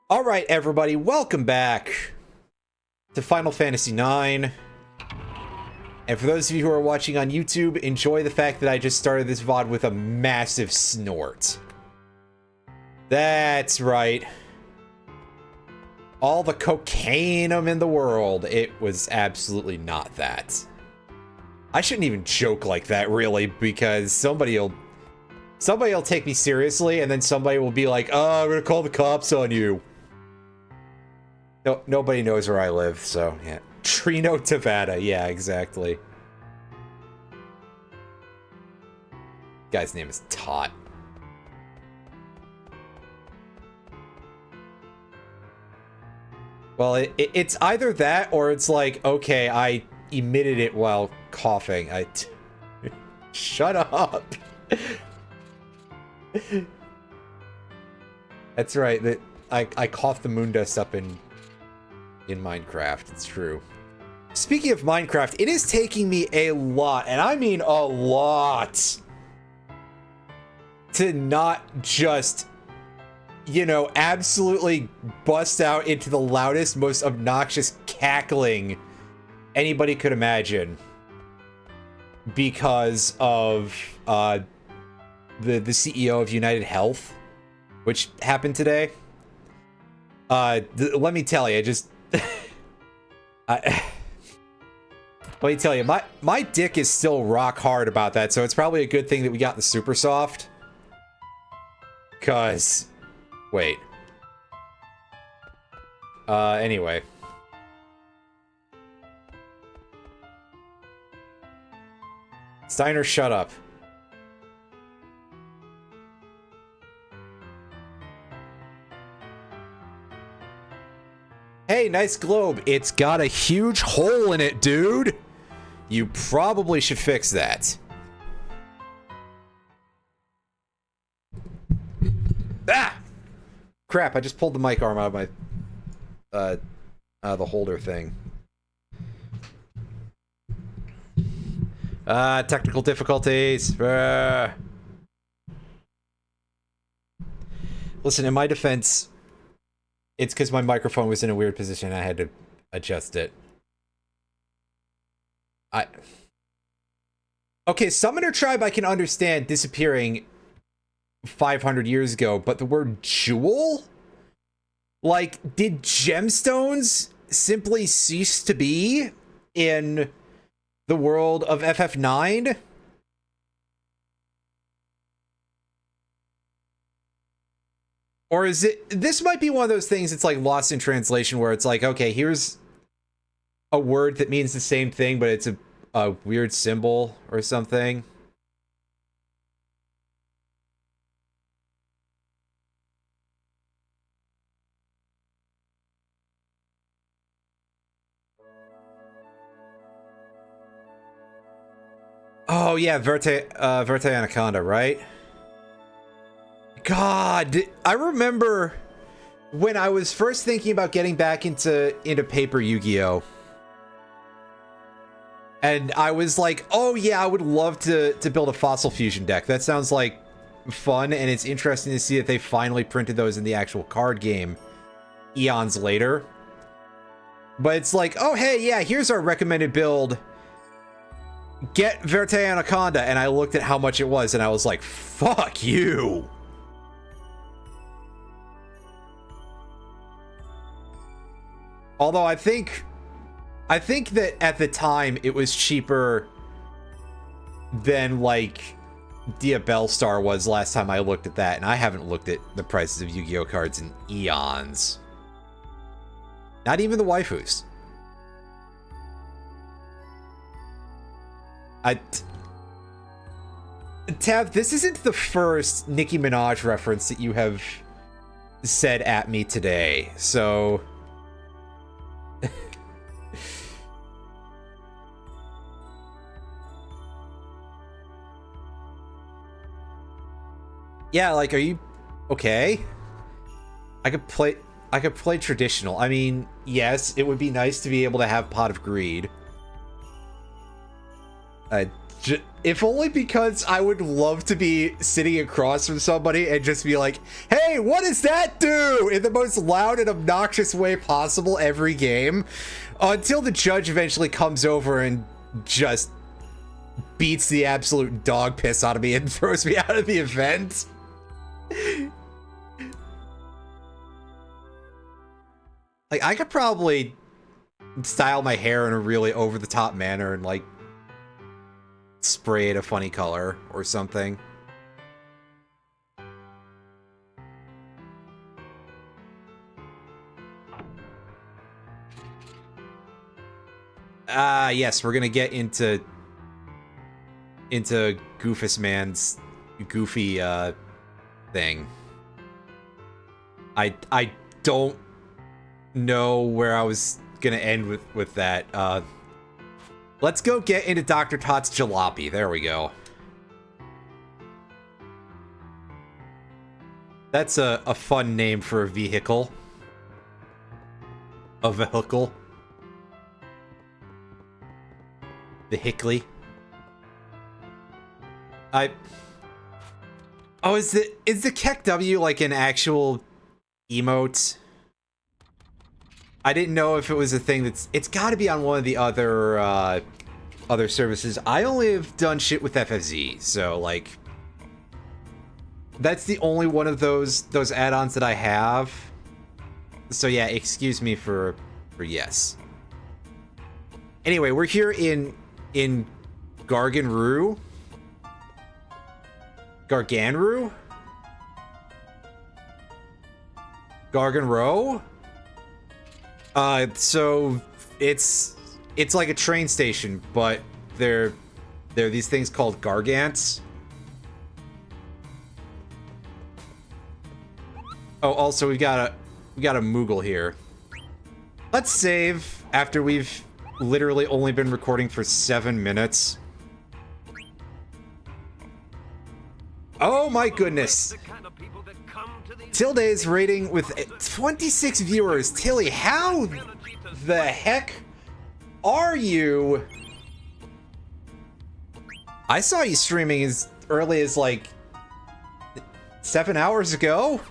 All right, everybody, welcome back to Final Fantasy IX. And for those of you who are watching on YouTube, enjoy the fact that I just started this VOD with a massive snort. That's right. All the cocaine in the world. It was absolutely not that. I shouldn't even joke like that, really, because somebody will take me seriously, and then somebody will be like, "Oh, I'm gonna call the cops on you." No, nobody knows where I live, so yeah. Trino, Nevada. Yeah, exactly. Guy's name is Tot. Well, it's either that or it's like, okay, I emitted it while coughing. Shut up. That's right. That I coughed the moon dust up in Minecraft. It's true. Speaking of Minecraft, it is taking me a lot, and I mean a lot, to not just, you know, absolutely bust out into the loudest, most obnoxious cackling anybody could imagine because of the CEO of United Health, which happened today. Let me tell you, let me tell you, my dick is still rock hard about that, so it's probably a good thing that we got the super soft. Cause, wait. Anyway. Steiner, shut up. Hey, nice globe. It's got a huge hole in it, dude. You probably should fix that. Ah! Crap, I just pulled the mic arm out of my, the holder thing. Technical difficulties. Listen, in my defense, it's because my microphone was in a weird position and I had to adjust it. Okay, Summoner Tribe I can understand disappearing 500 years ago, but the word jewel? Like, did gemstones simply cease to be in the world of FF9? Or is it... This might be one of those things that's like lost in translation where it's like, okay, here's a word that means the same thing, but it's a weird symbol or something. Oh yeah, Verte Anaconda, right? God, I remember when I was first thinking about getting back into paper Yu-Gi-Oh! And I was like, oh yeah, I would love to build a Fossil Fusion deck. That sounds like fun, and it's interesting to see that they finally printed those in the actual card game eons later. But it's like, oh hey, yeah, here's our recommended build. Get Verte Anaconda, and I looked at how much it was, and I was like, fuck you. Although I think that at the time it was cheaper than like Dia Star was last time I looked at that, and I haven't looked at the prices of Yu-Gi-Oh cards in eons. Not even the waifus. Tav, this isn't the first Nicki Minaj reference that you have said at me today, so... Yeah, like, are you okay? I could play traditional. I mean, yes, it would be nice to be able to have Pot of Greed. If only because I would love to be sitting across from somebody and just be like, hey, what does that do? In the most loud and obnoxious way possible every game. Until the judge eventually comes over and just beats the absolute dog piss out of me and throws me out of the event. Like, I could probably style my hair in a really over-the-top manner and, like, spray it a funny color or something. Yes, we're gonna get into Goofus Man's goofy, thing. I don't know where I was gonna end with that. Let's go get into Dr. Tot's Jalopy. There we go. That's a fun name for a vehicle. A vehicle. Vehicle. Oh, is the Keck W like an actual emote? I didn't know if it was a thing it's got to be on one of the other services. I only have done shit with FFZ, so like that's the only one of those add-ons that I have. So yeah, excuse me for yes. Anyway, we're here in Garganru. Garganru? Garganro? So it's like a train station, but there are these things called Gargants. Oh, also we got a Moogle here. Let's save after we've literally only been recording for 7 minutes. Oh my goodness. Tilde's rating with 26 viewers. Tilly, how the heck are you? I saw you streaming as early as like 7 hours ago.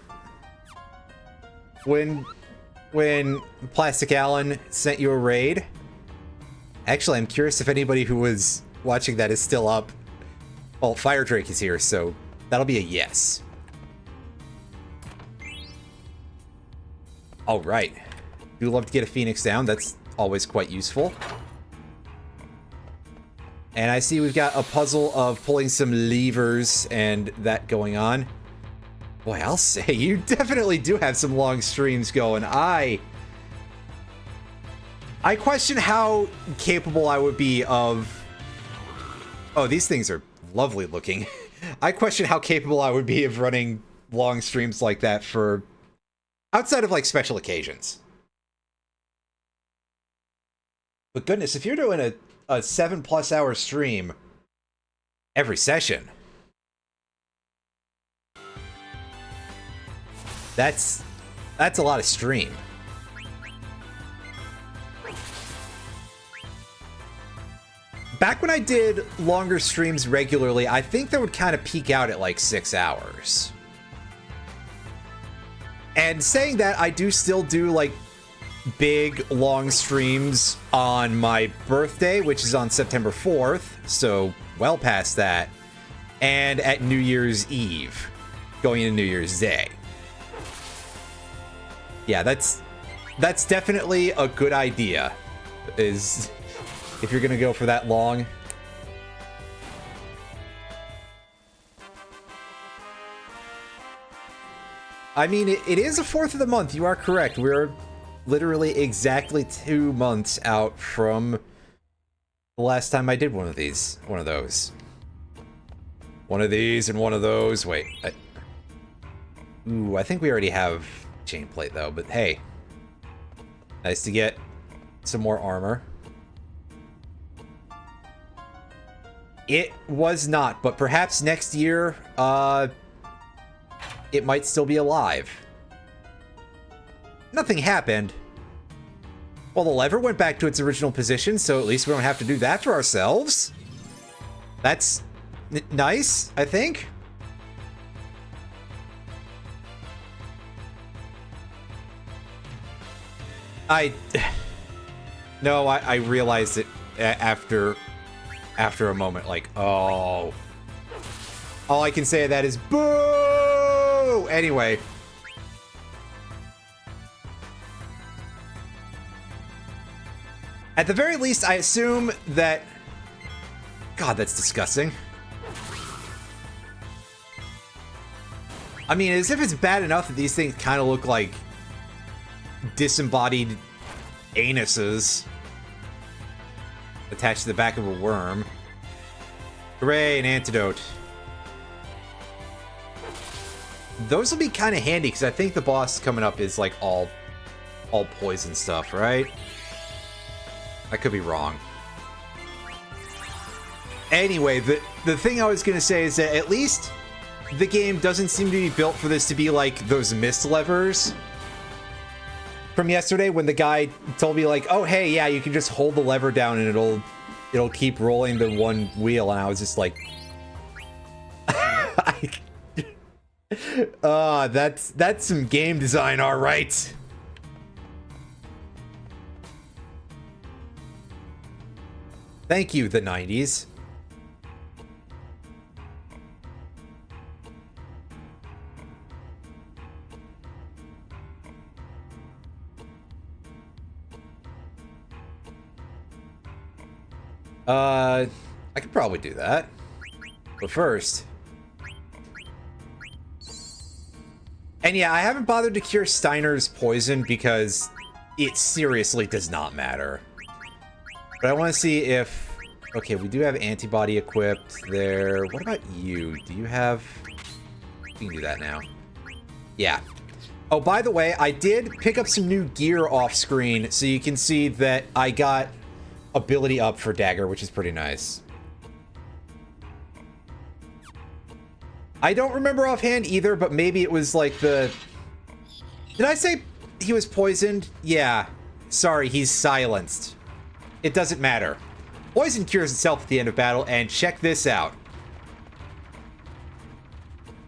When Plastic Alan sent you a raid. Actually, I'm curious if anybody who was watching that is still up. Well, Fire Drake is here, so that'll be a yes. All right. Do love to get a Phoenix down. That's always quite useful. And I see we've got a puzzle of pulling some levers and that going on. Boy, I'll say you definitely do have some long streams going. I question how capable I would be of... Oh, these things are lovely looking. I question how capable I would be of running long streams like that for... outside of, like, special occasions. But goodness, if you're doing a 7+ hour stream every session... That's a lot of stream. Back when I did longer streams regularly, I think that would kind of peak out at like 6 hours. And saying that, I do still do like big long streams on my birthday, which is on September 4th, so well past that, and at New Year's Eve, going into New Year's Day. Yeah, that's definitely a good idea, is if you're gonna go for that long. I mean, it is a 4th of the month, you are correct. We're literally exactly 2 months out from the last time I did one of these. One of those. One of these and one of those. Wait. Ooh, I think we already have chain plate though, but hey, nice to get some more armor. It was not, but perhaps next year it might still be alive. Nothing happened. Well, the lever went back to its original position, so at least we don't have to do that to ourselves. That's Nice, I think. No, I realized it after a moment, like, oh. All I can say to that is boo! Anyway. At the very least, I assume that... God, that's disgusting. I mean, as if it's bad enough that these things kind of look like disembodied anuses attached to the back of a worm. Hooray, an antidote. Those will be kind of handy, because I think the boss coming up is like all poison stuff, right? I could be wrong. Anyway, the thing I was going to say is that at least the game doesn't seem to be built for this to be like those mist levers from yesterday when the guy told me like, oh, hey, yeah, you can just hold the lever down and it'll keep rolling the one wheel. And I was just like, that's some game design, all right. Thank you, the 90s. I could probably do that. But first... And yeah, I haven't bothered to cure Steiner's poison because it seriously does not matter. But I want to see if... Okay, we do have antibody equipped there. What about you? Do you have... We can do that now. Yeah. Oh, by the way, I did pick up some new gear off screen, so you can see that I got ability up for Dagger, which is pretty nice. I don't remember offhand either, but maybe it was like the... Did I say he was poisoned? Yeah. Sorry, he's silenced. It doesn't matter. Poison cures itself at the end of battle, and check this out.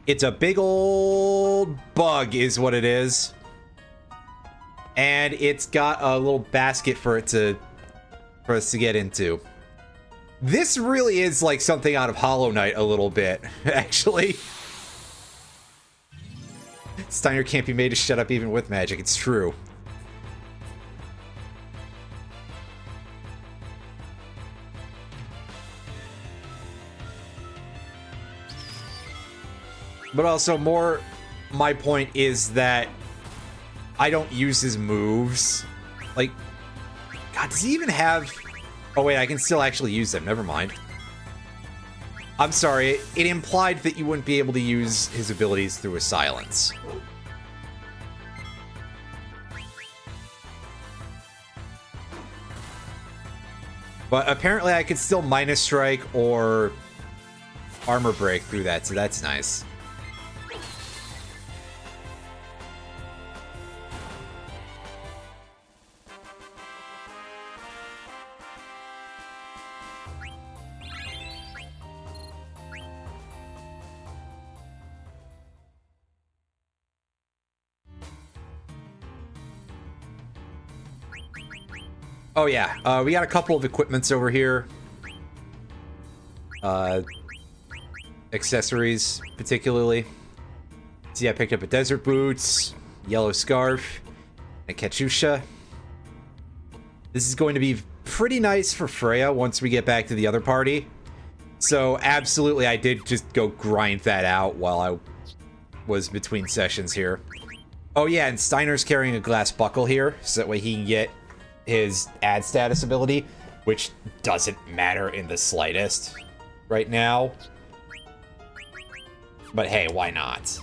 It's a big old bug is what it is. And it's got a little basket for us to get into. This really is like something out of Hollow Knight a little bit, actually. Steiner can't be made to shut up even with magic, it's true. But also my point is that I don't use his moves. Like, God, does he even have... Oh wait, I can still actually use them, never mind. I'm sorry, it implied that you wouldn't be able to use his abilities through a silence. But apparently I could still minus strike or armor break through that, so that's nice. Oh yeah, we got a couple of equipments over here. Accessories, particularly. See, I picked up a desert boots, yellow scarf, a Katyusha. This is going to be pretty nice for Freya once we get back to the other party. So absolutely, I did just go grind that out while I was between sessions here. Oh yeah, and Steiner's carrying a glass buckle here, so that way he can get his ad status ability, which doesn't matter in the slightest right now. But hey, why not?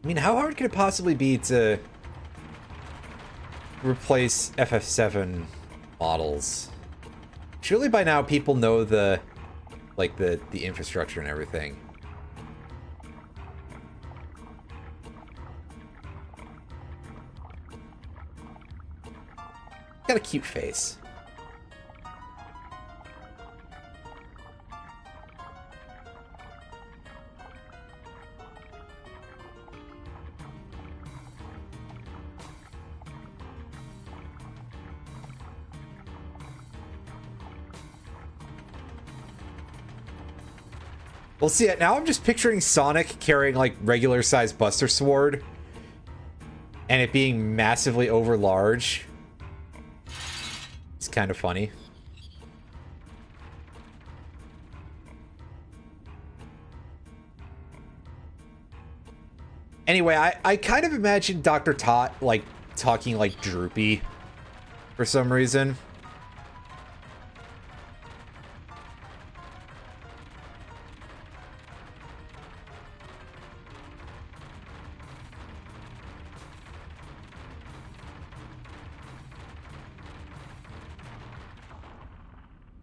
I mean, how hard could it possibly be to replace FF7 models? Surely by now people know the infrastructure and everything. got a cute face. Well, see, now I'm just picturing Sonic carrying, like, regular-sized Buster Sword. And it being massively over large. It's kind of funny. Anyway, I kind of imagine Dr. Tot, like, talking, like, droopy. For some reason.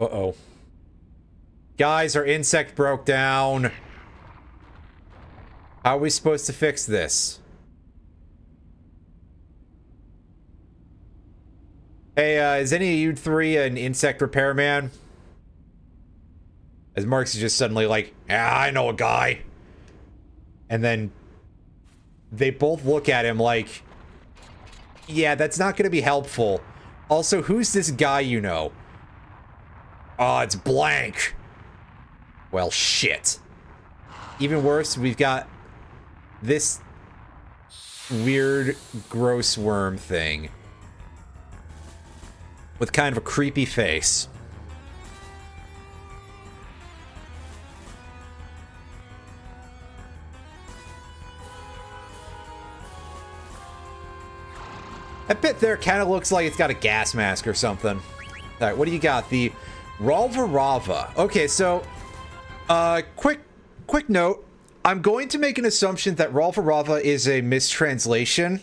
Uh-oh. Guys, our insect broke down. How are we supposed to fix this? Hey, is any of you three an insect repairman? As Mark's is just suddenly like, yeah, I know a guy. And then they both look at him like, yeah, that's not going to be helpful. Also, who's this guy you know? Oh, it's blank. Well, shit. Even worse, we've got this weird, gross worm thing. With kind of a creepy face. That bit there kind of looks like it's got a gas mask or something. All right, what do you got? The Rahva. Okay, so, quick note. I'm going to make an assumption that Rahva is a mistranslation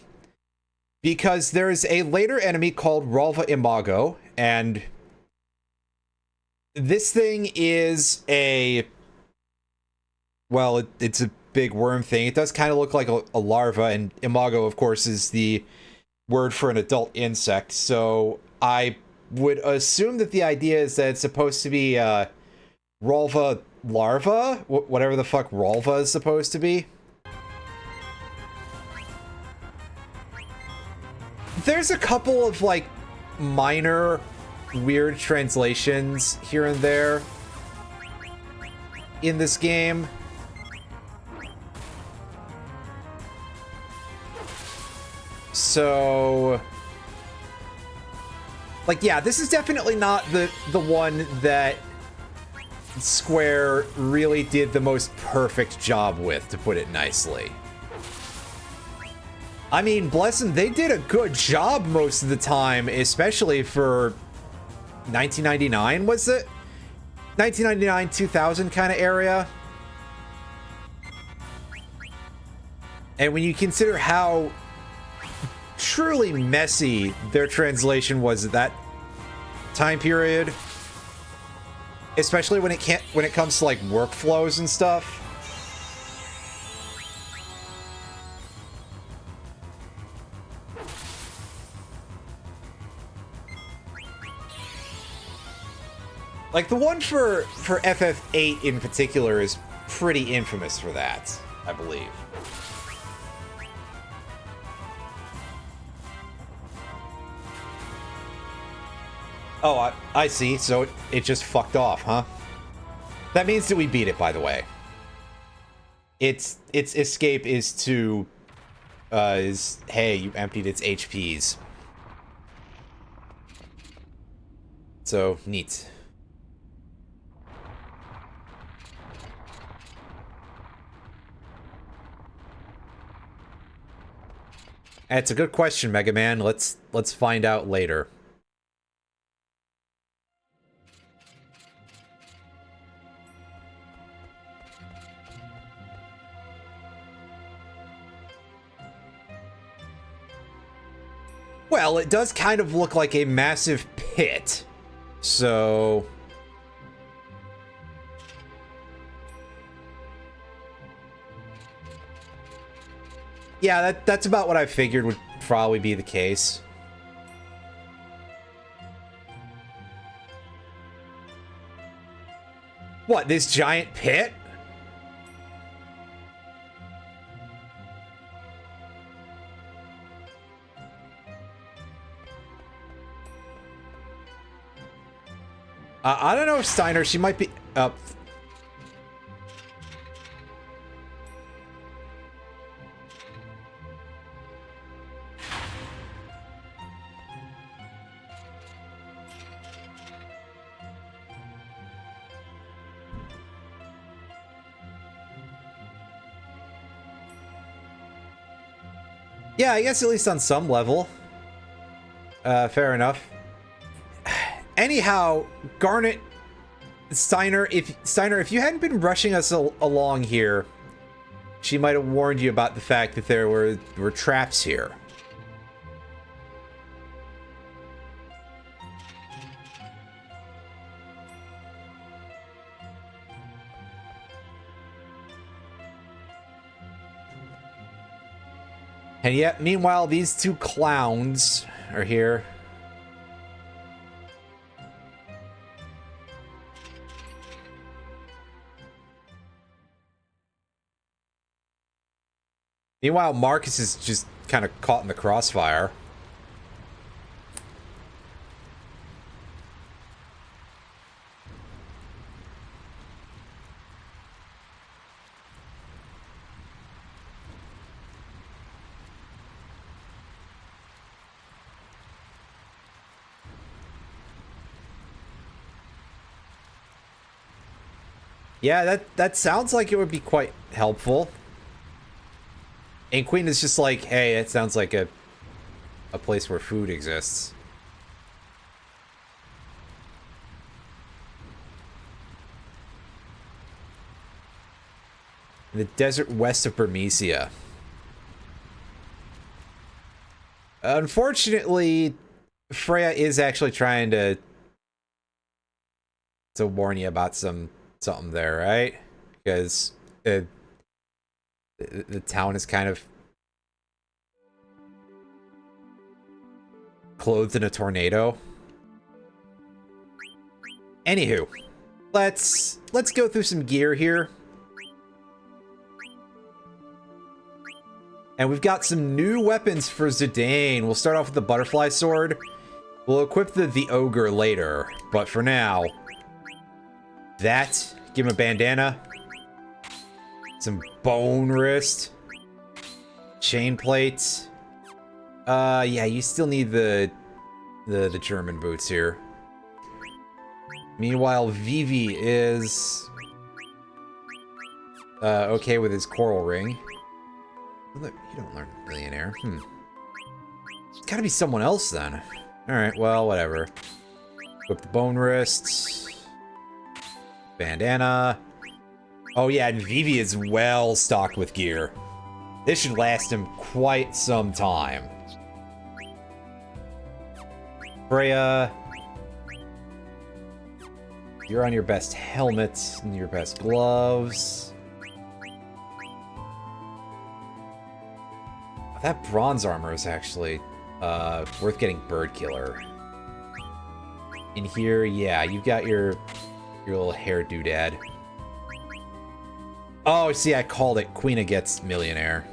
because there's a later enemy called Imago, and this thing is a, well, it's a big worm thing. It does kind of look like a larva, and Imago, of course, is the word for an adult insect, so I would assume that the idea is that it's supposed to be Rahva larva, whatever the fuck Rahva is supposed to be. There's a couple of like minor weird translations here and there in this game. So, like, yeah, this is definitely not the one that Square really did the most perfect job with, to put it nicely. I mean, bless them, they did a good job most of the time, especially for 1999, was it? 1999, 2000 kind of area. And when you consider how truly messy their translation was at that time period, especially when it comes to like workflows and stuff. Like the one for FF8 in particular is pretty infamous for that, I believe. Oh, I see. So it just fucked off, huh? That means that we beat it, by the way. Its escape is to, hey, you emptied its HPs. So, neat. That's a good question, Mega Man. Let's find out later. Well, it does kind of look like a massive pit. So... yeah, that's about what I figured would probably be the case. What, this giant pit? I don't know if Steiner, she might be up. Yeah, I guess at least on some level. Fair enough. Anyhow, Garnet, Steiner, if you hadn't been rushing us along here, she might have warned you about the fact that there were traps here. And yet, meanwhile, these two clowns are here. Meanwhile, Marcus is just kind of caught in the crossfire. Yeah, that sounds like it would be quite helpful. And Queen is just like, hey, it sounds like a place where food exists. In the desert west of Burmecia. Unfortunately, Freya is actually trying to warn you about something there, right? Because the town is kind of clothed in a tornado. Anywho, let's go through some gear here. And we've got some new weapons for Zidane. We'll start off with the butterfly sword. We'll equip the ogre later, but for now, give him a bandana. Some bone wrist. Chain plates. Yeah, you still need the German boots here. Meanwhile, Vivi is okay with his coral ring. You don't learn millionaire. It's gotta be someone else then. Alright, well, whatever. Equip the bone wrists. Bandana. Oh yeah, and Vivi is well stocked with gear. This should last him quite some time. Freya, you're on your best helmet and your best gloves. That bronze armor is actually worth getting Bird Killer. In here, yeah, you've got your little hair doodad. Oh, see, I called it. Queena gets millionaire.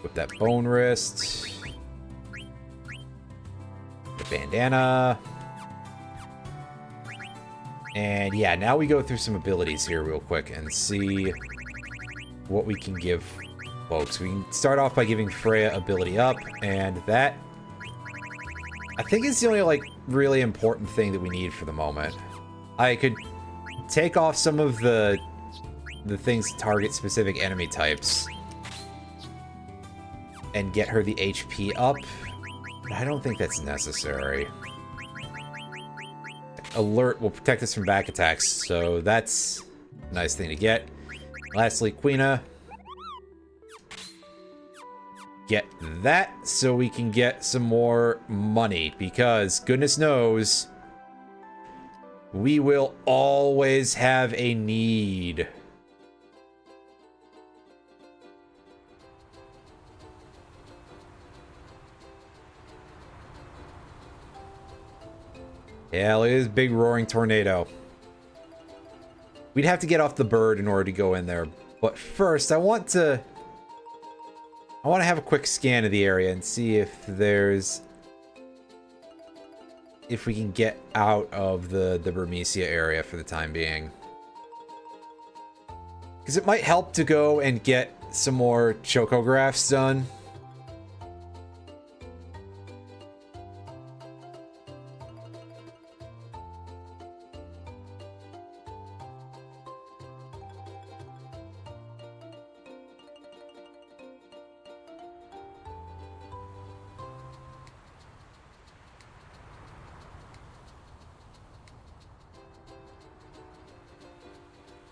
With that bone wrist. The bandana. And yeah, now we go through some abilities here real quick and see what we can give folks. We can start off by giving Freya ability up, and that, I think, is the only, like, really important thing that we need for the moment. I could take off some of the things to target specific enemy types and get her the HP up, but I don't think that's necessary. Alert will protect us from back attacks, so that's a nice thing to get. Lastly, Queena. Get that so we can get some more money, because goodness knows we will always have a need. Yeah, look at this big roaring tornado. We'd have to get off the bird in order to go in there. But first, I want to have a quick scan of the area and see if we can get out of the Burmecia area for the time being. Because it might help to go and get some more chocographs done.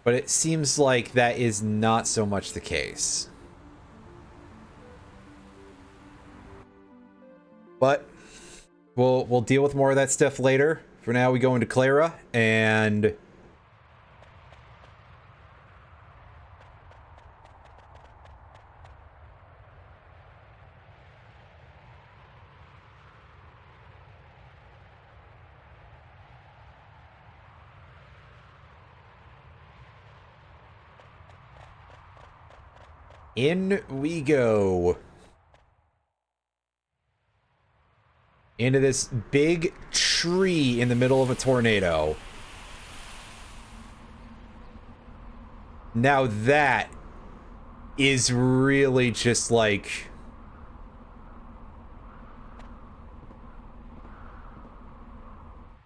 But it seems like that is not so much the case. But we'll deal with more of that stuff later. For now, we go into Clara and in we go. Into this big tree in the middle of a tornado. Now that is really just like...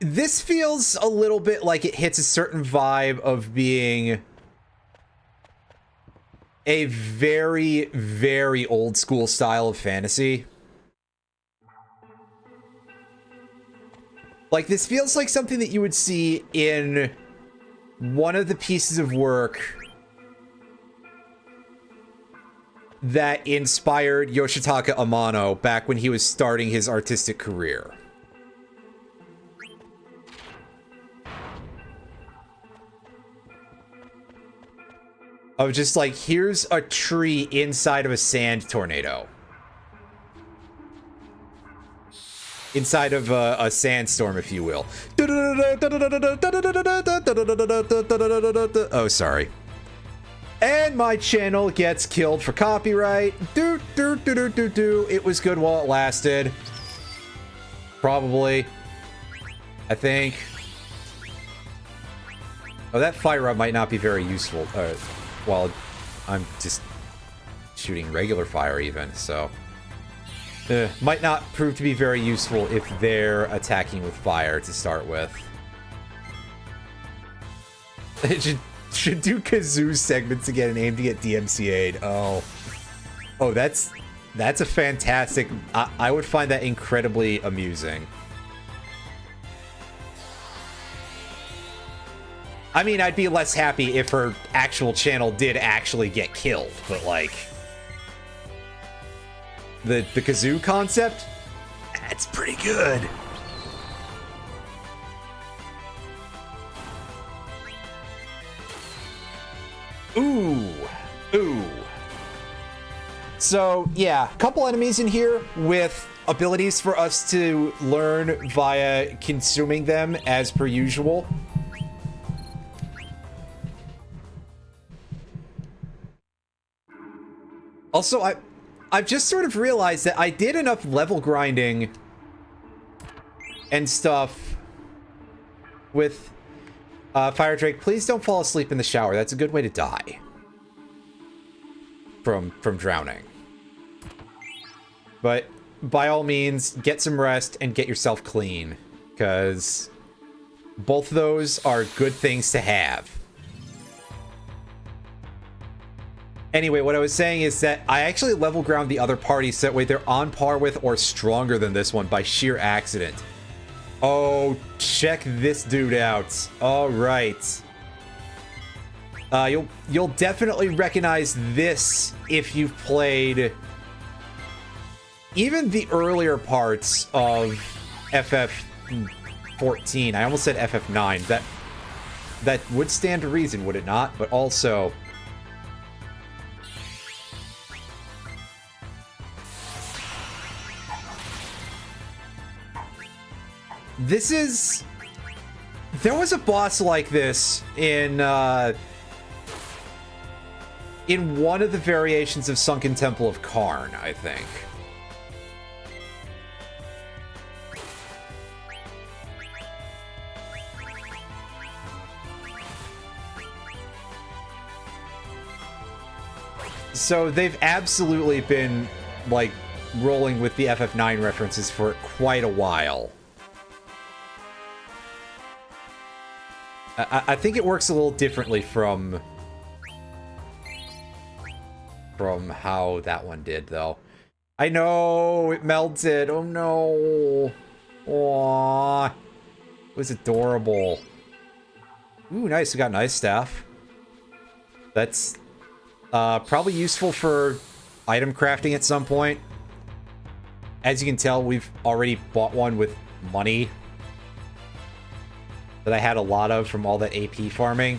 This feels a little bit like it hits a certain vibe of being a very, very old school style of fantasy. Like, this feels like something that you would see in one of the pieces of work that inspired Yoshitaka Amano back when he was starting his artistic career. Of just like, here's a tree inside of a sand tornado. Inside of a sandstorm, if you will. Oh, sorry. And my channel gets killed for copyright. It was good while it lasted. Probably. I think. Oh, that fire rod might not be very useful. While I'm just shooting regular fire even, so. Might not prove to be very useful if they're attacking with fire to start with. It should do kazoo segments again and aim to get DMCA'd. Oh, that's a fantastic... I would find that incredibly amusing. I mean, I'd be less happy if her actual channel did actually get killed, but like... The kazoo concept? That's pretty good. Ooh. So, yeah, a couple enemies in here with abilities for us to learn via consuming them as per usual. Also, I've just sort of realized that I did enough level grinding and stuff with Fire Drake. Please don't fall asleep in the shower. That's a good way to die from drowning. But by all means, get some rest and get yourself clean, because both of those are good things to have. Anyway, what I was saying is that I actually level ground the other party so that way they're on par with or stronger than this one by sheer accident. Oh, check this dude out. All right. You'll definitely recognize this if you've played even the earlier parts of FF14. I almost said FF9. That would stand to reason, would it not? But also... This is There was a boss like this in one of the variations of Sunken Temple of Karn, I think. So they've absolutely been, like, rolling with the FF9 references for quite a while. I think it works a little differently from how that one did, though. I know, it melted. Oh, no. Aww. It was adorable. Ooh, nice. We got an ice staff. That's probably useful for item crafting at some point. As you can tell, we've already bought one with money that I had a lot of from all that AP farming.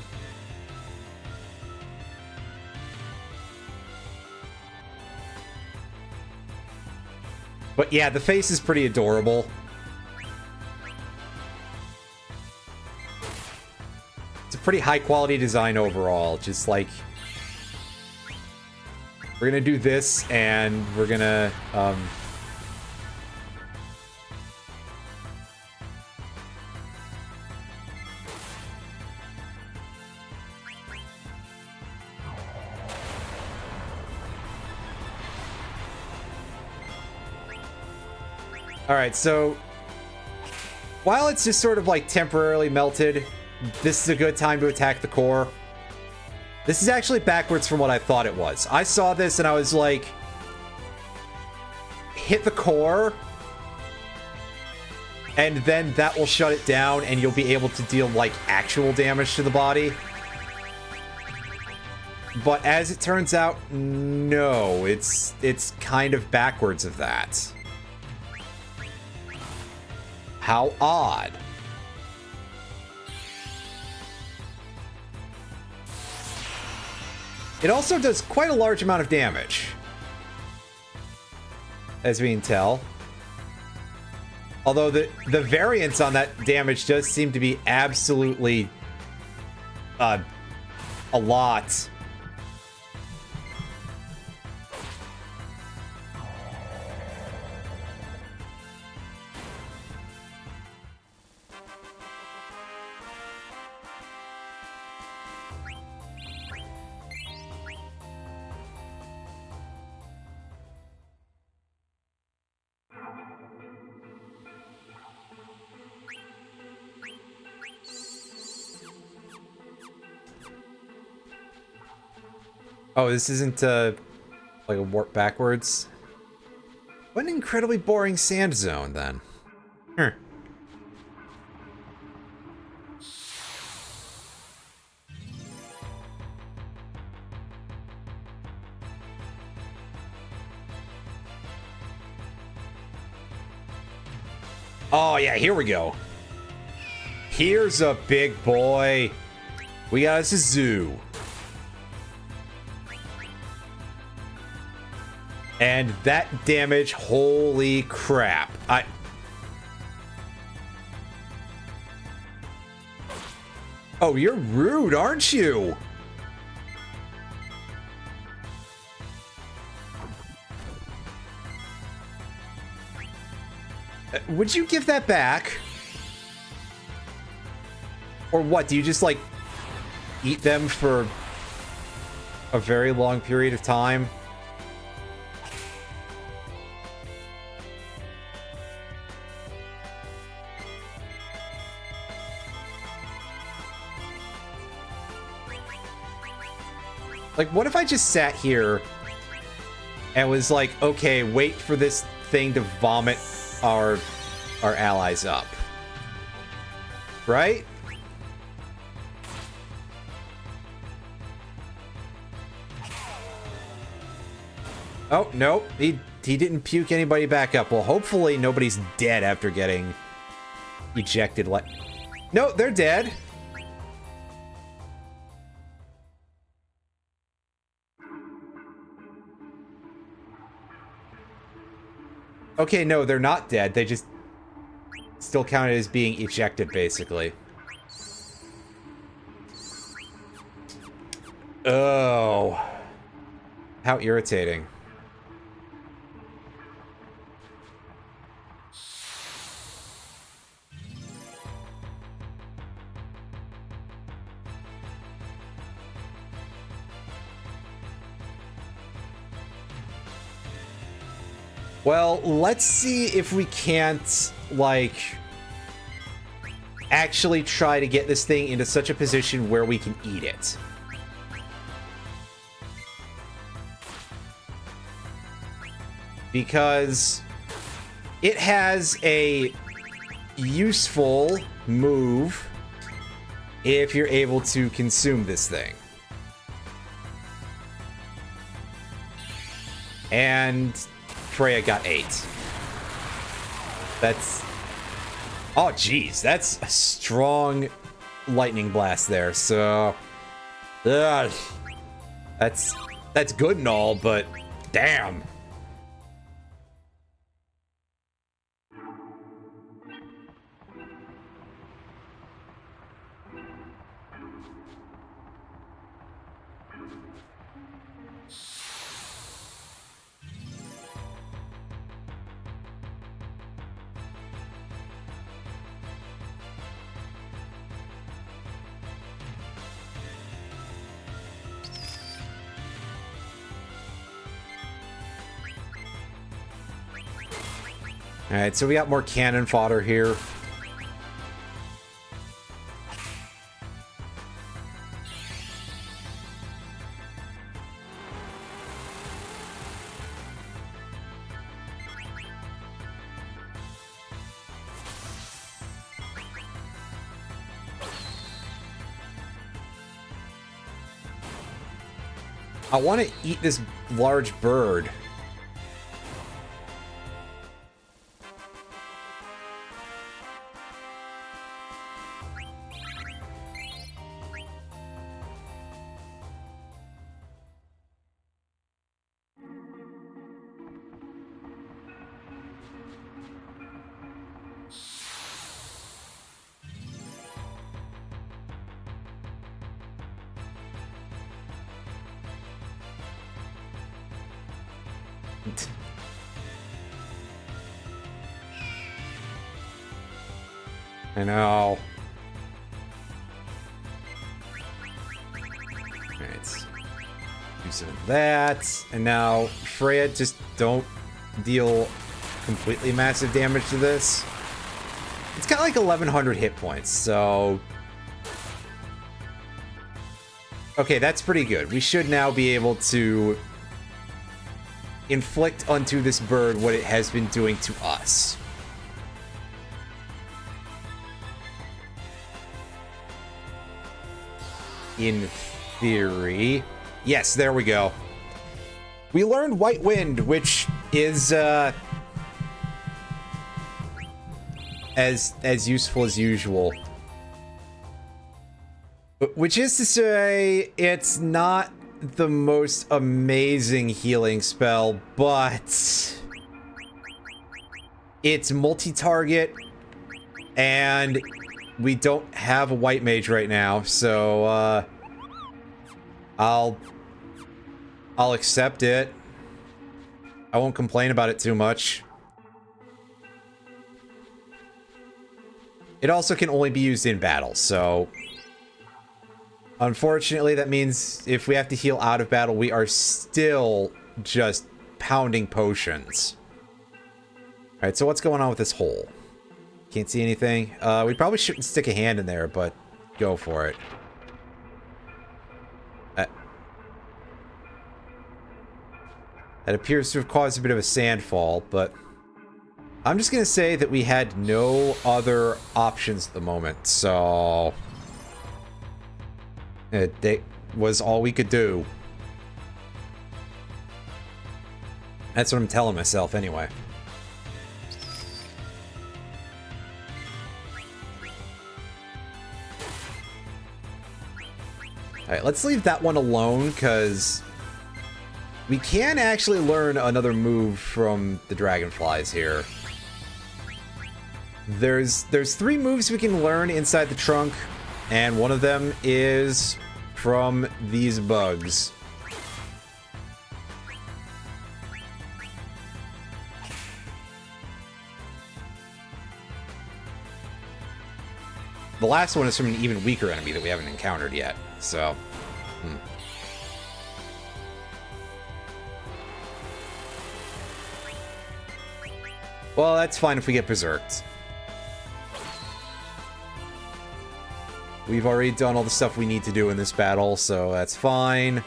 But yeah, the face is pretty adorable. It's a pretty high quality design overall. Just like, we're gonna do this and we're gonna Alright, so while it's just sort of like temporarily melted, this is a good time to attack the core. This is actually backwards from what I thought it was. I saw this and I was like, hit the core, and then that will shut it down and you'll be able to deal like actual damage to the body. But as it turns out, no, it's kind of backwards of that. How odd. It also does quite a large amount of damage, as we can tell. Although the variance on that damage does seem to be absolutely a lot. Oh, this isn't like a warp backwards? What an incredibly boring sand zone, then. Oh, yeah, here we go. Here's a big boy. We got us a zoo. And that damage, holy crap. Oh, you're rude, aren't you? Would you give that back? Or what, do you just, like, eat them for a very long period of time? Like, what if I just sat here and was like, okay, wait for this thing to vomit our allies up? Right? Oh, no. He didn't puke anybody back up. Well, hopefully nobody's dead after getting ejected. Like, no, they're dead. Okay, no, they're not dead. They just still counted as being ejected, basically. Oh. How irritating. Well, let's see if we can't, like, actually try to get this thing into such a position where we can eat it. Because it has a useful move if you're able to consume this thing. And Freya got 8. That's... Oh, geez. That's a strong lightning blast there, so... That's good and all, but damn. Alright, so we got more cannon fodder here. I want to eat this large bird. I know. Alright. Do some of that. And now, Freya, just don't deal completely massive damage to this. It's got like 1,100 hit points, so... Okay, that's pretty good. We should now be able to inflict onto this bird what it has been doing to us. In theory. Yes, there we go. We learned White Wind, which is as useful as usual. Which is to say, it's not the most amazing healing spell, but it's multi-target, and we don't have a white mage right now, so I'll accept it. I won't complain about it too much. It also can only be used in battle, so unfortunately that means if we have to heal out of battle, we are still just pounding potions. Alright, so what's going on with this hole? Can't see anything. We probably shouldn't stick a hand in there, but go for it. That appears to have caused a bit of a sandfall, but I'm just gonna say that we had no other options at the moment, so it was all we could do. That's what I'm telling myself anyway. Alright, let's leave that one alone, because we can actually learn another move from the dragonflies here. There's 3 moves we can learn inside the trunk, and one of them is from these bugs. The last one is from an even weaker enemy that we haven't encountered yet, so... Well, that's fine if we get berserked. We've already done all the stuff we need to do in this battle, so that's fine.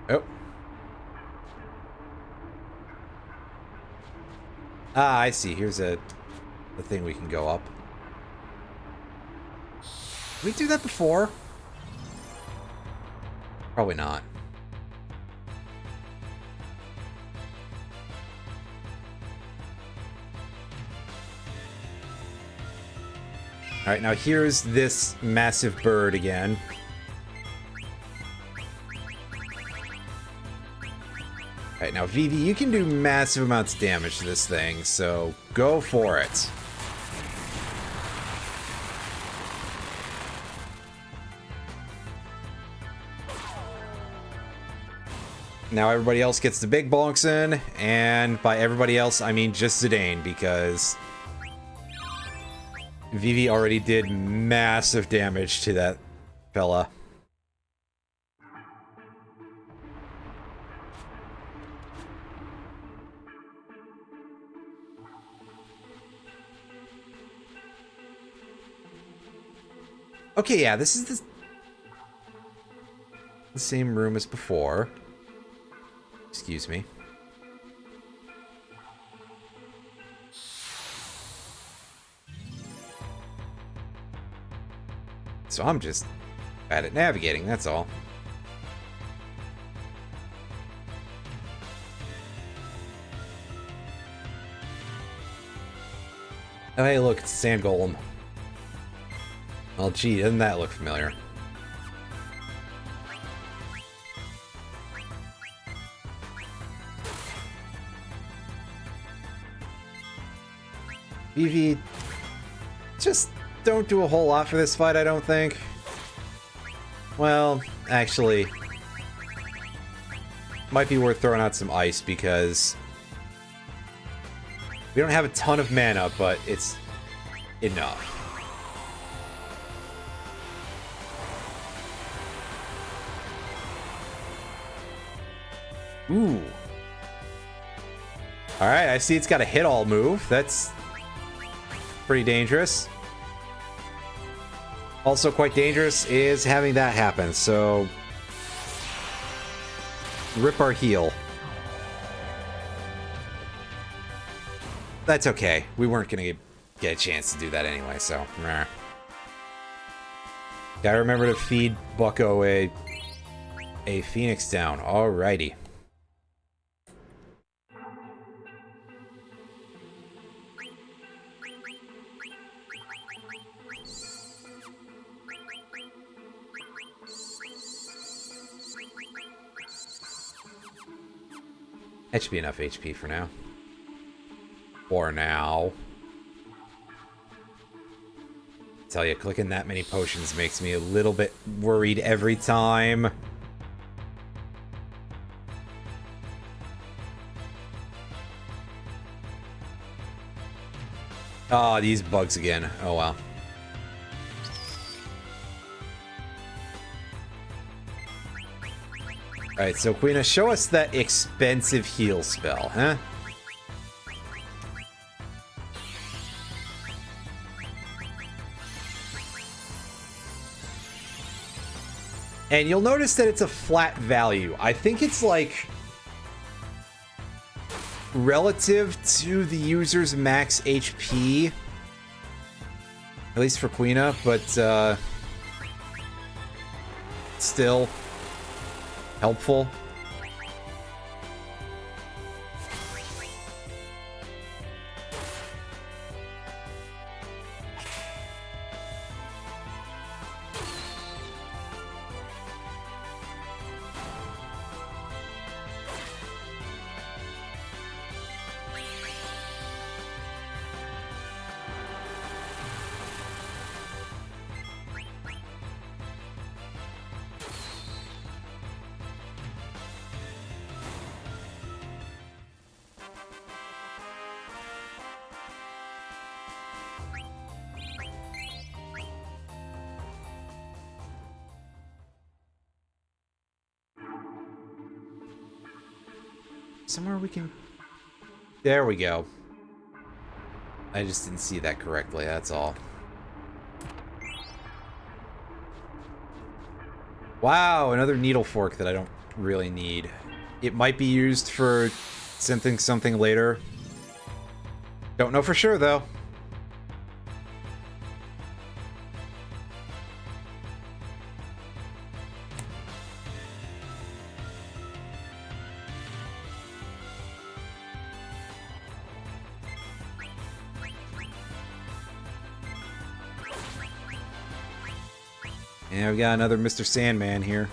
Oh. Ah, I see. Here's a thing we can go up. Did we do that before? Probably not. Alright, now here's this massive bird again. Alright, now Vivi, you can do massive amounts of damage to this thing, so go for it. Now everybody else gets the big bonks in, and by everybody else, I mean just Zidane, because Vivi already did massive damage to that fella. Okay, yeah, this is the same room as before. Excuse me. So I'm just bad at navigating, that's all. Oh, hey, look, it's a sand golem. Well, gee, doesn't that look familiar? Vivi, just don't do a whole lot for this fight, I don't think. Well, actually, might be worth throwing out some ice because we don't have a ton of mana, but it's enough. Ooh. Alright, I see it's got a hit-all move. That's pretty dangerous. Also quite dangerous is having that happen, so... Rip our heal. That's okay. We weren't gonna get a chance to do that anyway, so... Meh. Gotta remember to feed Bucko a Phoenix down. Alrighty. That should be enough HP for now. For now. I tell you, clicking that many potions makes me a little bit worried every time. Ah, these bugs again. Oh well. Alright, so Quina, show us that expensive heal spell, huh? And you'll notice that it's a flat value. I think it's like relative to the user's max HP. At least for Quina, but still helpful. Somewhere we can... There we go. I just didn't see that correctly, that's all. Wow, another needle fork that I don't really need. It might be used for something later. Don't know for sure, though. And we got another Mr. Sandman here.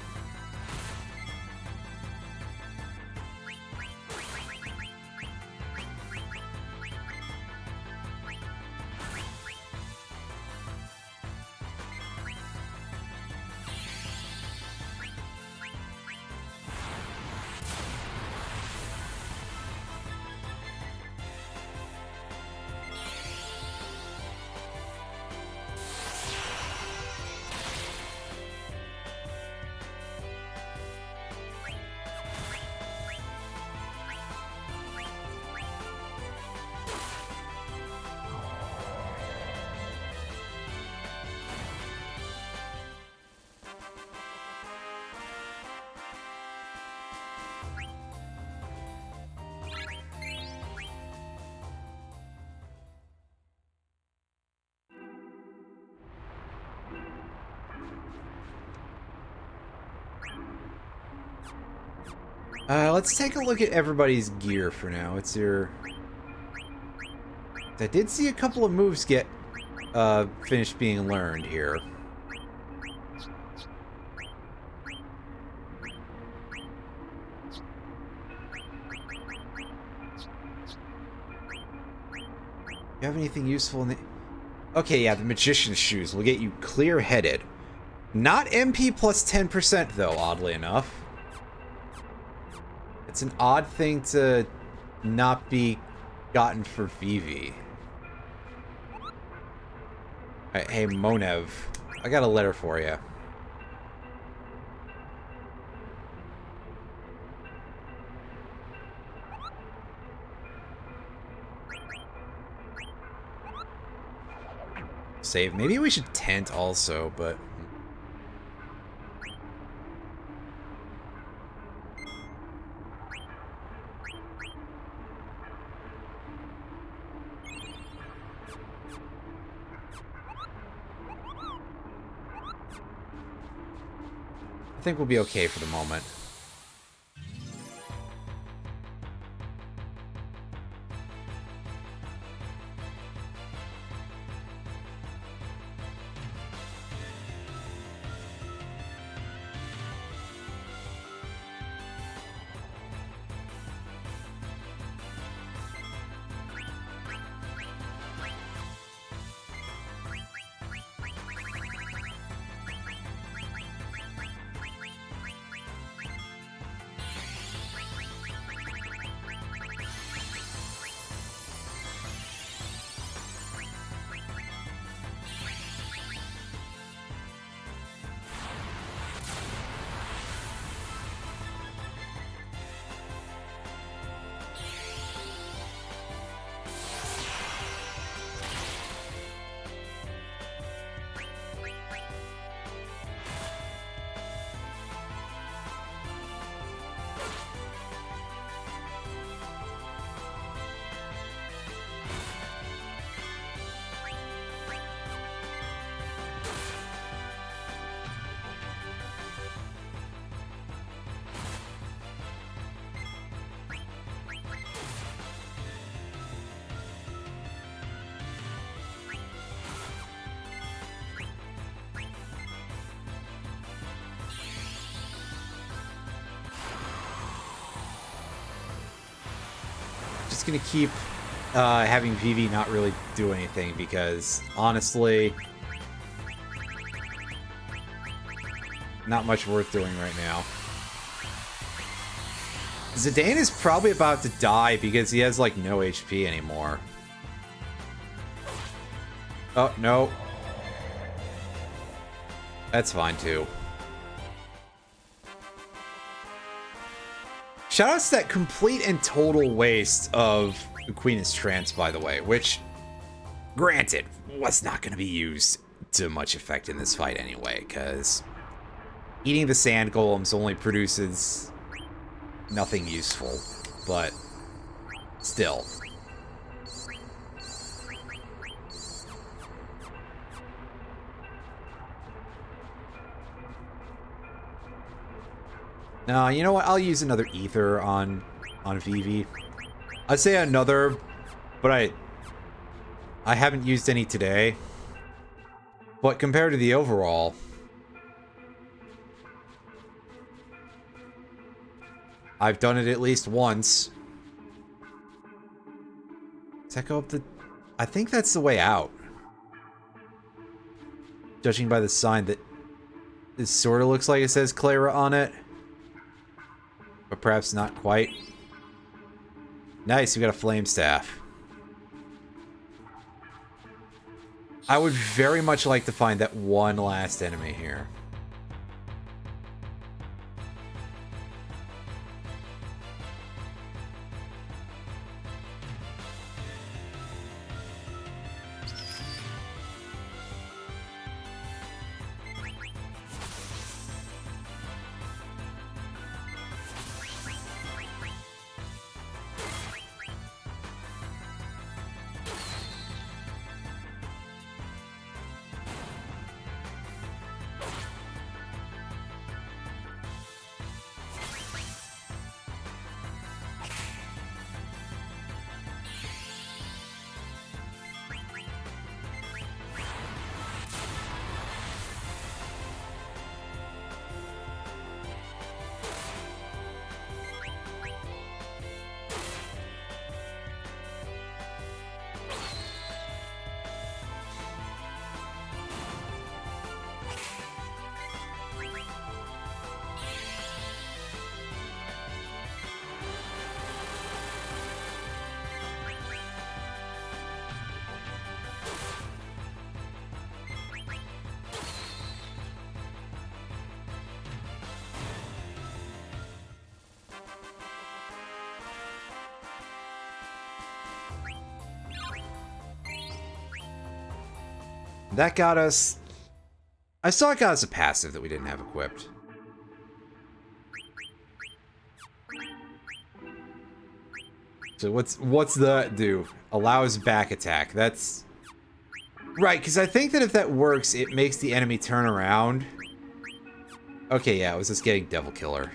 Let's take a look at everybody's gear for now. It's your... I did see a couple of moves get finished being learned here. You have anything useful in the... Okay, yeah, the Magician's Shoes will get you clear-headed. Not MP plus 10%, though, oddly enough. It's an odd thing to not be gotten for Vivi. Right, hey, Monev, I got a letter for you. Save. Maybe we should tent also, but... I think we'll be okay for the moment. Just gonna keep having Vivi not really do anything because honestly, not much worth doing right now. Zidane is probably about to die because he has like no HP anymore. Oh no, that's fine too. Shoutouts to that complete and total waste of the Queen's Trance, by the way, which, granted, was not going to be used to much effect in this fight anyway, because eating the sand golems only produces nothing useful, but still. No, you know what? I'll use another ether on Vivi. I'd say another, but I haven't used any today. But compared to the overall, I've done it at least once. Does that go up the... I think that's the way out. Judging by the sign that it sort of looks like it says Clara on it. But perhaps not quite. Nice, we got a flame staff. I would very much like to find that one last enemy here. That got us... I saw it got us a passive that we didn't have equipped. So what's the do? Allows back attack. That's... Right, because I think that if that works, it makes the enemy turn around. Okay, yeah, it was just getting Devil Killer.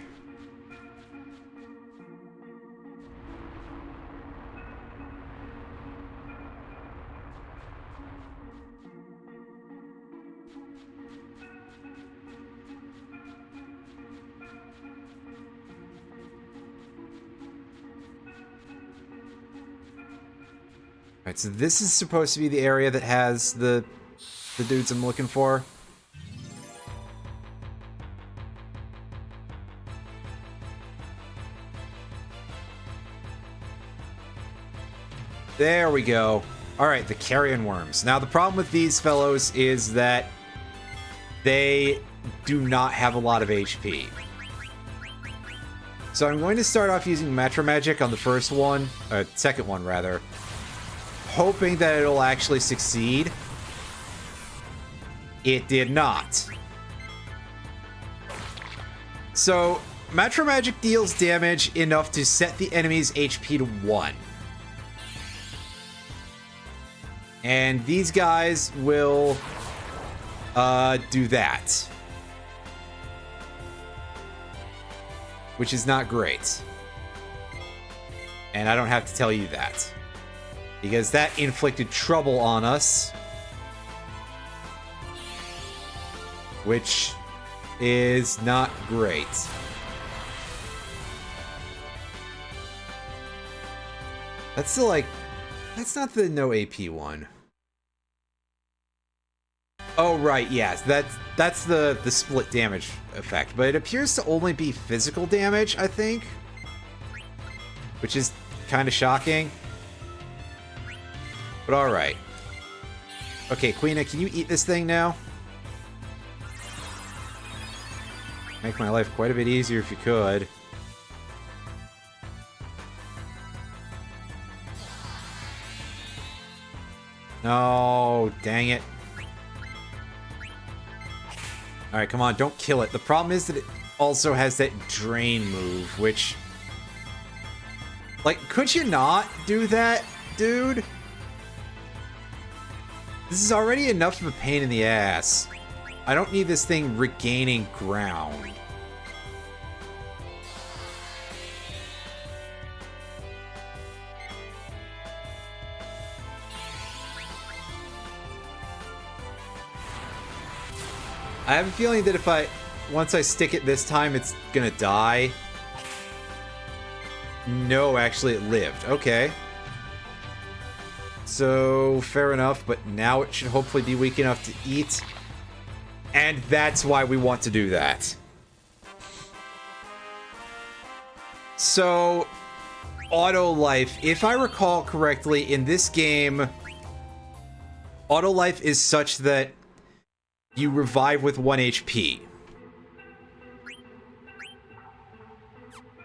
Alright, so this is supposed to be the area that has the dudes I'm looking for. There we go. Alright, the carrion worms. Now, the problem with these fellows is that they do not have a lot of HP. So I'm going to start off using Metro Magic on the first one, second one rather, hoping that it'll actually succeed. It did not. So, Metro Magic deals damage enough to set the enemy's HP to 1. And these guys will do that. Which is not great. And I don't have to tell you that. Because that inflicted trouble on us. Which is not great. That's still like... That's not the no AP one. Oh, right, yes. That's the split damage effect. But it appears to only be physical damage, I think. Which is kind of shocking. But alright. Okay, Queena, can you eat this thing now? Make my life quite a bit easier if you could. No, dang it. Alright, come on, don't kill it. The problem is that it also has that drain move, which... Like, could you not do that, dude? This is already enough of a pain in the ass. I don't need this thing regaining ground. I have a feeling that once I stick it this time, it's gonna die. No, actually it lived. Okay. So, fair enough, but now it should hopefully be weak enough to eat. And that's why we want to do that. So, auto life. If I recall correctly, in this game, auto life is such that you revive with 1 HP.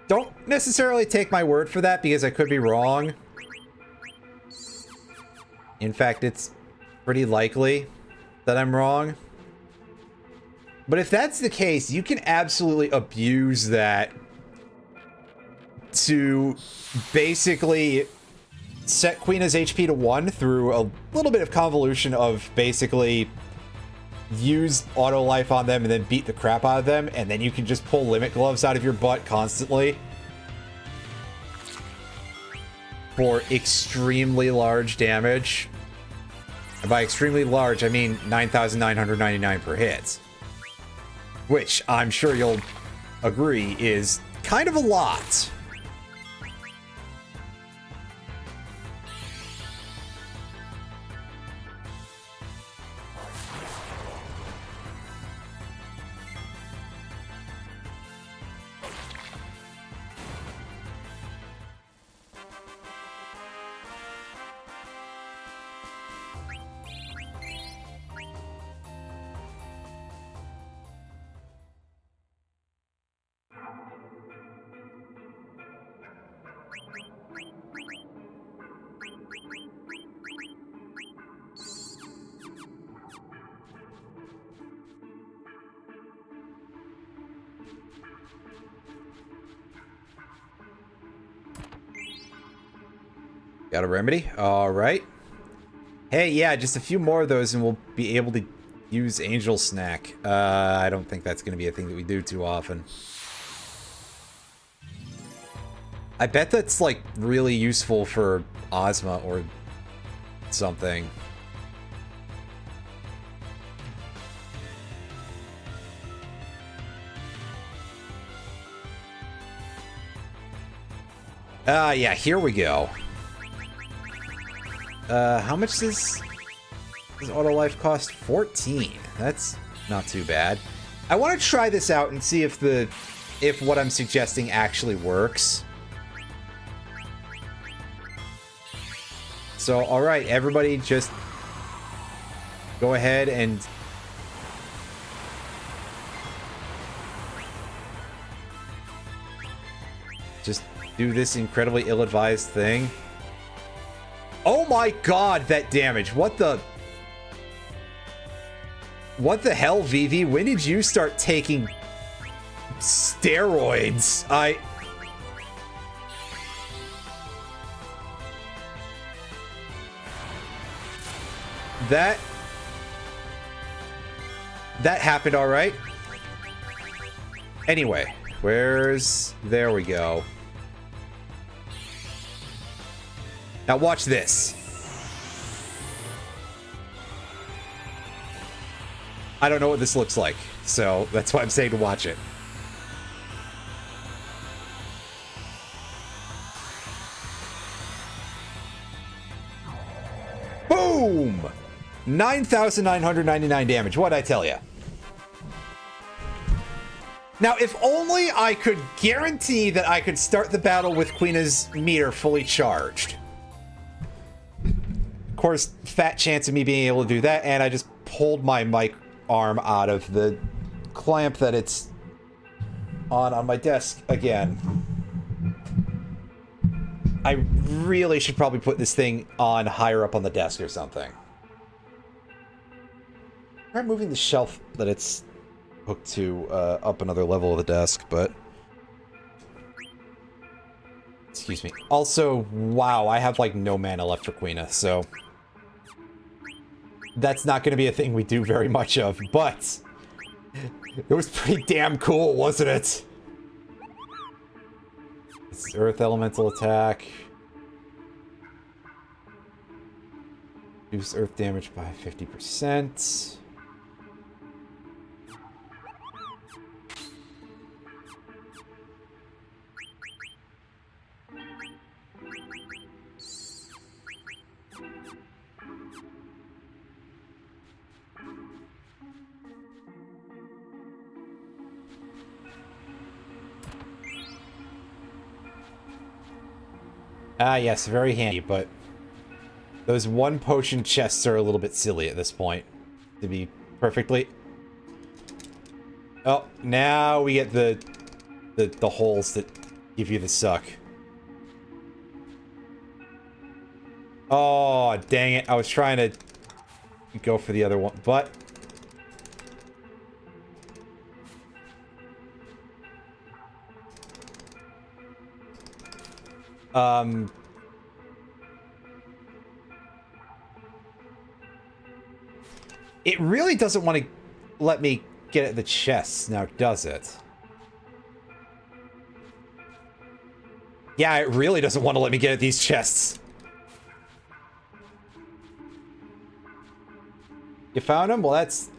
Don't necessarily take my word for that, because I could be wrong. In fact, it's pretty likely that I'm wrong. But if that's the case, you can absolutely abuse that to basically set Queena's HP to 1 through a little bit of convolution of basically use auto life on them and then beat the crap out of them, and then you can just pull limit gloves out of your butt constantly for extremely large damage. And by extremely large, I mean 9,999 per hit, which I'm sure you'll agree is kind of a lot. Got a remedy? Alright. Hey, yeah, just a few more of those and we'll be able to use Angel Snack. I don't think that's going to be a thing that we do too often. I bet that's, like, really useful for Ozma or something. Yeah, here we go. How much does auto life cost? 14. That's not too bad. I want to try this out and see if what I'm suggesting actually works. So, alright, everybody just go ahead and just do this incredibly ill-advised thing. Oh my god, that damage. What the hell, Vivi? When did you start taking steroids? That happened, all right. Anyway, there we go. Now watch this. I don't know what this looks like, so that's why I'm saying to watch it. Boom! 9,999 damage. What'd I tell you? Now, if only I could guarantee that I could start the battle with Queena's meter fully charged. Of course, fat chance of me being able to do that, and I just pulled my mic arm out of the clamp that it's on my desk again. I really should probably put this thing on higher up on the desk or something. I'm moving the shelf that it's hooked to up another level of the desk, but... Excuse me. Also, wow, I have, like, no mana left for Quina, so... That's not going to be a thing we do very much of, but... It was pretty damn cool, wasn't it? It's Earth Elemental attack. Reduce Earth damage by 50%. Ah, yes, very handy, but those one potion chests are a little bit silly at this point, to be perfectly... Oh, now we get the holes that give you the suck. Oh, dang it. I was trying to go for the other one, but... It really doesn't want to let me get at the chests now, does it? Yeah, it really doesn't want to let me get at these chests. You found them? Well, that's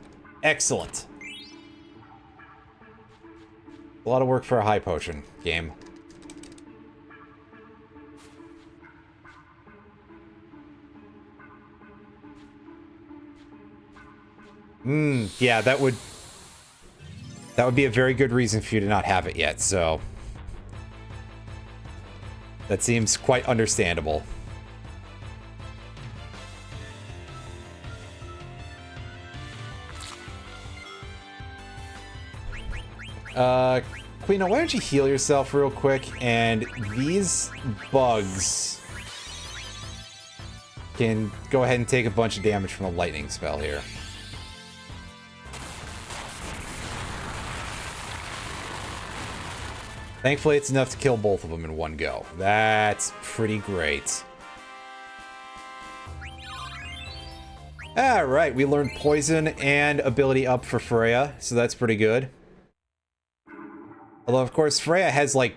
excellent. A lot of work for a high potion game. Yeah, that would be a very good reason for you to not have it yet, so... That seems quite understandable. Quina, why don't you heal yourself real quick, and these bugs can go ahead and take a bunch of damage from a lightning spell here. Thankfully, it's enough to kill both of them in one go. That's pretty great. Alright, we learned Poison and Ability Up for Freya, so that's pretty good. Although, of course, Freya has, like,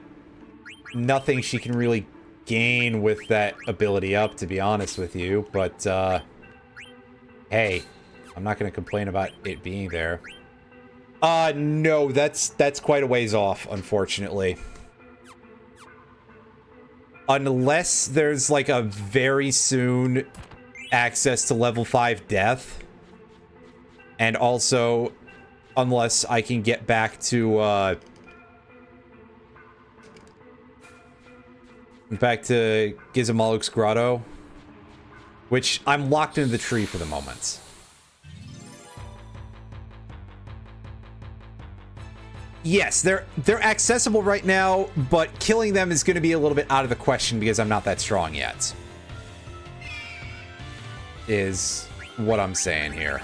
nothing she can really gain with that Ability Up, to be honest with you, but, hey, I'm not gonna complain about it being there. No, that's quite a ways off, unfortunately. Unless there's, like, a very soon access to level 5 death. And also, unless I can get back to, Gizamaluk's Grotto. Which, I'm locked into the tree for the moment. Yes, they're accessible right now, but killing them is going to be a little bit out of the question because I'm not that strong yet. Is what I'm saying here.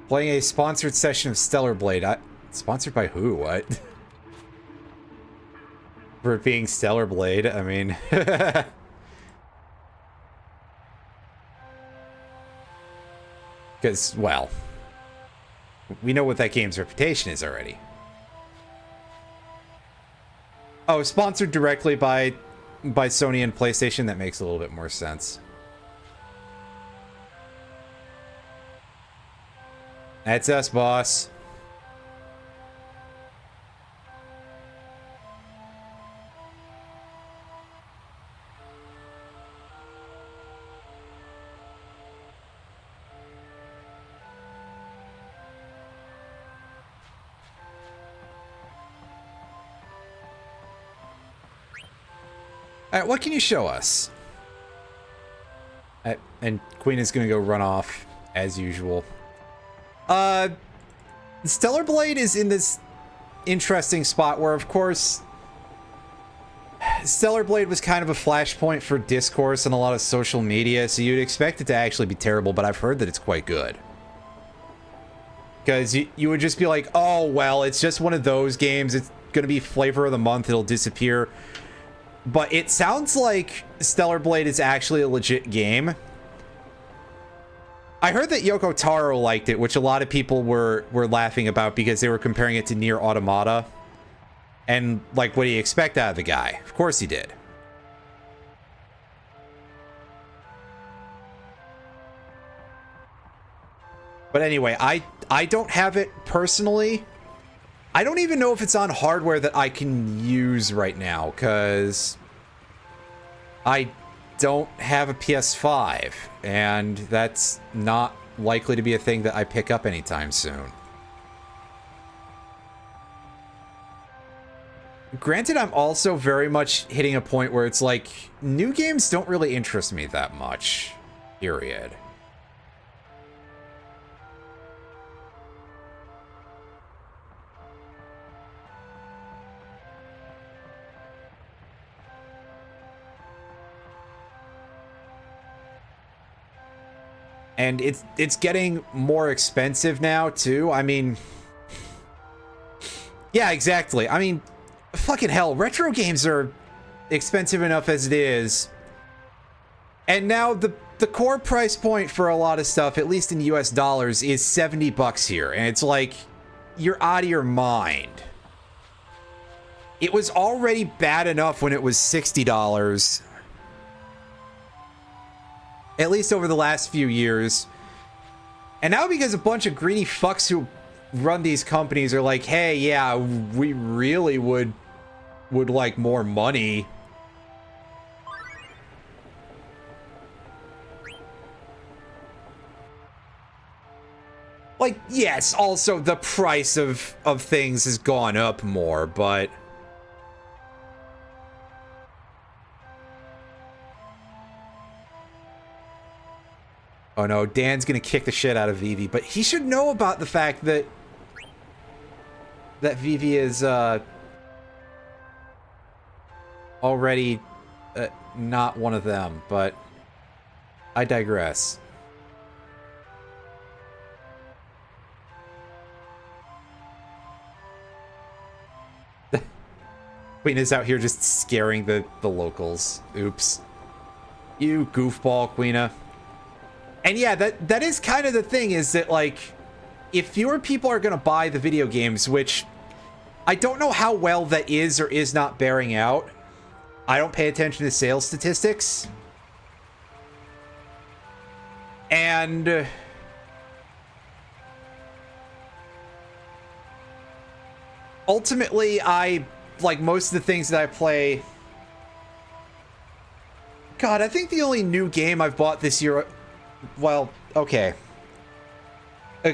Playing a sponsored session of Stellar Blade. Sponsored by who? What? For it being Stellar Blade, I mean... Because, well... We know what that game's reputation is already. Oh, sponsored directly by Sony and PlayStation? That makes a little bit more sense. That's us, boss. All right, what can you show us? And Queen is going to go run off, as usual. Stellar Blade is in this interesting spot where, of course, Stellar Blade was kind of a flashpoint for discourse on a lot of social media, so you'd expect it to actually be terrible, but I've heard that it's quite good. Because you would just be like, oh, well, it's just one of those games. It's going to be flavor of the month. It'll disappear. But it sounds like Stellar Blade is actually a legit game. I heard that Yoko Taro liked it, which a lot of people were laughing about because they were comparing it to Nier Automata. And, like, what do you expect out of the guy? Of course he did. But anyway, I don't have it personally. I don't even know if it's on hardware that I can use right now, because I don't have a PS5, and that's not likely to be a thing that I pick up anytime soon. Granted, I'm also very much hitting a point where it's like, new games don't really interest me that much, period. And it's getting more expensive now, too. I mean... Yeah, exactly. I mean, fucking hell, retro games are expensive enough as it is. And now the core price point for a lot of stuff, at least in US dollars, is $70 here. And it's like, you're out of your mind. It was already bad enough when it was $60. At least over the last few years. And now because a bunch of greedy fucks who run these companies are like, hey, yeah, we really would like more money. Like, yes, also the price of things has gone up more, but... Oh no, Dan's gonna kick the shit out of Vivi, but he should know about the fact that Vivi is already not one of them, but I digress. Queen is out here just scaring the locals. Oops. You goofball, Queena. And yeah, that is kind of the thing, is that, like, if fewer people are going to buy the video games, which I don't know how well that is or is not bearing out. I don't pay attention to sales statistics. And... ultimately, like, most of the things that I play... God, I think the only new game I've bought this year... Well, okay.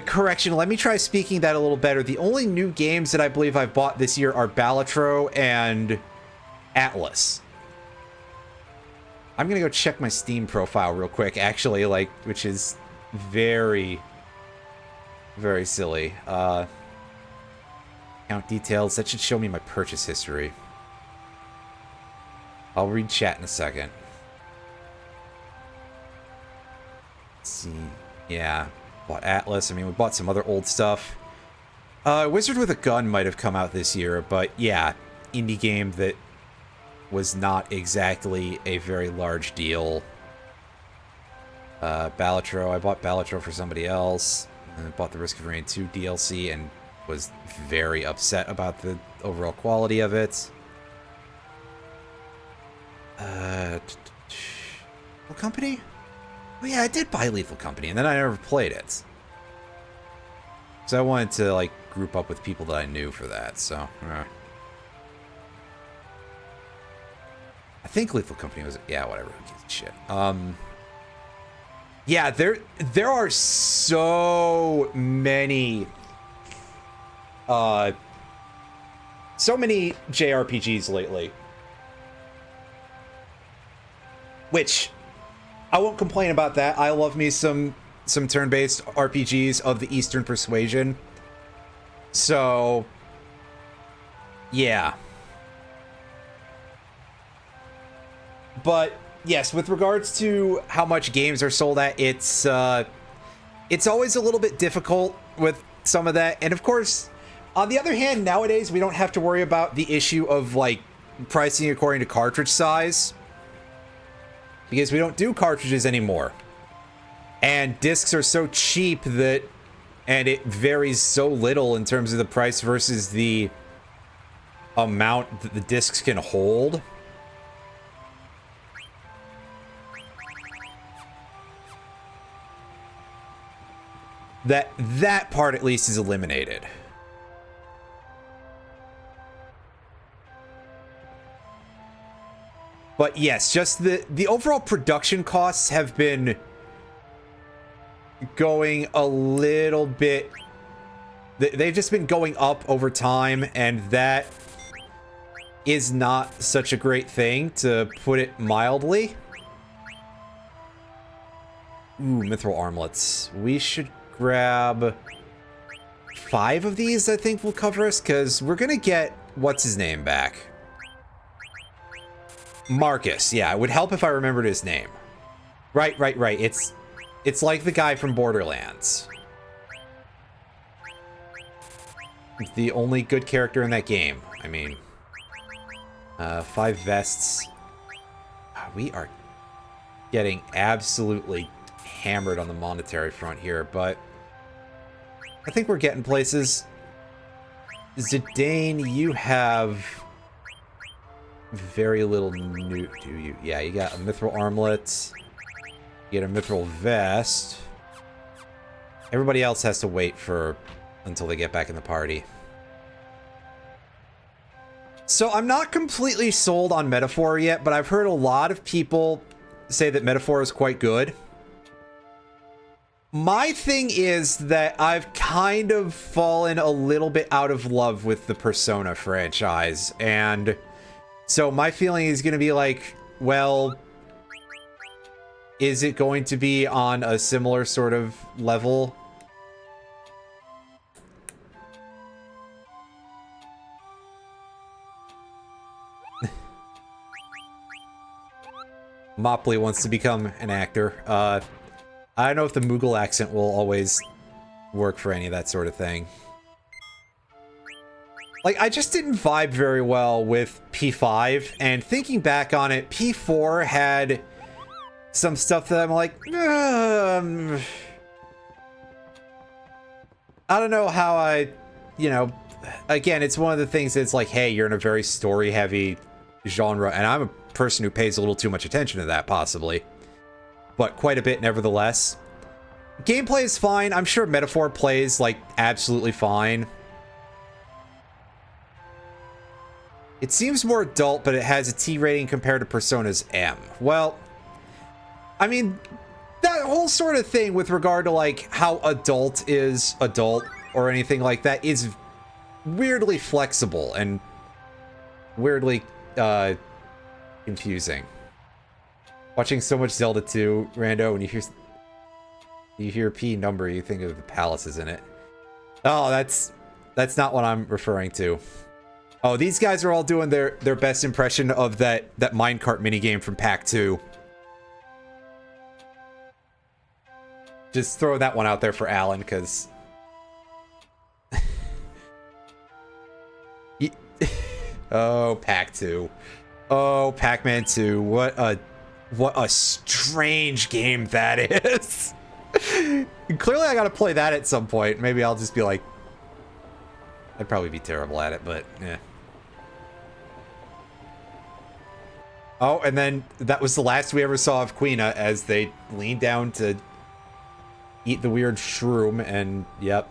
Correction, let me try speaking that a little better. The only new games that I believe I've bought this year are Balatro and Atlas. I'm gonna go check my Steam profile real quick, actually, like, which is very, very silly. Account details, that should show me my purchase history. I'll read chat in a second. Let's see. Yeah. Bought Atlas. I mean, we bought some other old stuff. Wizard with a Gun might have come out this year, but yeah. Indie game that was not exactly a very large deal. Balatro. I bought Balatro for somebody else. And I bought the Risk of Rain 2 DLC and was very upset about the overall quality of it. What company? Oh yeah, I did buy Lethal Company, and then I never played it. So I wanted to, like, group up with people that I knew for that, so... I think Lethal Company was... Yeah, whatever. Who gives a shit? Yeah, there are so many... so many JRPGs lately. Which... I won't complain about that. I love me some turn-based RPGs of the Eastern persuasion. So, yeah. But yes, with regards to how much games are sold at, it's always a little bit difficult with some of that. And of course, on the other hand, nowadays we don't have to worry about the issue of like pricing according to cartridge size, because we don't do cartridges anymore. And discs are so cheap that, and it varies so little in terms of the price versus the amount that the discs can hold. That part at least is eliminated. But yes, just the overall production costs have been going a little bit... They've just been going up over time, and that is not such a great thing, to put it mildly. Ooh, mithril armlets. We should grab 5 of these, I think will cover us, because we're gonna get what's his name back. Marcus. Yeah, it would help if I remembered his name. Right. It's like the guy from Borderlands. The only good character in that game. I mean, 5 vests. We are getting absolutely hammered on the monetary front here, but I think we're getting places. Zidane, you have very little new, do you? Yeah, you got a mithril armlet. You get a mithril vest. Everybody else has to wait until they get back in the party. So I'm not completely sold on Metaphor yet, but I've heard a lot of people say that Metaphor is quite good. My thing is that I've kind of fallen a little bit out of love with the Persona franchise, and so my feeling is going to be like, well, is it going to be on a similar sort of level? Mopley wants to become an actor. I don't know if the Moogle accent will always work for any of that sort of thing. Like, I just didn't vibe very well with P5, and thinking back on it, P4 had some stuff that I'm like, I don't know how again, it's one of the things that's like, hey, you're in a very story-heavy genre, and I'm a person who pays a little too much attention to that, possibly. But quite a bit, nevertheless. Gameplay is fine. I'm sure Metaphor plays, like, absolutely fine. It seems more adult, but it has a T rating compared to Persona's M. Well, I mean, that whole sort of thing with regard to, like, how adult is adult or anything like that is weirdly flexible and weirdly, confusing. Watching so much Zelda 2, Rando, when you hear P number, you think of the palaces in it. Oh, that's not what I'm referring to. Oh, these guys are all doing their best impression of that minecart minigame from Pack 2. Just throw that one out there for Alan, because... Oh, Pack 2. Oh, Pac-Man 2. What a strange game that is. Clearly I gotta play that at some point. Maybe I'll just be like... I'd probably be terrible at it, but yeah. Oh, and then that was the last we ever saw of Quina as they leaned down to eat the weird shroom, and yep.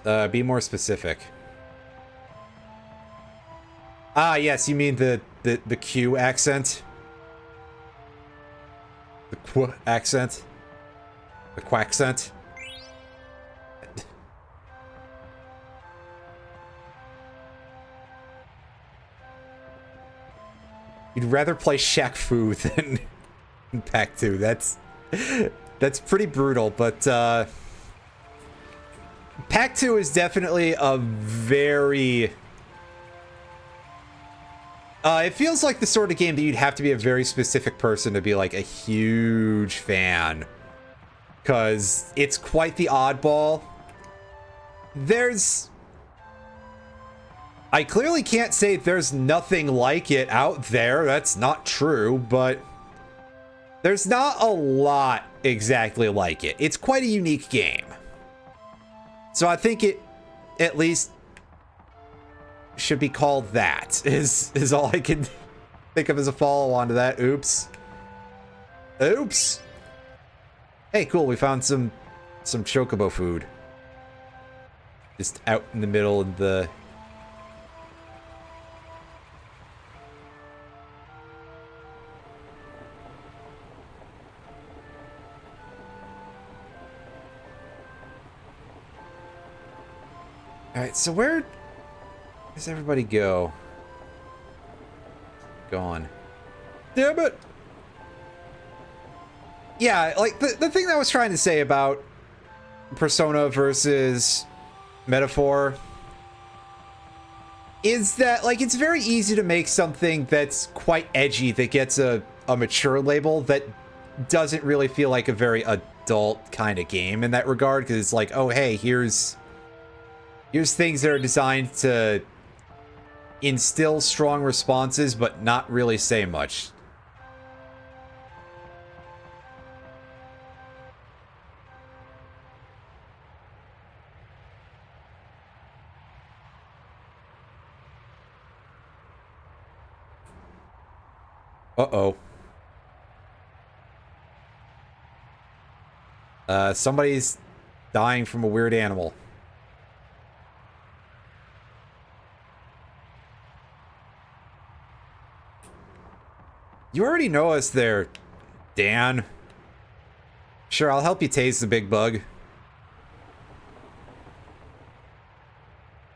Be more specific. Ah, yes, you mean the Q accent? The Qu accent? The quaccent? You'd rather play Shaq Fu than Pack 2. That's pretty brutal, but Pack 2 is definitely a very... it feels like the sort of game that you'd have to be a very specific person to be like a huge fan. Because it's quite the oddball. I clearly can't say there's nothing like it out there. That's not true, but there's not a lot exactly like it. It's quite a unique game. So I think it at least should be called that, is all I can think of as a follow-on to that. Oops. Oops. Hey, cool, we found some chocobo food. Just out in the middle of the... Alright, so where does everybody go? Gone. Damn it! Yeah, like, the thing that I was trying to say about Persona versus Metaphor is that, like, it's very easy to make something that's quite edgy that gets a mature label that doesn't really feel like a very adult kind of game in that regard, because it's like, oh, hey, here's things that are designed to instill strong responses, but not really say much. Uh-oh. Somebody's dying from a weird animal. You already know us there, Dan. Sure, I'll help you tase the big bug.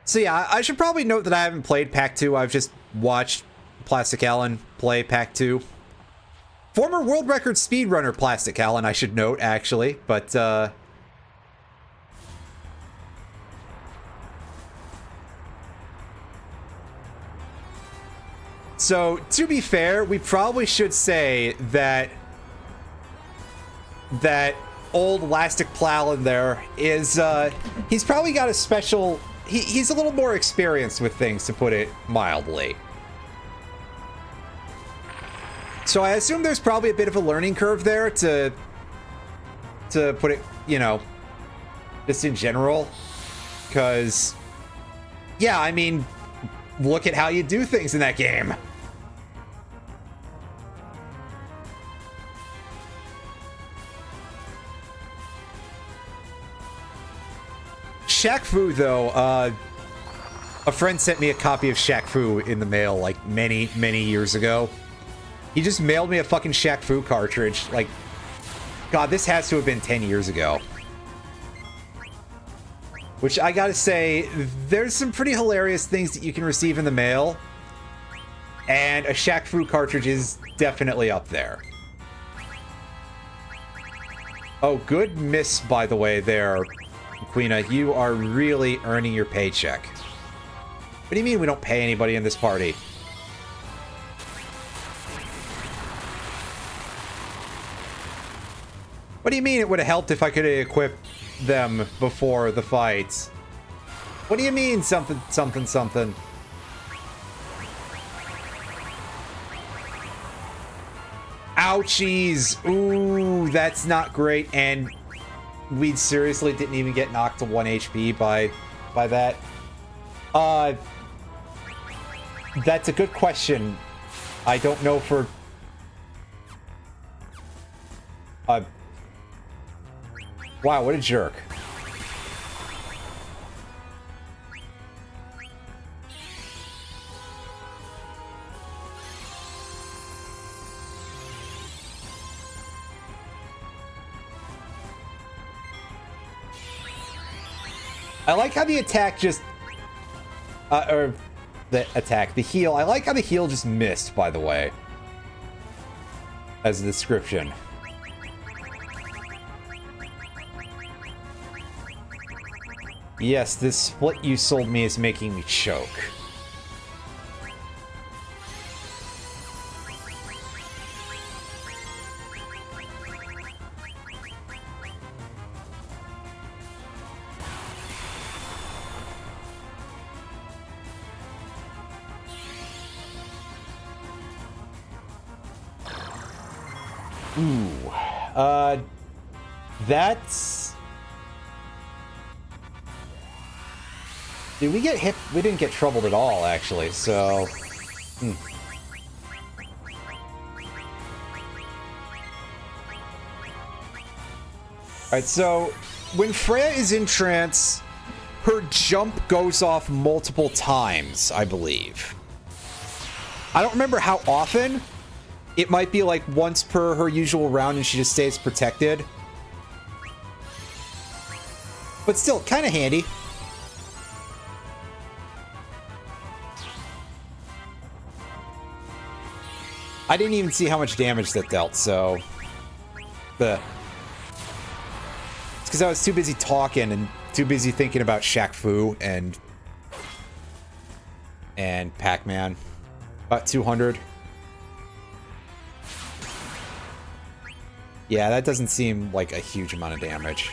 So yeah, I should probably note that I haven't played Pack 2. I've just watched Plastic Alan play Pack 2. Former world record speedrunner Plastic Alan, I should note, actually. But, so, to be fair, we probably should say that old Elastic Plow in there is, he's probably got a special... He's a little more experienced with things, to put it mildly. So I assume there's probably a bit of a learning curve there to put it, you know, just in general. Because, yeah, I mean, look at how you do things in that game. Shaq Fu, though, a friend sent me a copy of Shaq Fu in the mail, like, many, many years ago. He just mailed me a fucking Shaq Fu cartridge. Like, God, this has to have been 10 years ago. Which, I gotta say, there's some pretty hilarious things that you can receive in the mail. And a Shaq Fu cartridge is definitely up there. Oh, good miss, by the way, there, Queena. You are really earning your paycheck. What do you mean we don't pay anybody in this party? What do you mean it would have helped if I could have equipped them before the fight? What do you mean something, something, something? Ouchies! Ooh, that's not great, and we seriously didn't even get knocked to 1 HP by that. That's a good question. I don't know for... Wow, what a jerk. I like how the attack just... or the attack, the heal. I like how the heal just missed, by the way. As a description. Yes, this split you sold me is making me choke. Ooh. That's... Did we get hit? We didn't get troubled at all, actually, so... Alright, so... When Freya is in trance, her jump goes off multiple times, I believe. I don't remember how often. It might be like once per her usual round and she just stays protected. But still, kind of handy. I didn't even see how much damage that dealt, so... It's because I was too busy talking and too busy thinking about Shaq Fu and Pac-Man. About 200. Yeah, that doesn't seem like a huge amount of damage.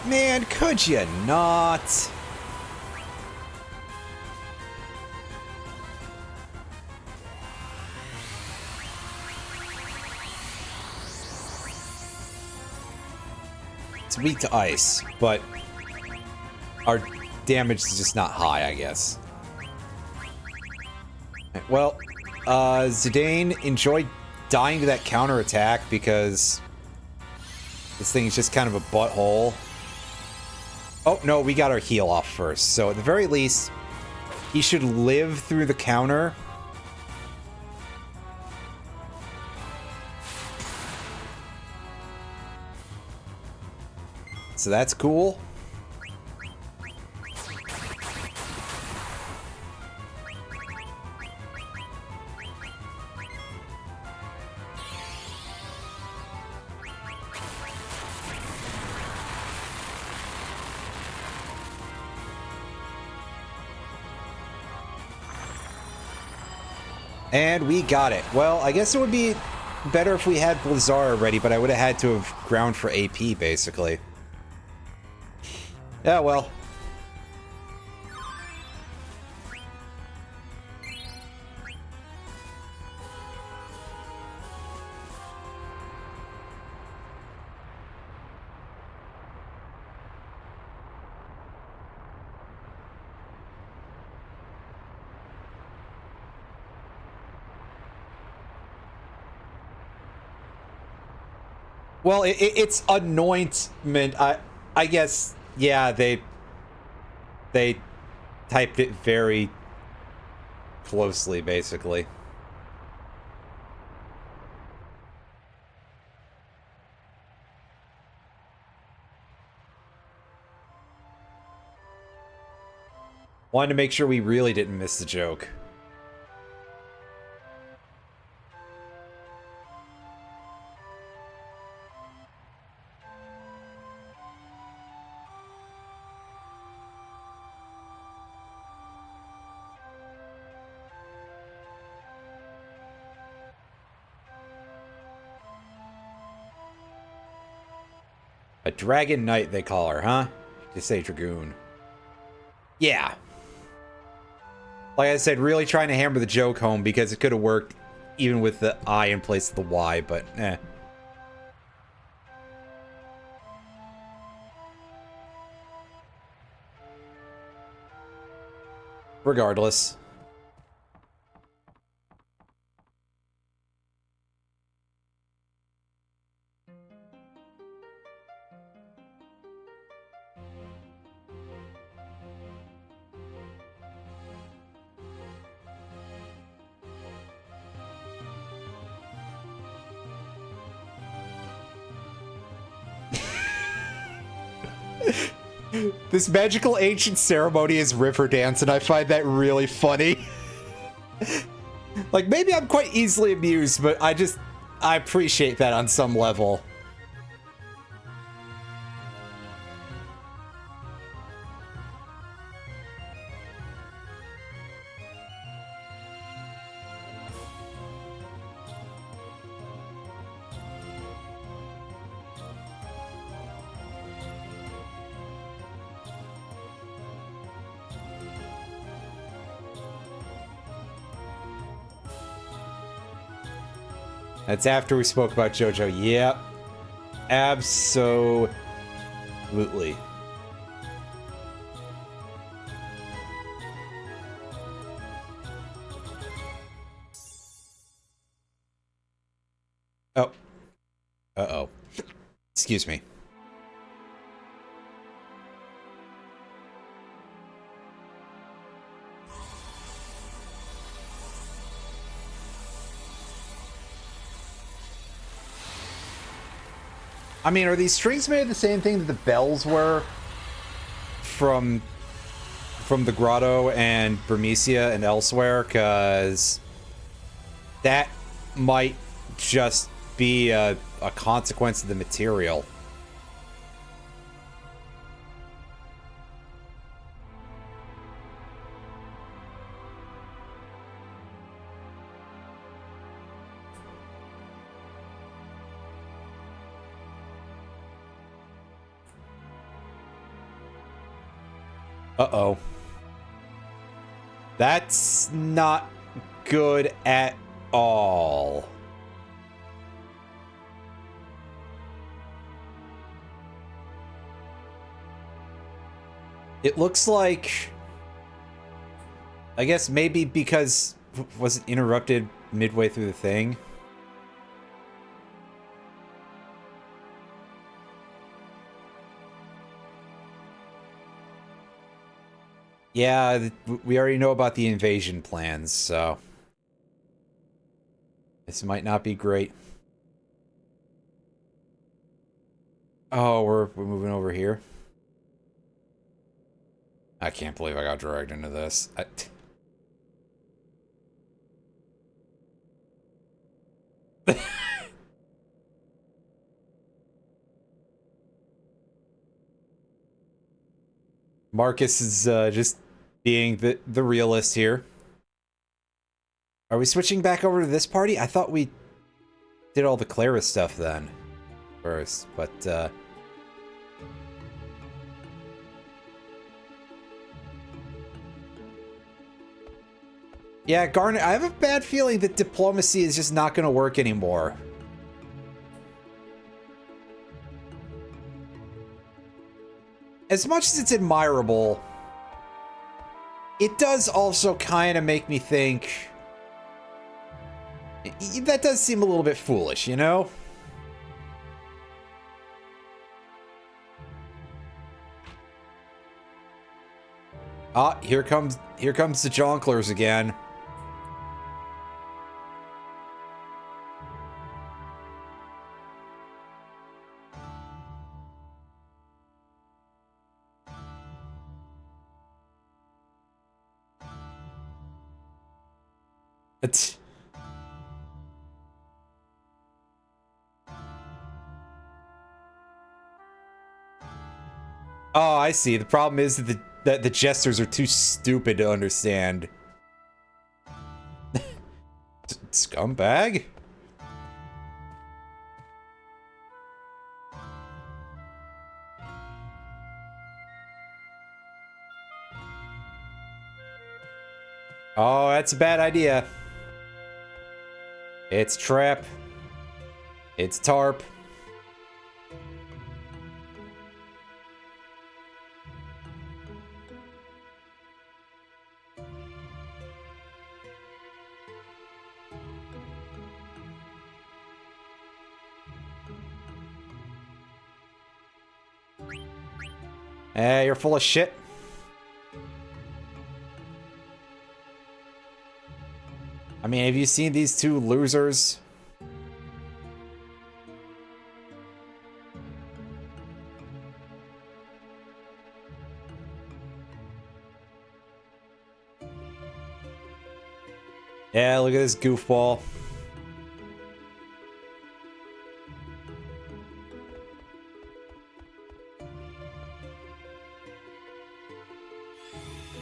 Man, could you not? It's weak to ice, but our damage is just not high, I guess. Well, Zidane, enjoy dying to that counterattack because this thing is just kind of a butthole. Oh, no, we got our heal off first. So at the very least, he should live through the counter. So that's cool. And we got it. Well, I guess it would be better if we had Blizzara ready, but I would have had to have ground for AP, basically. Yeah, well. Well, it's anointment. I guess, yeah, they typed it very closely, basically. Wanted to make sure we really didn't miss the joke. A Dragon Knight, they call her, huh? Just say Dragoon. Yeah. Like I said, really trying to hammer the joke home because it could have worked even with the I in place of the Y, but eh. Regardless. This magical ancient ceremony is river dance, and I find that really funny. Like, maybe I'm quite easily amused, but I appreciate that on some level. That's after we spoke about JoJo. Yep. Absolutely. Oh. Uh-oh. Excuse me. I mean, are these strings made of the same thing that the bells were from the grotto and Burmecia and elsewhere? Because that might just be a consequence of the material. Uh-oh. That's not good at all. It looks like... I guess maybe because... Was it interrupted midway through the thing? Yeah, we already know about the invasion plans, so... This might not be great. Oh, we're moving over here? I can't believe I got dragged into this. Marcus is just being the realist here. Are we switching back over to this party? I thought we did all the Clara stuff then first, but yeah, Garnet, I have a bad feeling that diplomacy is just not going to work anymore. As much as it's admirable, it does also kind of make me think... That does seem a little bit foolish, you know? Ah, here comes the Jonklers again. It's... Oh, I see. The problem is that the jesters are too stupid to understand. Scumbag? Oh, that's a bad idea. It's trap. It's tarp. You're full of shit. I mean, have you seen these two losers? Yeah, look at this goofball.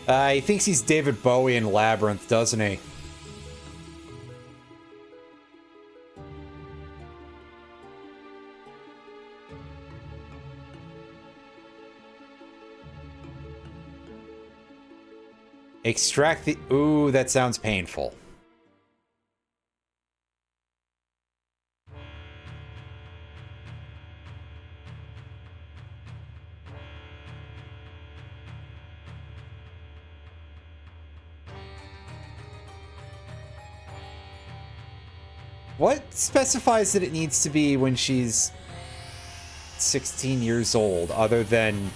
He thinks he's David Bowie in Labyrinth, doesn't he? Extract the... Ooh, that sounds painful. What specifies that it needs to be when she's 16 years old, other than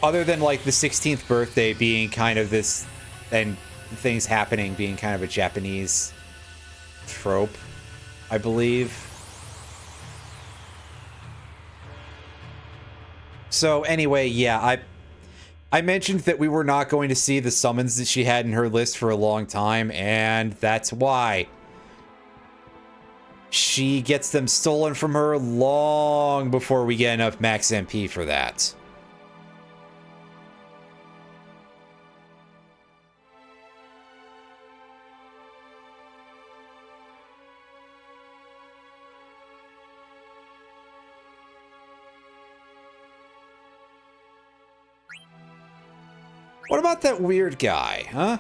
like the 16th birthday being kind of this, and things happening being kind of a Japanese trope, I believe. So anyway, yeah, I mentioned that we were not going to see the summons that she had in her list for a long time, and that's why. She gets them stolen from her long before we get enough max MP for that. What about that weird guy, huh?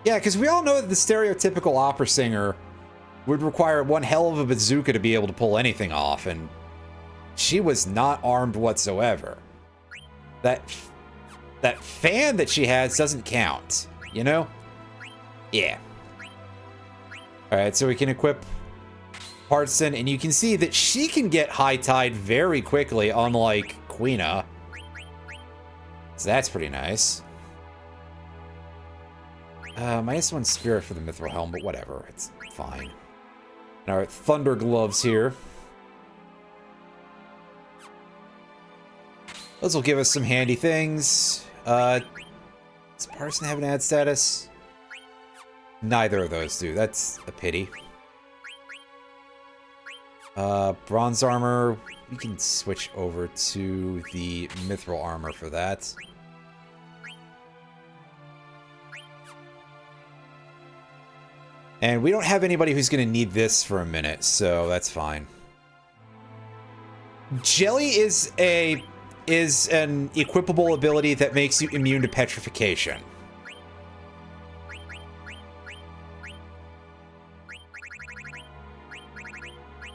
Yeah, because we all know that the stereotypical opera singer would require one hell of a bazooka to be able to pull anything off, and she was not armed whatsoever. That fan that she has doesn't count, you know? Yeah. Alright, so we can equip Hearthstone, and you can see that she can get High Tide very quickly, unlike Queena. So that's pretty nice. -1 spirit for the Mithril Helm, but whatever, it's fine. And our Thunder Gloves here. Those will give us some handy things. Does Parson have an ad status? Neither of those do. That's a pity. Bronze armor. We can switch over to the Mithril armor for that. And we don't have anybody who's going to need this for a minute, so that's fine. Jelly is an equipable ability that makes you immune to petrification.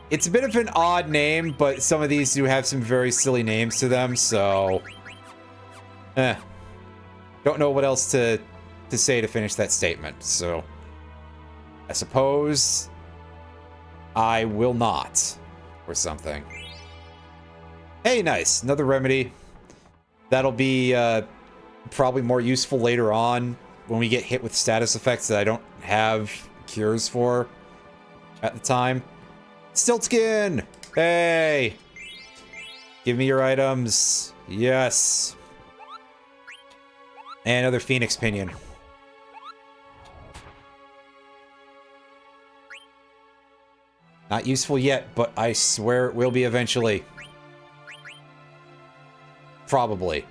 It's a bit of an odd name, but some of these do have some very silly names to them, so... Don't know what else to say to finish that statement, so... I suppose I will not, or something. Hey, nice. Another remedy. That'll be probably more useful later on when we get hit with status effects that I don't have cures for at the time. Stiltskin! Hey! Give me your items. Yes. And another Phoenix Pinion. Not useful yet, but I swear it will be eventually. Probably.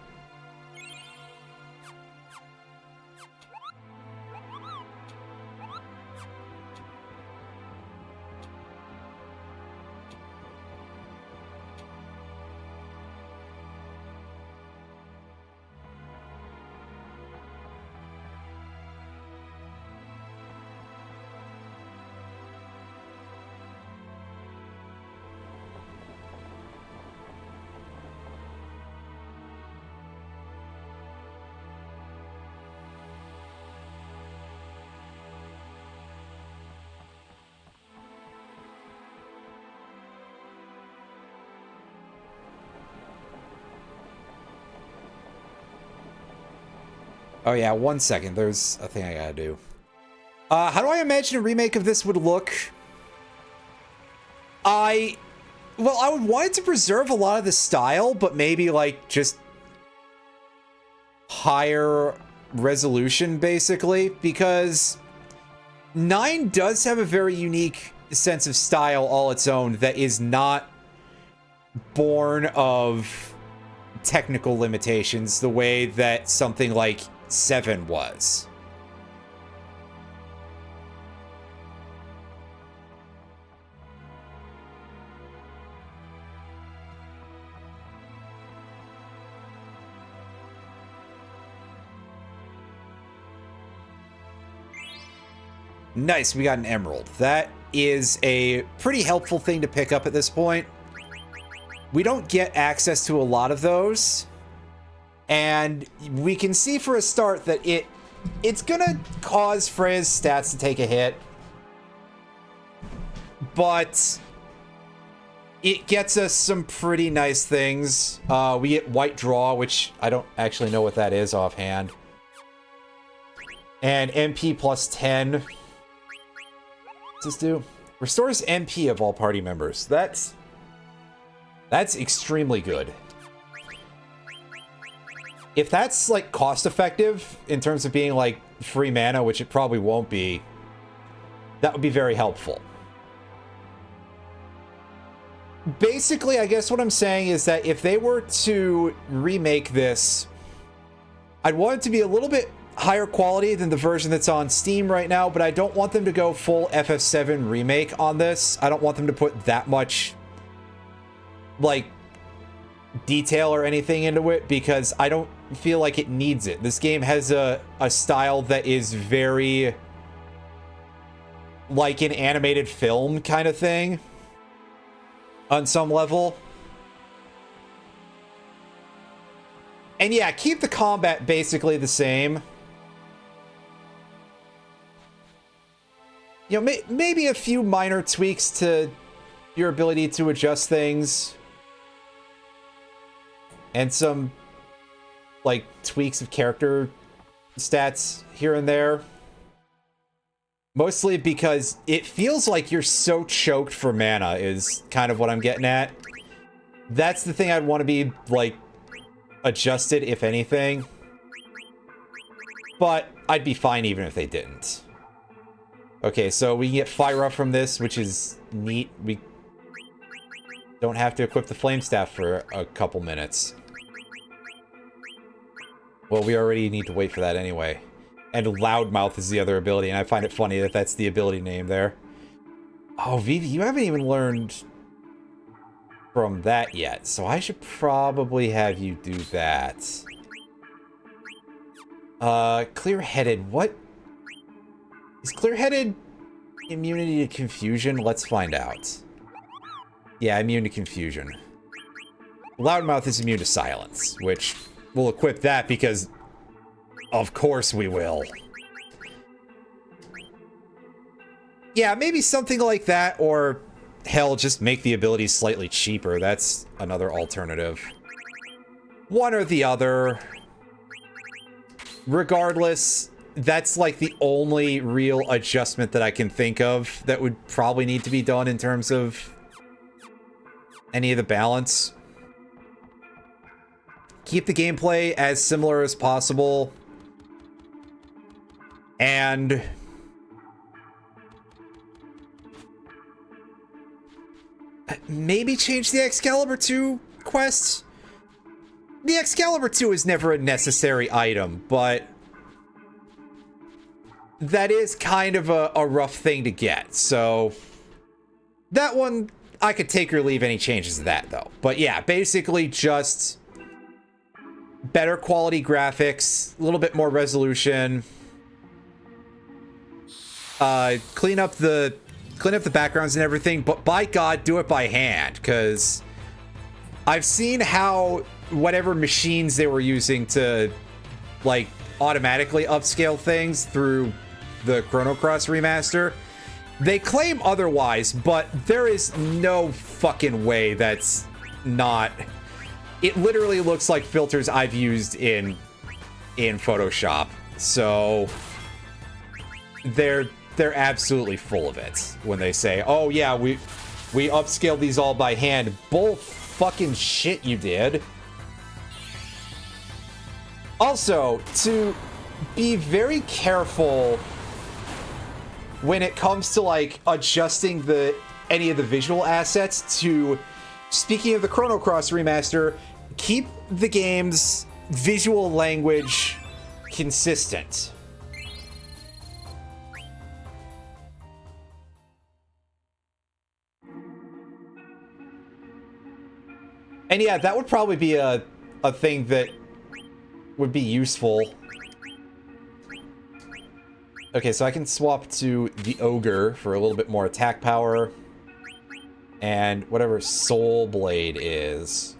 Oh yeah, 1 second. There's a thing I gotta do. How do I imagine a remake of this would look? Well, I would want it to preserve a lot of the style, but maybe like just higher resolution, basically, because 9 does have a very unique sense of style all its own that is not born of technical limitations the way that something like 7 was. Nice, we got an emerald. That is a pretty helpful thing to pick up at this point. We don't get access to a lot of those, and we can see for a start that it's gonna cause Freya's stats to take a hit, but it gets us some pretty nice things. We get white draw, which I don't actually know what that is offhand, and MP plus 10. What's this do? Restores MP of all party members. That's extremely good. If that's like cost effective in terms of being like free mana, which it probably won't be, that would be very helpful. Basically, I guess what I'm saying is that if they were to remake this, I'd want it to be a little bit higher quality than the version that's on Steam right now, but I don't want them to go full FF7 remake on this. I don't want them to put that much like detail or anything into it because I don't feel like it needs it. This game has a style that is very like an animated film kind of thing on some level. And yeah, keep the combat basically the same. You know, maybe a few minor tweaks to your ability to adjust things. And some, like, tweaks of character stats here and there. Mostly because it feels like you're so choked for mana is kind of what I'm getting at. That's the thing I'd want to be, like, adjusted, if anything. But I'd be fine even if they didn't. Okay, so we can get Fire Up from this, which is neat. We don't have to equip the Flame Staff for a couple minutes. Well, we already need to wait for that anyway. And Loudmouth is the other ability, and I find it funny that that's the ability name there. Oh, Vivi, you haven't even learned from that yet, so I should probably have you do that. Clear-Headed, what? Is Clear-Headed immunity to confusion? Let's find out. Yeah, immune to confusion. Loudmouth is immune to silence, which we'll equip that because of course we will. Yeah, maybe something like that, or hell, just make the abilities slightly cheaper. That's another alternative. One or the other. Regardless, that's like the only real adjustment that I can think of that would probably need to be done in terms of any of the balance. Keep the gameplay as similar as possible. And maybe change the Excalibur 2 quests. The Excalibur 2 is never a necessary item, but that is kind of a rough thing to get. So that one, I could take or leave any changes to that, though. But yeah, basically just better quality graphics, a little bit more resolution. Clean up the backgrounds and everything, but by God, do it by hand, because I've seen how whatever machines they were using to like automatically upscale things through the Chrono Cross remaster, they claim otherwise, but there is no fucking way that's not. It literally looks like filters I've used in in Photoshop. So they're absolutely full of it when they say, "Oh yeah, we upscaled these all by hand." Bull fucking shit, you did. Also, to be very careful when it comes to like adjusting any of the visual assets to, speaking of the Chrono Cross remaster, keep the game's visual language consistent. And yeah, that would probably be a thing that would be useful. Okay, so I can swap to the Ogre for a little bit more attack power. And whatever Soul Blade is.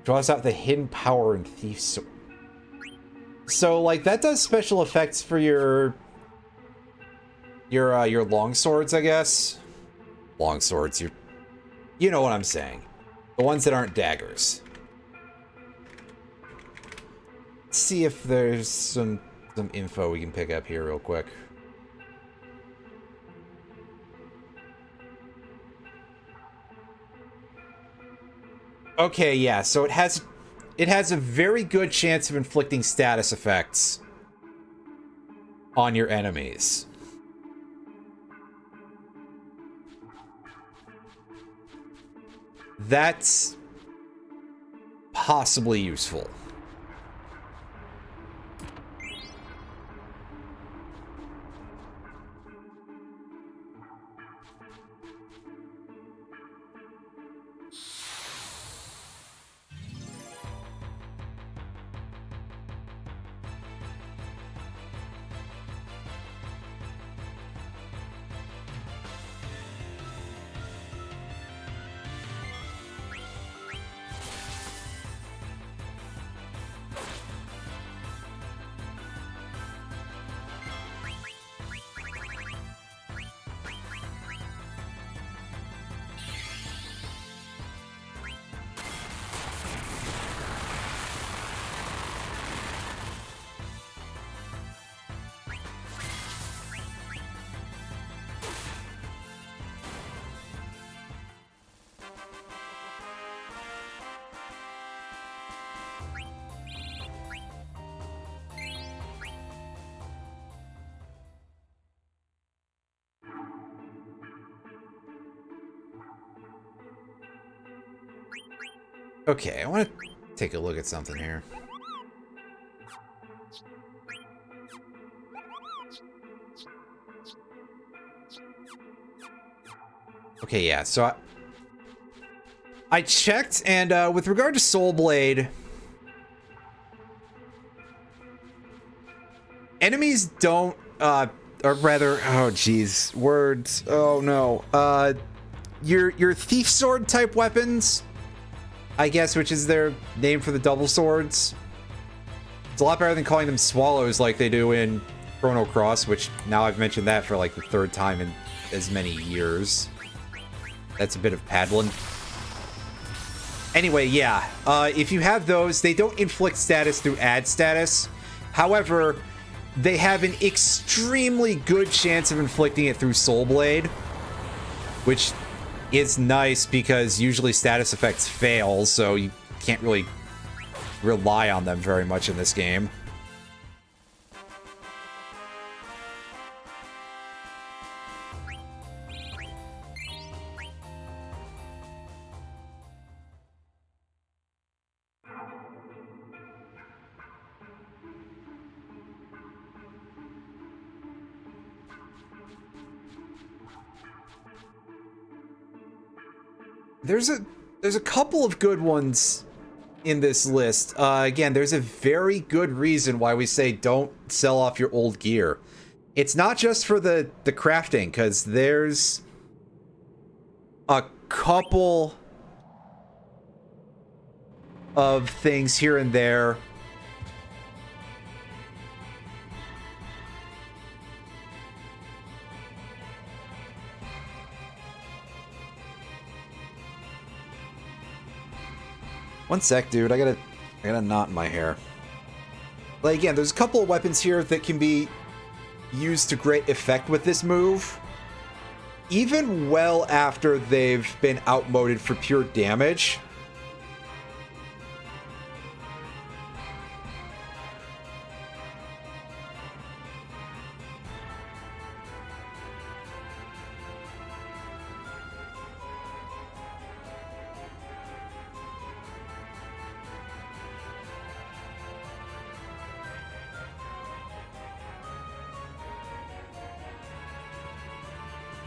Draws out the hidden power in Thief Sword. So, like, that does special effects for your long swords, I guess. Long swords, you know what I'm saying. The ones that aren't daggers. Let's see if there's some info we can pick up here real quick. Okay, yeah, so it has a very good chance of inflicting status effects on your enemies. That's possibly useful. Okay, I want to take a look at something here. Okay, yeah, so I checked, and with regard to Soul Blade, enemies don't, or rather, oh jeez, words, oh no, your Thief Sword type weapons, I guess, which is their name for the double swords. It's a lot better than calling them swallows like they do in Chrono Cross, which now I've mentioned that for like the third time in as many years. That's a bit of paddling. Anyway, yeah, if you have those, they don't inflict status through add status. However, they have an extremely good chance of inflicting it through Soul Blade, which is nice because usually status effects fail, so you can't really rely on them very much in this game. There's a couple of good ones in this list. Again, there's a very good reason why we say don't sell off your old gear. It's not just for the crafting, because there's a couple of things here and there. One sec, dude. I got a knot in my hair. Like, again, there's a couple of weapons here that can be used to great effect with this move, even well after they've been outmoded for pure damage.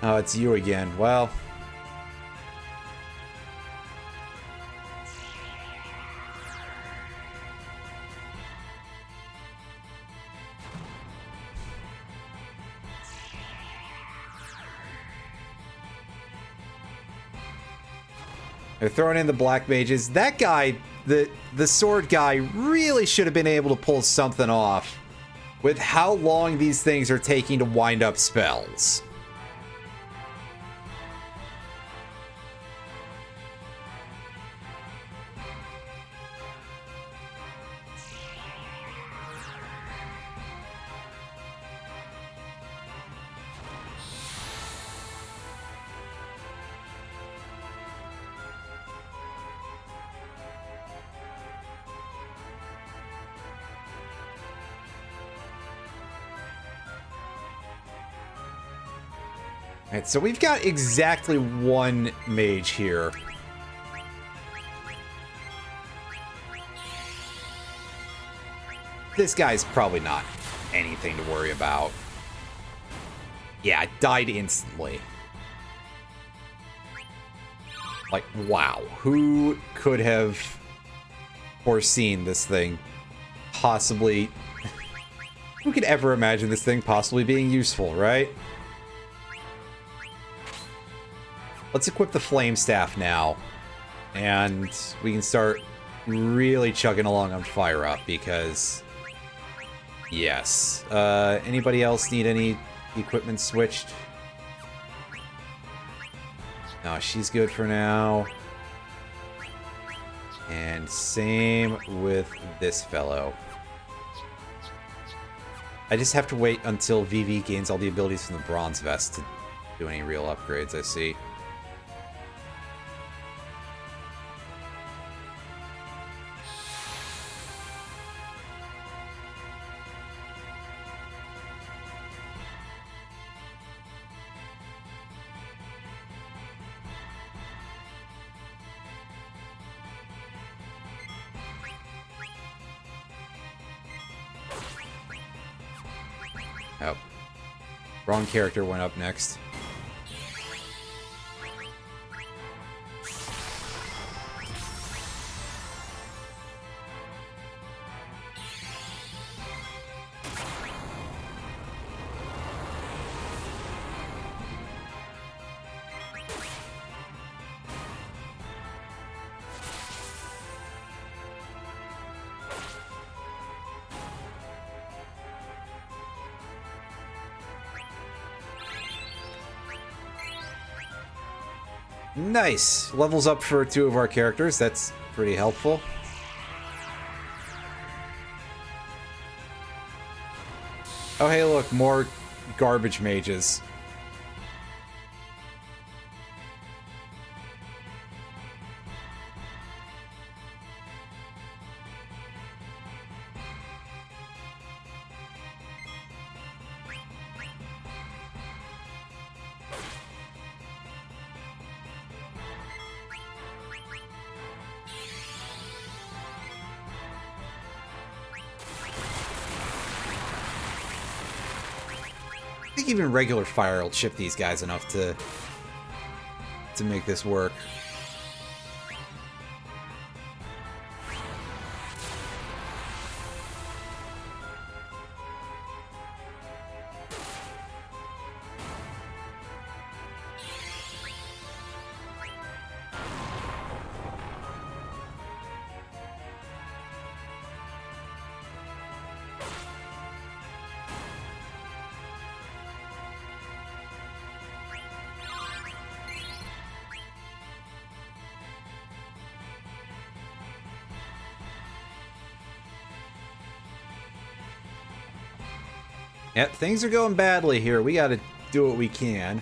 Oh, it's you again. Well. They're throwing in the black mages. That guy, the sword guy, really should have been able to pull something off with how long these things are taking to wind up spells. Alright, so we've got exactly one mage here. This guy's probably not anything to worry about. Yeah, it died instantly. Like, wow. Who could have foreseen this thing possibly... Who could ever imagine this thing possibly being useful, right? Let's equip the Flame Staff now, and we can start really chugging along on Fire Up, because, yes. Anybody else need any equipment switched? No, she's good for now. And same with this fellow. I just have to wait until VV gains all the abilities from the Bronze Vest to do any real upgrades, I see. Oh. Wrong character went up next. Nice! Levels up for 2 of our characters. That's pretty helpful. Oh, hey, look, more garbage mages. I think even regular fire will chip these guys enough to make this work. Yep, things are going badly here. We gotta do what we can.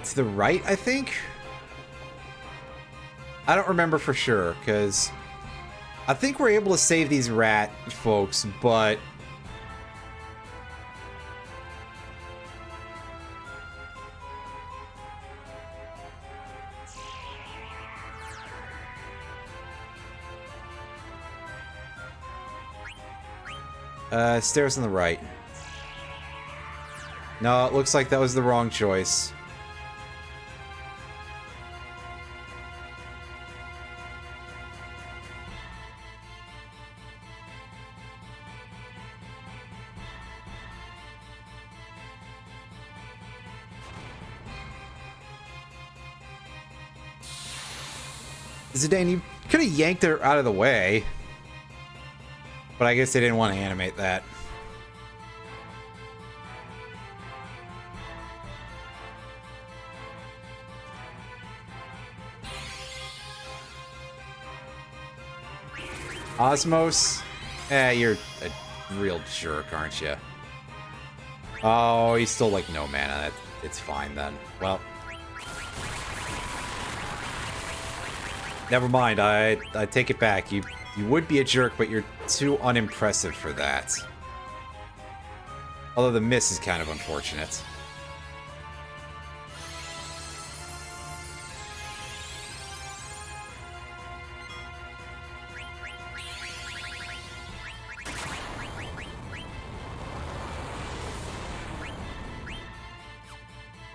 To the right, I think? I don't remember for sure, because I think we're able to save these rat folks, but... Stairs on the right. No, it looks like that was the wrong choice. Zidane, you could have yanked her out of the way. But I guess they didn't want to animate that. Osmos? You're a real jerk, aren't you? Oh, he's still like no mana. It's fine then. Well. Never mind, I take it back. You would be a jerk, but you're too unimpressive for that. Although the miss is kind of unfortunate.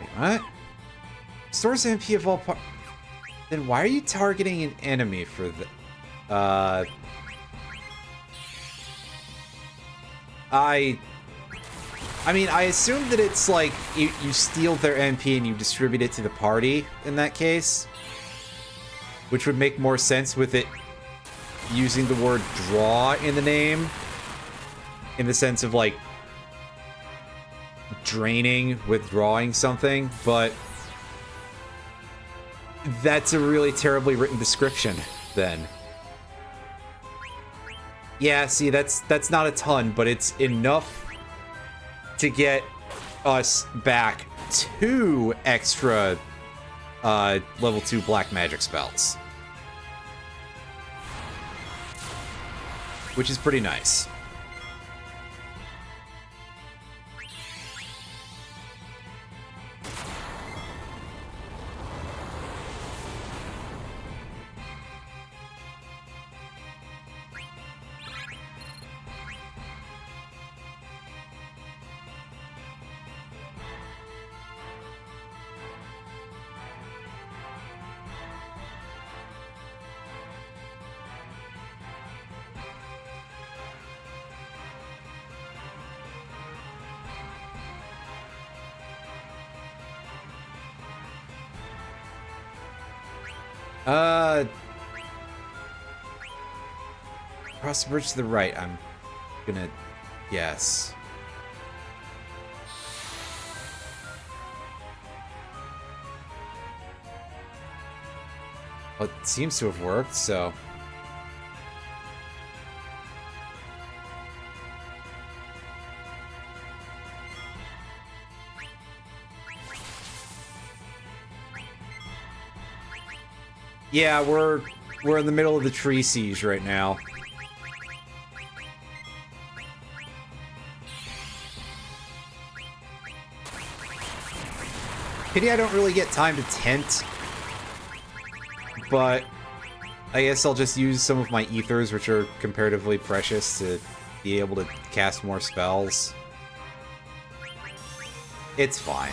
Wait, what? Stores MP of all parts. Then why are you targeting an enemy for the... I mean, I assume that it's like you steal their MP and you distribute it to the party in that case. Which would make more sense with it using the word draw in the name. In the sense of like draining, withdrawing something, but that's a really terribly written description then. Yeah, see, that's not a ton, but it's enough to get us back 2 extra level 2 black magic spells. Which is pretty nice. Cross the bridge to the right, I'm gonna guess. Well, it seems to have worked, so... Yeah, we're in the middle of the tree siege right now. Pity I don't really get time to tent. But I guess I'll just use some of my ethers, which are comparatively precious, to be able to cast more spells. It's fine.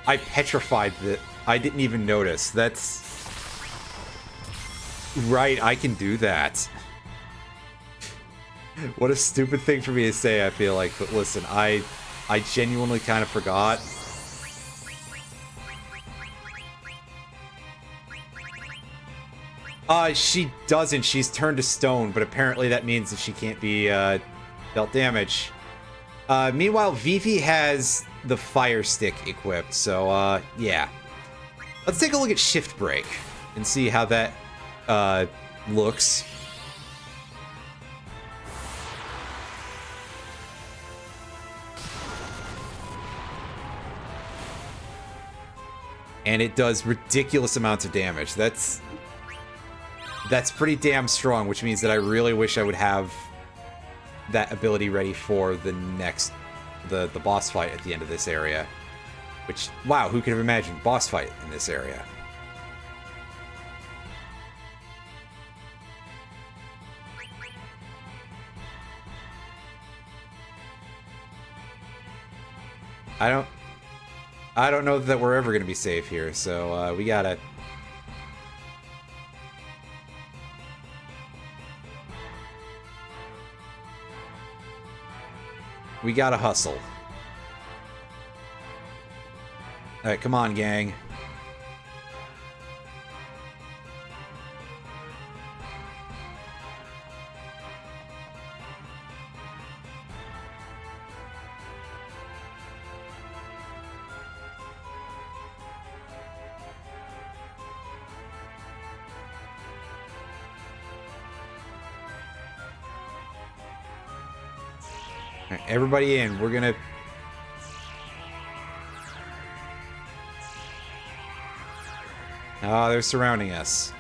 I petrified I didn't even notice. That's... Right, I can do that. What a stupid thing for me to say, I feel like. But listen, I genuinely kind of forgot. She doesn't. She's turned to stone, but apparently that means that she can't be, dealt damage. Meanwhile, Vivi has the fire stick equipped, so, yeah. Let's take a look at Shift Break and see how that, looks. And it does ridiculous amounts of damage. That's pretty damn strong, which means that I really wish I would have that ability ready for the next, the boss fight at the end of this area. Which, wow, who could have imagined boss fight in this area? I don't know that we're ever going to be safe here, so we gotta... We gotta hustle. Alright, come on, gang. Alright, everybody in. We're gonna... Oh, they're surrounding us.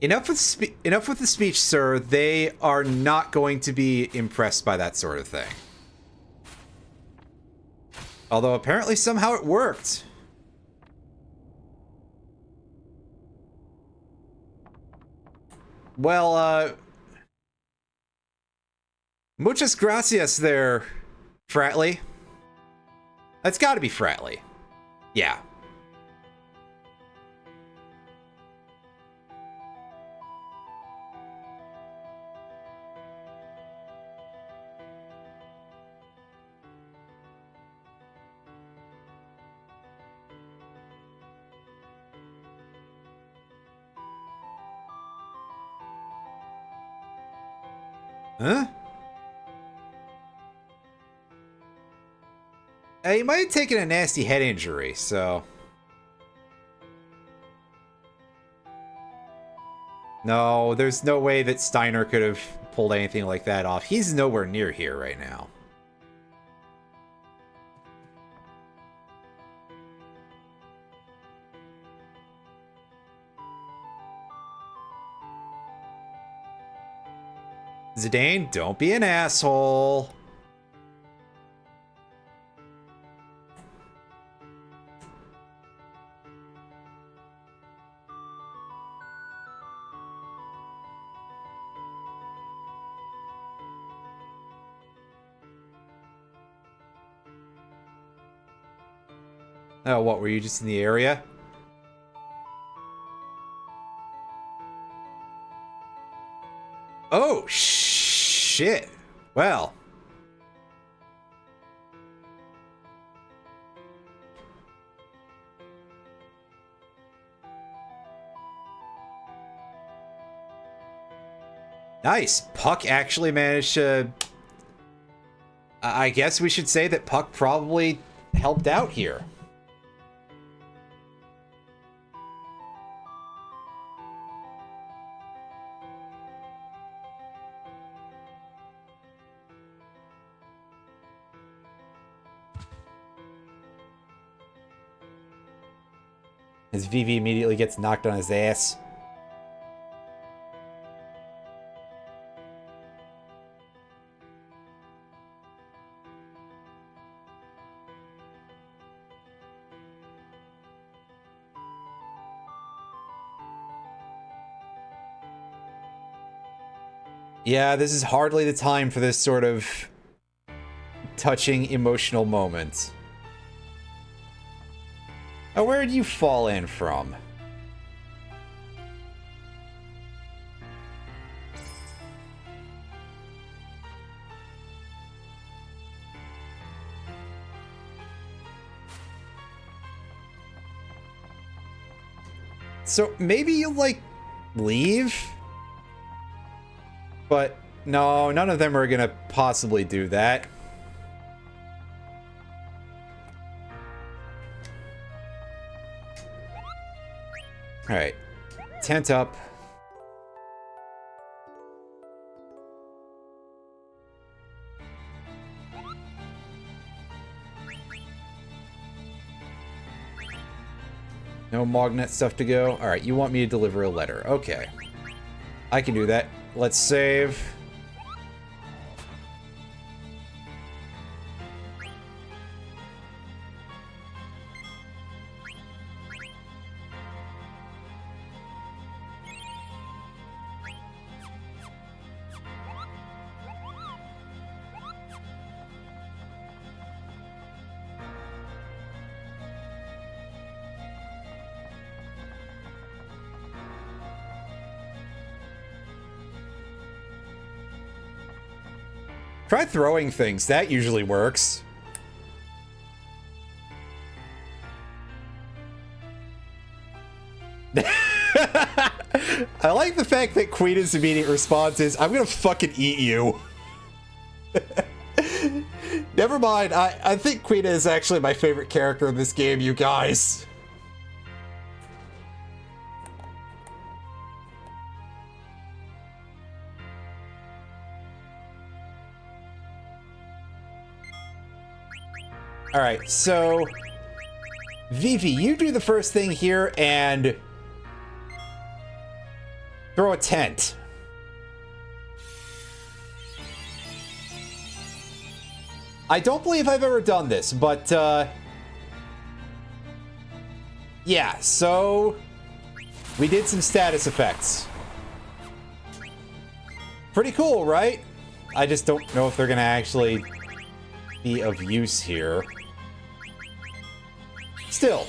Enough with the speech, sir. They are not going to be impressed by that sort of thing. Although apparently somehow it worked. Well, muchas gracias there, Fratley. That's gotta be Fratley. Yeah. Huh? He might have taken a nasty head injury, so... No, there's no way that Steiner could have pulled anything like that off. He's nowhere near here right now. Zidane, don't be an asshole. Oh, what, were you just in the area? Oh, shit. Well. Nice. Puck actually managed to... I guess we should say that Puck probably helped out here. As Vivi immediately gets knocked on his ass. Yeah, this is hardly the time for this sort of touching emotional moment. Oh, where did you fall in from? So maybe you, like, leave? But no, none of them are gonna possibly do that. Alright. Tent up. No Mognet stuff to go. Alright, you want me to deliver a letter. Okay. I can do that. Let's save. Try throwing things. That usually works. I like the fact that Queen's immediate response is, I'm gonna fucking eat you. Never mind. I think Queen is actually my favorite character in this game, you guys. Alright, so Vivi, you do the first thing here and throw a tent. I don't believe I've ever done this, but yeah, so we did some status effects. Pretty cool, right? I just don't know if they're gonna actually be of use here. Still.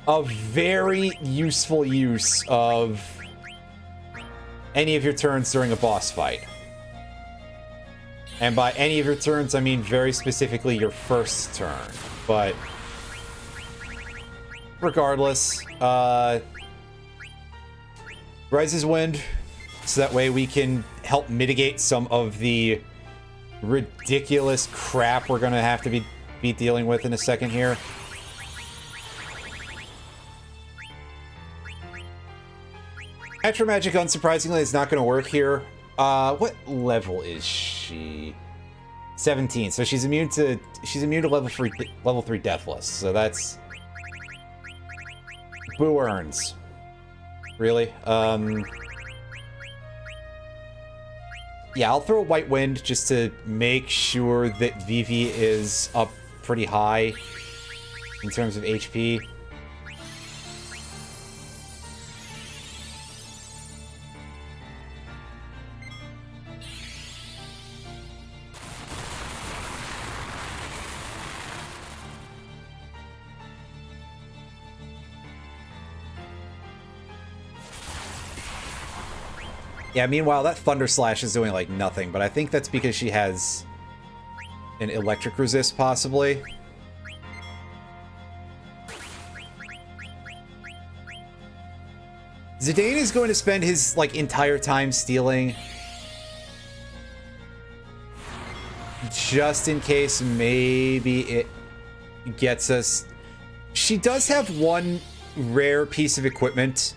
A very useful use of any of your turns during a boss fight. And by any of your turns, I mean very specifically your first turn. But regardless, Rises Wind, so that way we can help mitigate some of the ridiculous crap we're gonna have to be dealing with in a second here. Natural Magic, unsurprisingly, is not gonna work here. What level is she? 17. So she's immune to level 3 Deathless. So that's Boo earns. Really? Yeah, I'll throw a White Wind just to make sure that Vivi is up pretty high in terms of HP. Yeah, meanwhile, that Thunder Slash is doing, like, nothing, but I think that's because she has an electric resist, possibly. Zidane is going to spend his, like, entire time stealing. Just in case maybe it gets us... She does have one rare piece of equipment.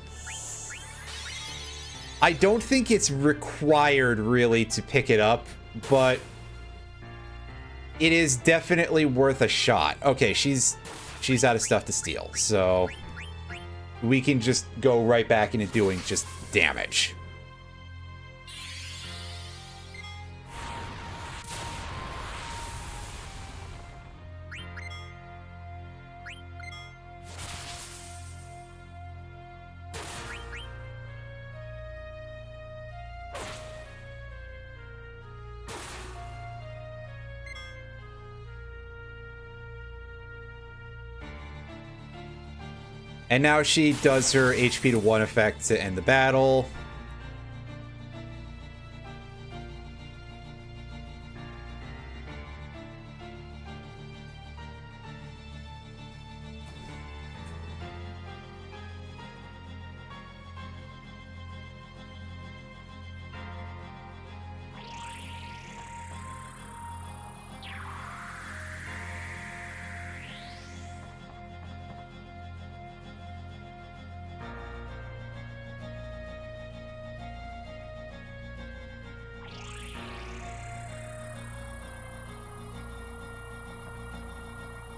I don't think it's required, really, to pick it up, but it is definitely worth a shot. Okay, she's out of stuff to steal, so we can just go right back into doing just damage. And now she does her HP to 1 effect to end the battle.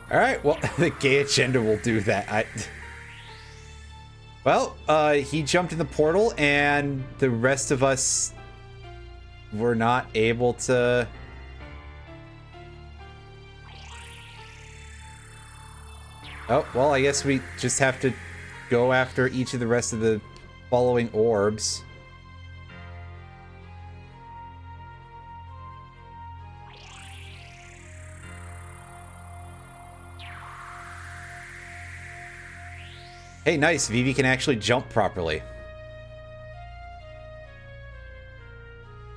Alright, well, the gay agenda will do that. Well, he jumped in the portal, and the rest of us were not able to... Oh, well, I guess we just have to go after each of the rest of the following orbs. Hey, nice. Vivi can actually jump properly.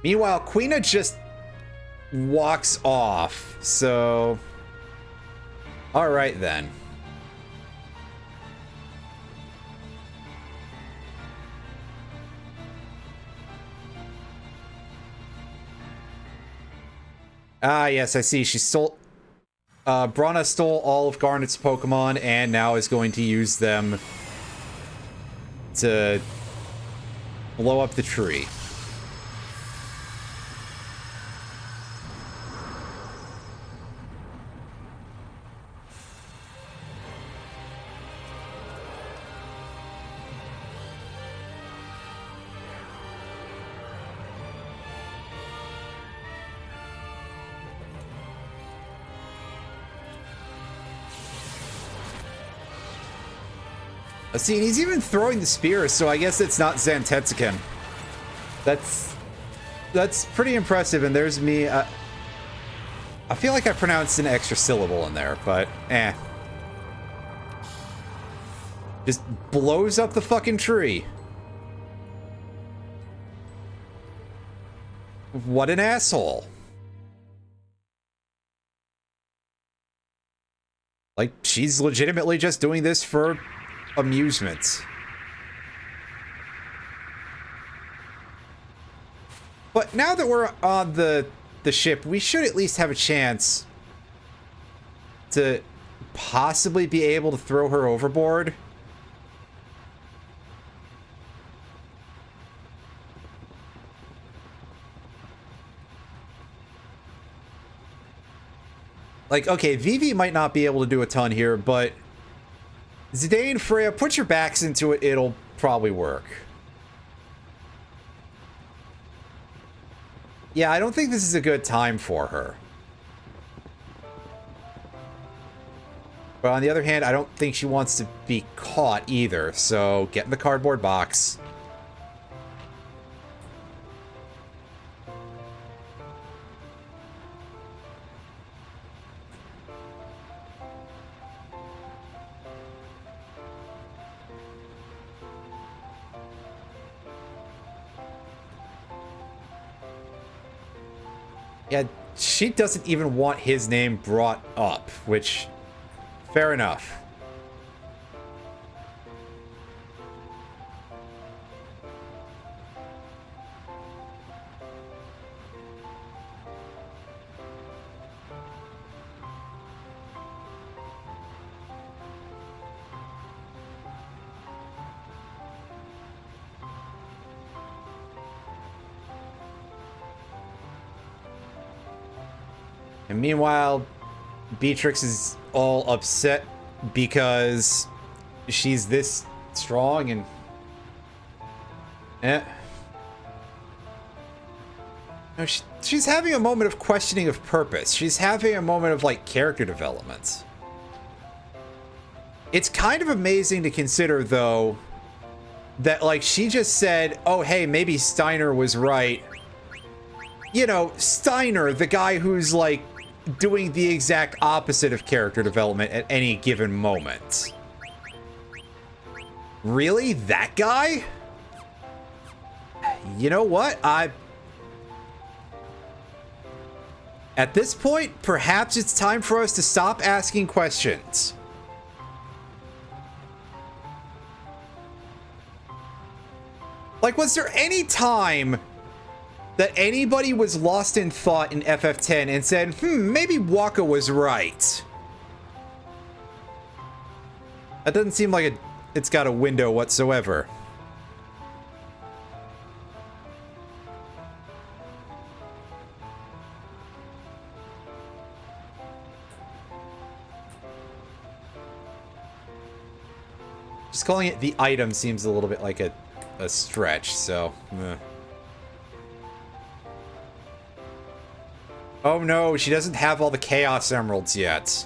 Meanwhile, Quina just walks off, so... Alright then. Ah, yes, I see. She stole... Brana stole all of Garnet's Pokemon and now is going to use them to blow up the tree. See, and he's even throwing the spears, so I guess it's not Zantetsuken. That's pretty impressive, and there's me. I feel like I pronounced an extra syllable in there, but eh. Just blows up the fucking tree. What an asshole. Like, she's legitimately just doing this for amusement. But now that we're on the ship, we should at least have a chance to possibly be able to throw her overboard. Like, okay, Vivi might not be able to do a ton here, but Zidane, Freya, put your backs into it, it'll probably work. Yeah, I don't think this is a good time for her. But on the other hand, I don't think she wants to be caught either, so get in the cardboard box. Yeah, she doesn't even want his name brought up, which, fair enough. And meanwhile, Beatrix is all upset because she's this strong and... No, she's having a moment of questioning of purpose. She's having a moment of, like, character development. It's kind of amazing to consider, though, that, like, she just said, oh, hey, maybe Steiner was right. You know, Steiner, the guy who's, like, doing the exact opposite of character development at any given moment. Really? That guy? You know what? At this point, perhaps it's time for us to stop asking questions. Like, was there any time that anybody was lost in thought in FF10 and said, maybe Waka was right? That doesn't seem like it's got a window whatsoever. Just calling it the item seems a little bit like a stretch, so... Oh no, she doesn't have all the Chaos Emeralds yet.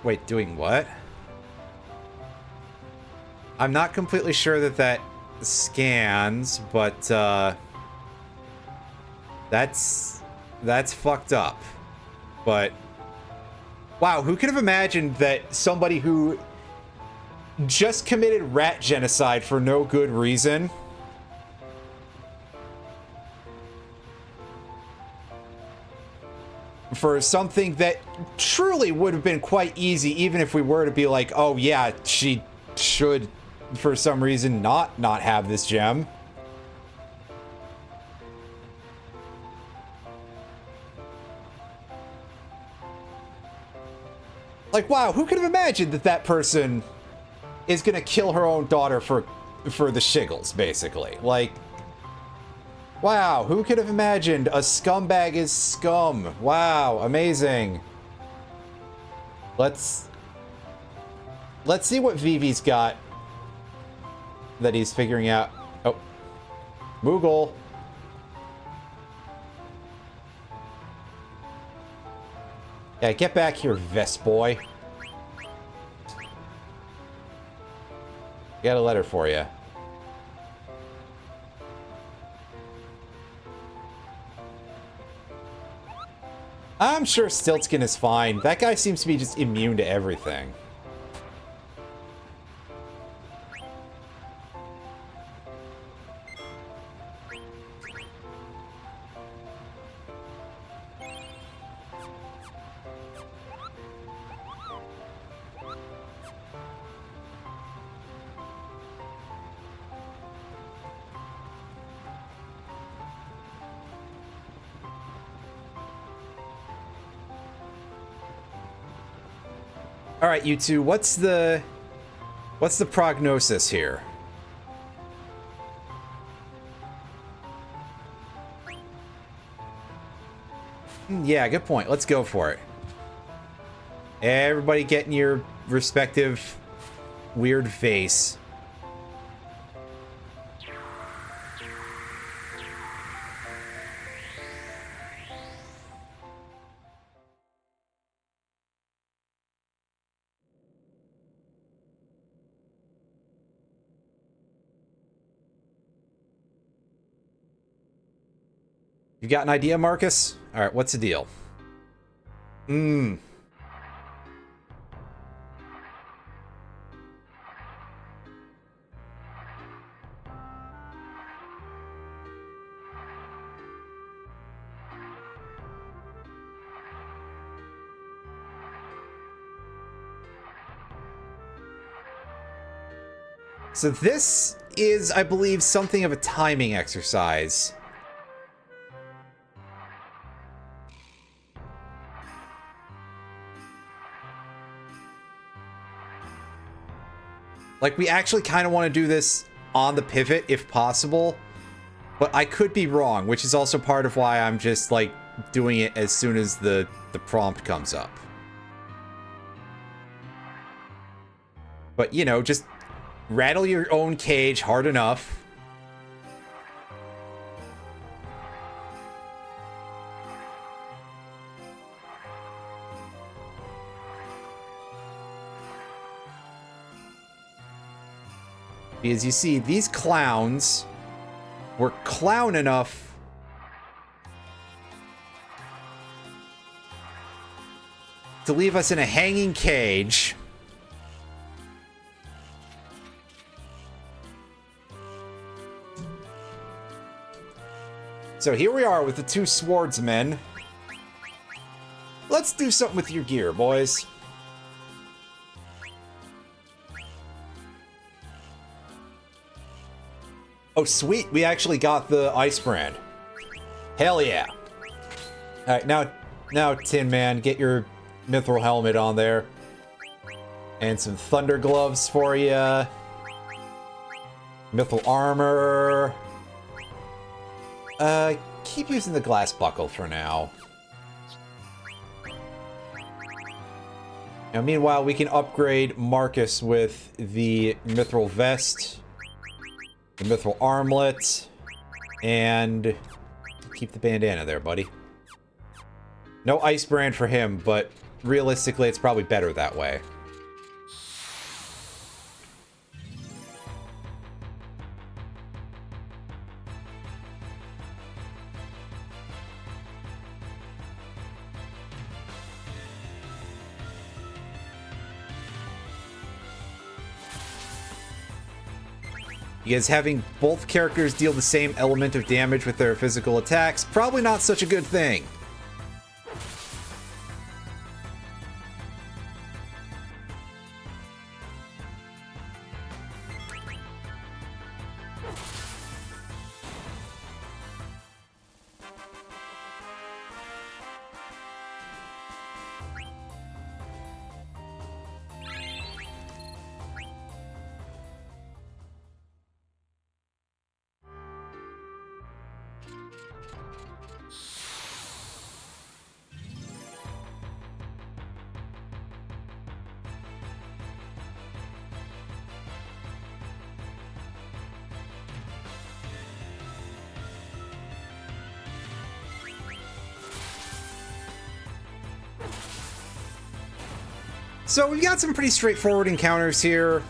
Wait, doing what? I'm not completely sure that scans, but that's fucked up. But wow, who could have imagined that somebody who just committed rat genocide for no good reason for something that truly would have been quite easy, even if we were to be like, oh yeah, she should for some reason not have this gem. Like, wow, who could have imagined that person is gonna kill her own daughter for the shiggles, basically? Like, wow, who could have imagined a scumbag is scum? Wow, amazing. Let's see what Vivi's got that he's figuring out. Oh, Moogle. Yeah, get back here, Vest boy. Got a letter for you. I'm sure Stiltskin is fine. That guy seems to be just immune to everything. All right, you two, what's the prognosis here? Yeah, good point. Let's go for it. Everybody get in your respective weird face. You got an idea, Marcus? All right, what's the deal? So this is, I believe, something of a timing exercise. Like, we actually kind of want to do this on the pivot, if possible. But I could be wrong, which is also part of why I'm just, like, doing it as soon as the prompt comes up. But, you know, just rattle your own cage hard enough. Because you see, these clowns were clown enough to leave us in a hanging cage. So here we are with the two swordsmen. Let's do something with your gear, boys. Oh, sweet. We actually got the ice brand. Hell yeah. Alright, now, Tin Man, get your mithril helmet on there. And some thunder gloves for you. Mithril armor. Keep using the glass buckle for now. Now, meanwhile, we can upgrade Marcus with the mithril vest, the mithril armlet, and keep the bandana there, buddy. No ice brand for him, but realistically, it's probably better that way. Because having both characters deal the same element of damage with their physical attacks, probably not such a good thing. So we've got some pretty straightforward encounters here.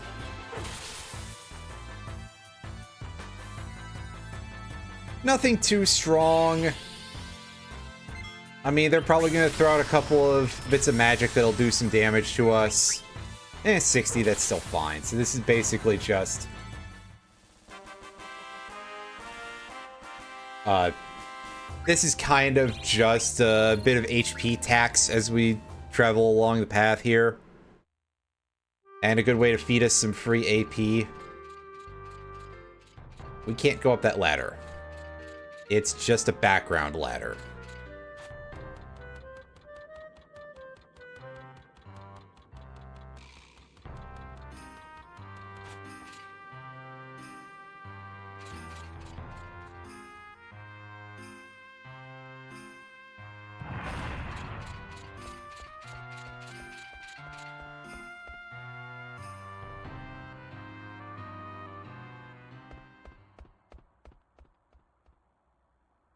Nothing too strong. I mean, they're probably going to throw out a couple of bits of magic that'll do some damage to us. 60, that's still fine. So this is basically just... this is kind of just a bit of HP tax as we travel along the path here. And a good way to feed us some free AP. We can't go up that ladder. It's just a background ladder.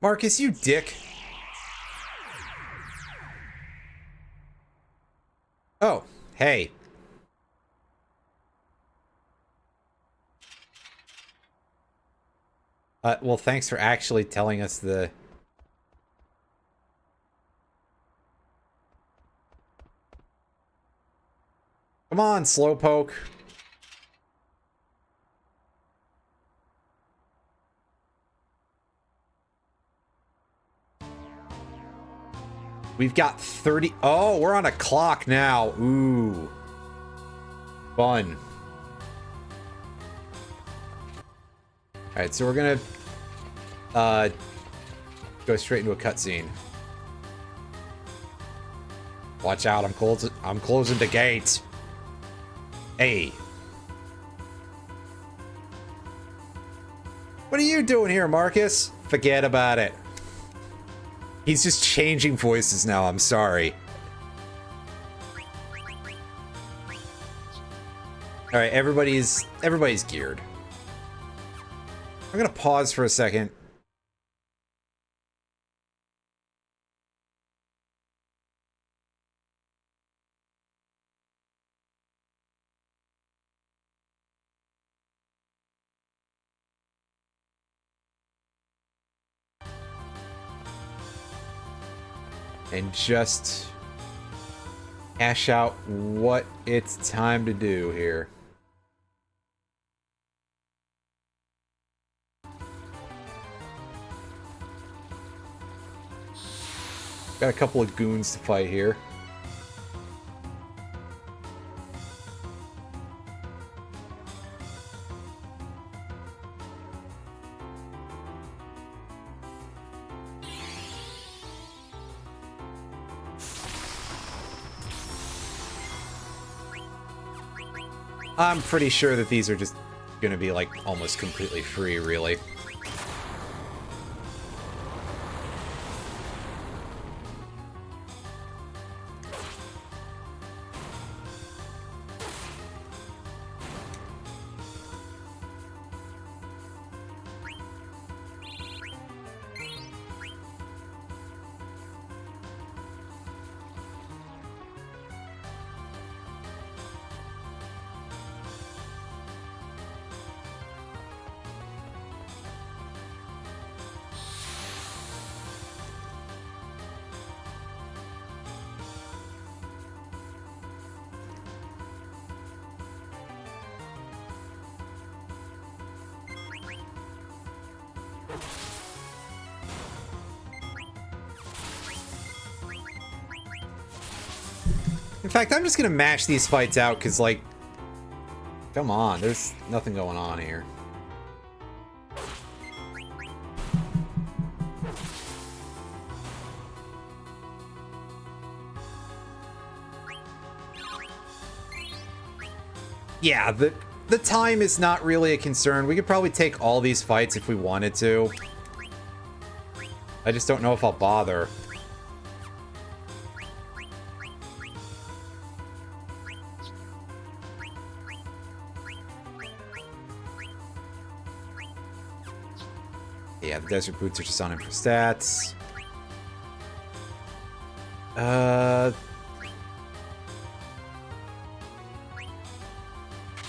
Marcus, you dick. Oh, hey. Well, thanks for actually telling us the... Come on, Slowpoke. We've got 30... Oh, we're on a clock now. Ooh. Fun. Alright, so we're gonna... go straight into a cutscene. Watch out, I'm closing the gate. Hey. What are you doing here, Marcus? Forget about it. He's just changing voices now, I'm sorry. Alright, everybody's geared. I'm gonna pause for a second. and just hash out what it's time to do here. Got a couple of goons to fight here. I'm pretty sure that these are just gonna be, like, almost completely free, really. In fact, I'm just gonna mash these fights out, because, like, come on, there's nothing going on here. Yeah, the time is not really a concern. We could probably take all these fights if we wanted to. I just don't know if I'll bother. Yeah, the desert boots are just on him for stats.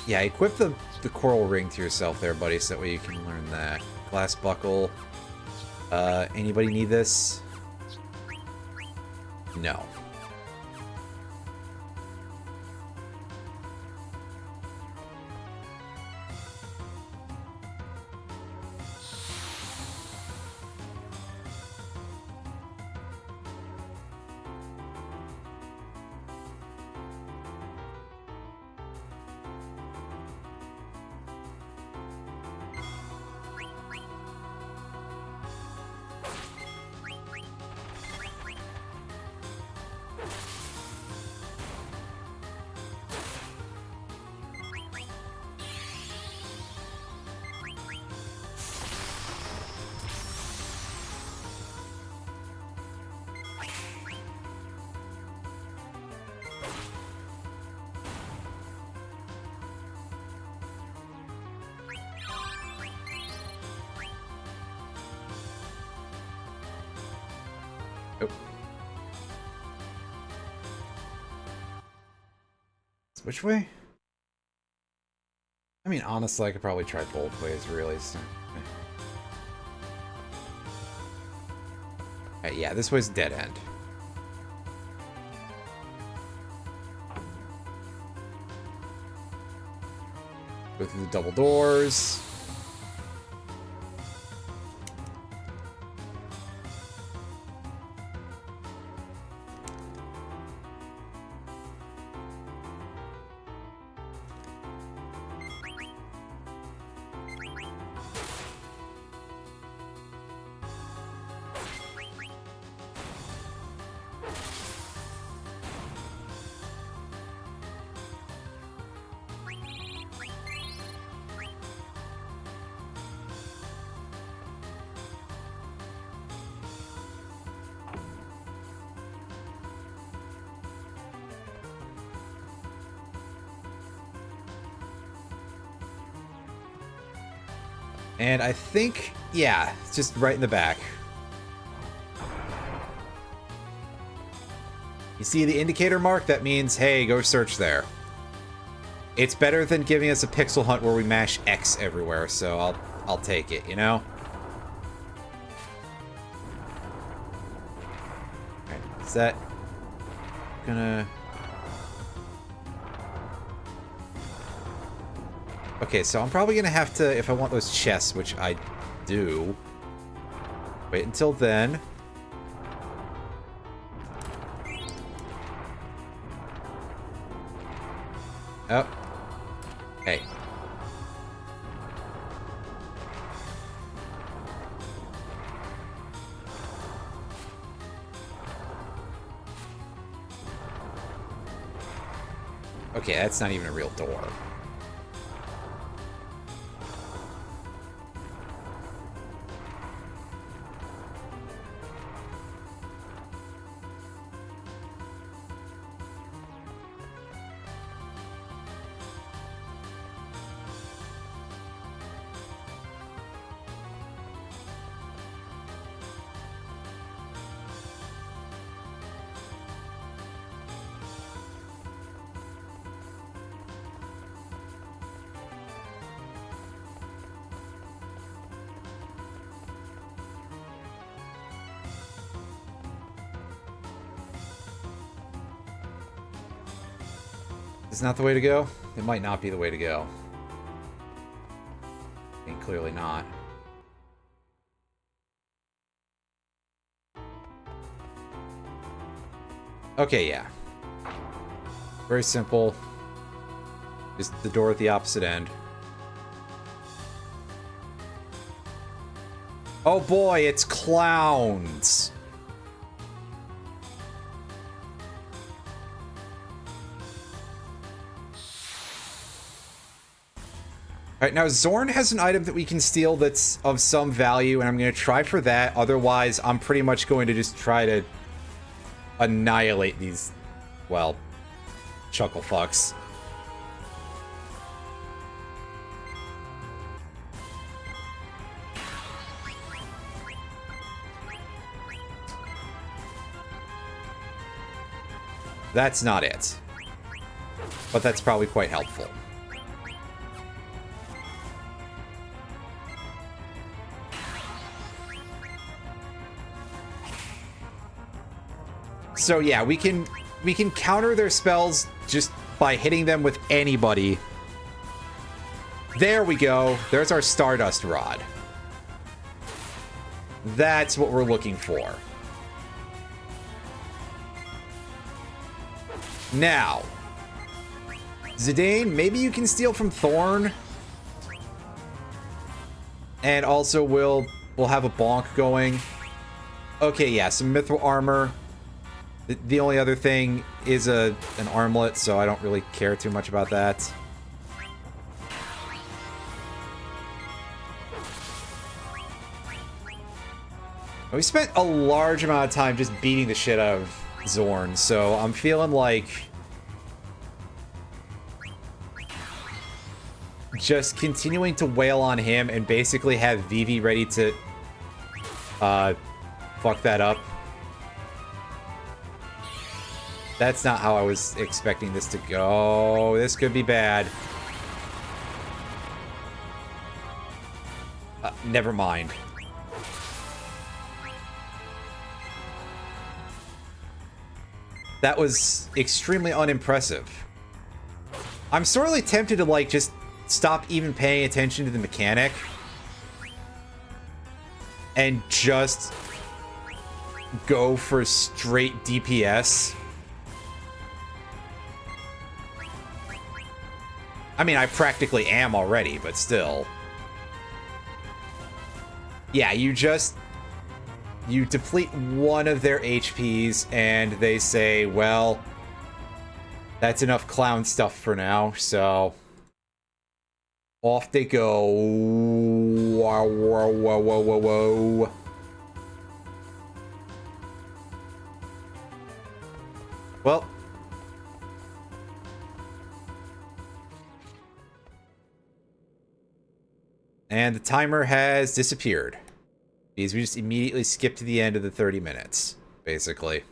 Yeah, equip the coral ring to yourself there, buddy, so that way you can learn that. Glass buckle. Anybody need this? No. Which way? I mean, honestly, I could probably try both ways, really. So. Okay, yeah, this way's dead end. Go through the double doors. And I think, yeah, it's just right in the back. You see the indicator mark? That means, hey, go search there. It's better than giving us a pixel hunt where we mash X everywhere, so I'll take it, you know? Alright, that gonna... Okay, so I'm probably gonna have to, if I want those chests, which I do, wait until then. Oh. Hey. Okay, that's not even a real door. Is not the way to go? It might not be the way to go. I mean, clearly not. Okay, yeah. Very simple. Just the door at the opposite end. Oh boy, it's clowns! Alright, now Zorn has an item that we can steal that's of some value, and I'm going to try for that. Otherwise, I'm pretty much going to just try to annihilate these, well, chuckle fucks. That's not it. But that's probably quite helpful. So yeah, we can counter their spells just by hitting them with anybody. There we go. There's our Stardust Rod. That's what we're looking for. Now, Zidane, maybe you can steal from Thorn. And also we'll have a bonk going. Okay, yeah, some mithril armor. The only other thing is an armlet, so I don't really care too much about that. We spent a large amount of time just beating the shit out of Zorn, so I'm feeling like just continuing to wail on him and basically have Vivi ready to fuck that up. That's not how I was expecting this to go. This could be bad. Never mind. That was extremely unimpressive. I'm sorely tempted to, like, just stop even paying attention to the mechanic and just go for straight DPS. I mean, I practically am already, but still. Yeah, you deplete one of their HPs, and they say, well, that's enough clown stuff for now, so off they go. Whoa, whoa, whoa, whoa, whoa, whoa. Well, and the timer has disappeared. Because we just immediately skipped to the end of the 30 minutes, basically.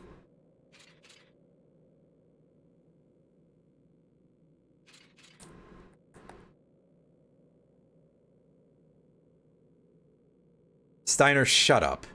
Steiner, shut up.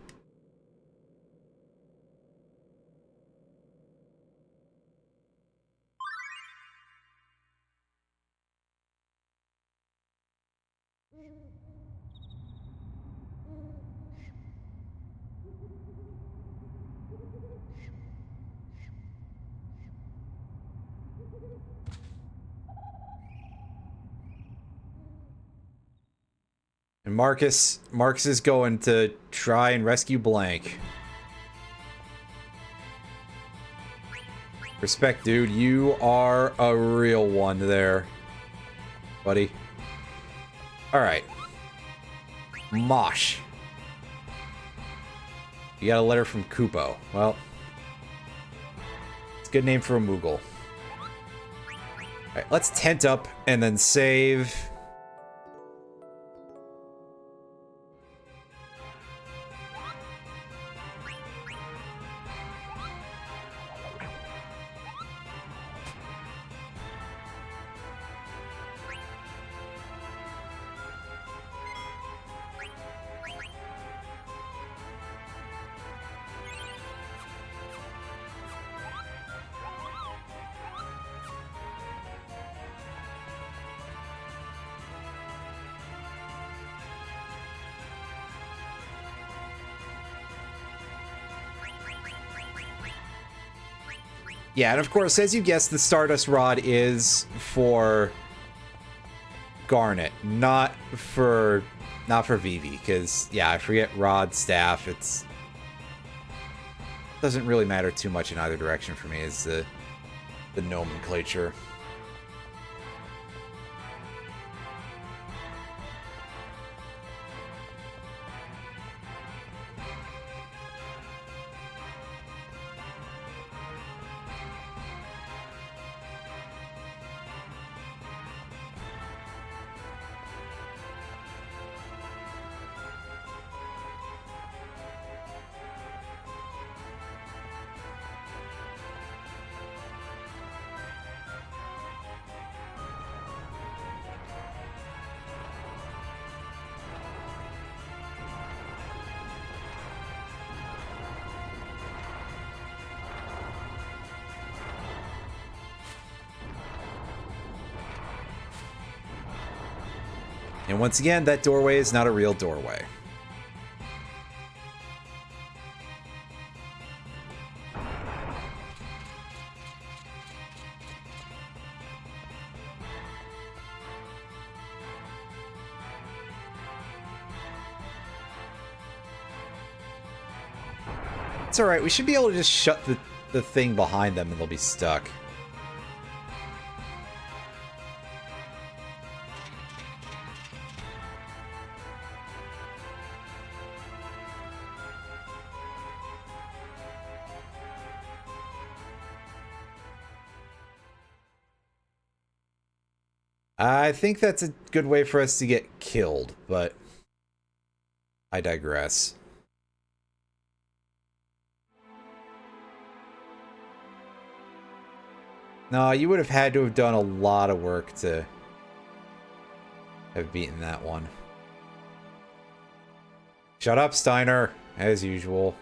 And Marcus is going to try and rescue Blank. Respect, dude. You are a real one there, buddy. All right. Mosh. You got a letter from Kupo. Well, it's a good name for a Moogle. All right, let's tent up and then save. Yeah, and of course, as you guessed, the Stardust Rod is for Garnet, not for Vivi, because, yeah, I forget Rod, Staff, it's... doesn't really matter too much in either direction for me, is the nomenclature. And once again, that doorway is not a real doorway. It's alright, we should be able to just shut the thing behind them and they'll be stuck. I think that's a good way for us to get killed, but I digress. No, you would have had to have done a lot of work to have beaten that one. Shut up, Steiner, as usual.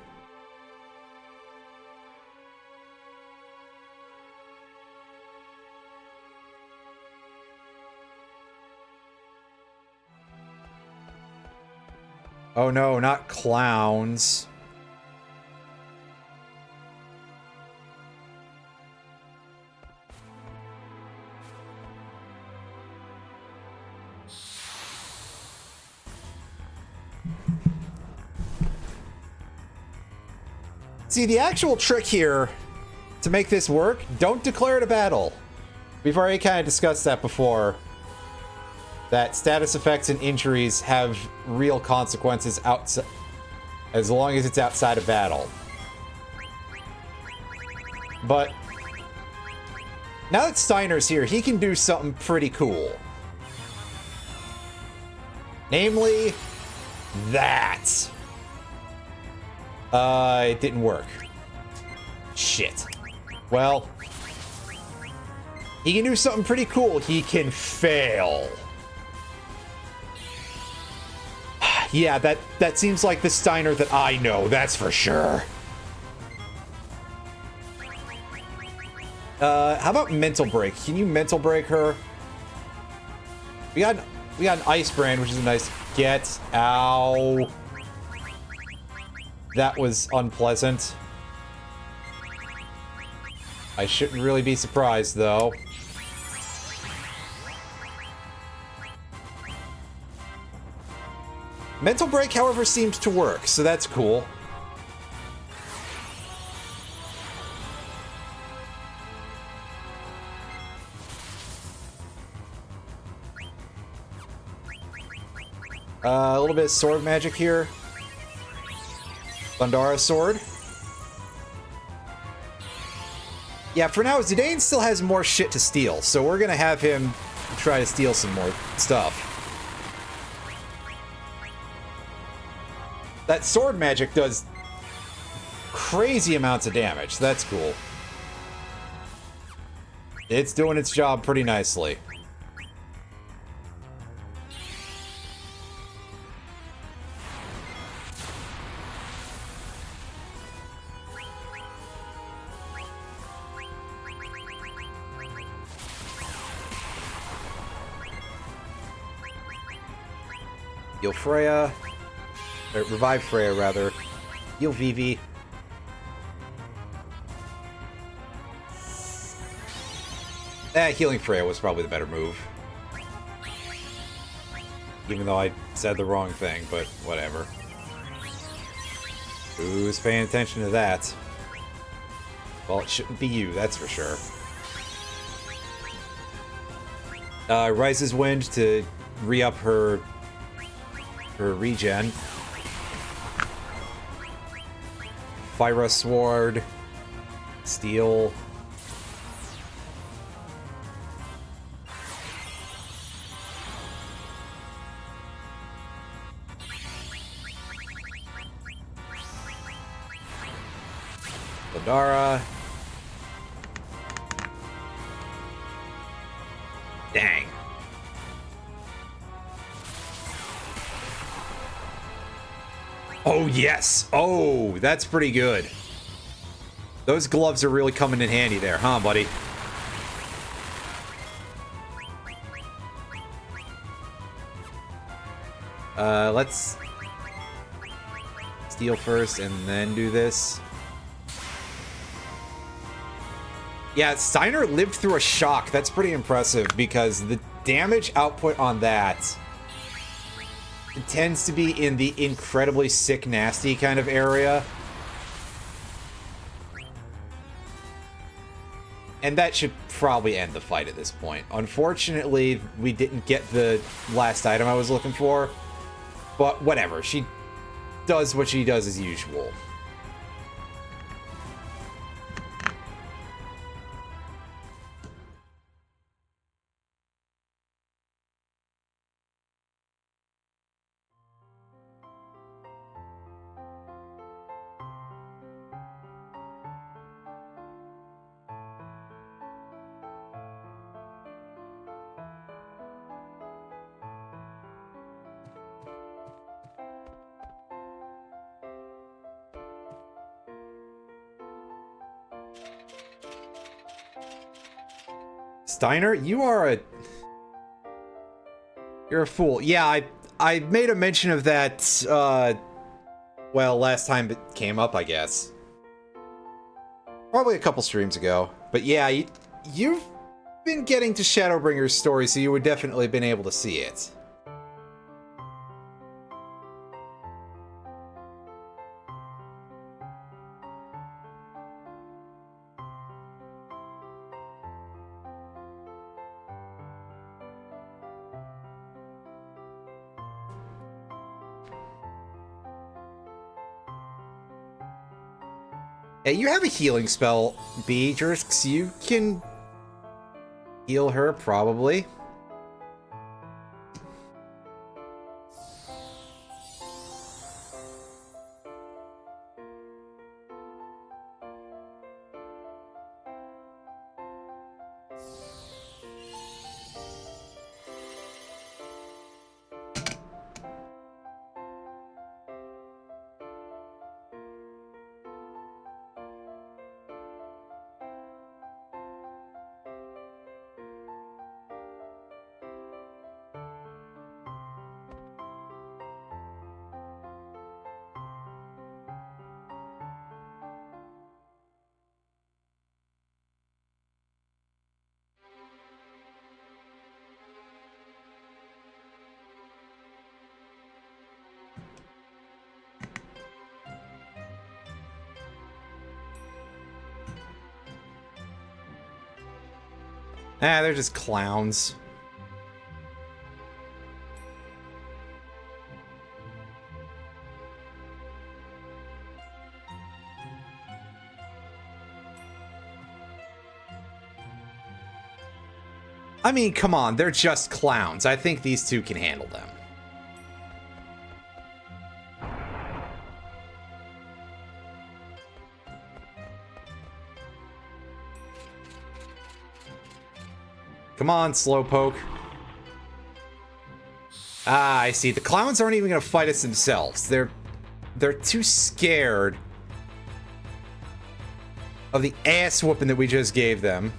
Oh no, not clowns. See, the actual trick here to make this work, don't declare it a battle. We've already kind of discussed that before. That status effects and injuries have real consequences outside, as long as it's outside of battle. But now that Steiner's here, he can do something pretty cool. Namely, that. It didn't work. Shit. Well, he can do something pretty cool. He can fail. Yeah, that seems like the Steiner that I know, that's for sure. How about mental break? Can you mental break her? We got an ice brand, which is a nice get. Ow. That was unpleasant. I shouldn't really be surprised, though. Mental break, however, seems to work, so that's cool. A little bit of sword magic here. Thundara sword. Yeah, for now, Zidane still has more shit to steal, so we're gonna have him try to steal some more stuff. That sword magic does crazy amounts of damage. That's cool. It's doing its job pretty nicely. Heal Freya. Or revive Freya, rather. Heal Vivi. Healing Freya was probably the better move. Even though I said the wrong thing, but whatever. Who's paying attention to that? Well, it shouldn't be you, that's for sure. Rise's Wind to re-up her regen. Fyra Sword. Steel. Ladara. Dang. Oh, yes. Oh, that's pretty good. Those gloves are really coming in handy there, huh, buddy? Let's steal first and then do this. Yeah, Steiner lived through a shock. That's pretty impressive because the damage output on that tends to be in the incredibly sick, nasty kind of area. And that should probably end the fight at this point. Unfortunately, we didn't get the last item I was looking for. But whatever, she does what she does as usual. Steiner, you're a fool. Yeah, I made a mention of that, well, last time it came up, I guess. Probably a couple streams ago. But yeah, you've been getting to Shadowbringer's story, so you would definitely been able to see it. Yeah, you have a healing spell, B, Jerks. You can heal her, probably. Ah, they're just clowns. I mean, come on, they're just clowns. I think these two can handle them. Come on, Slowpoke. Ah, I see. The clowns aren't even going to fight us themselves. They're too scared of the ass whooping that we just gave them.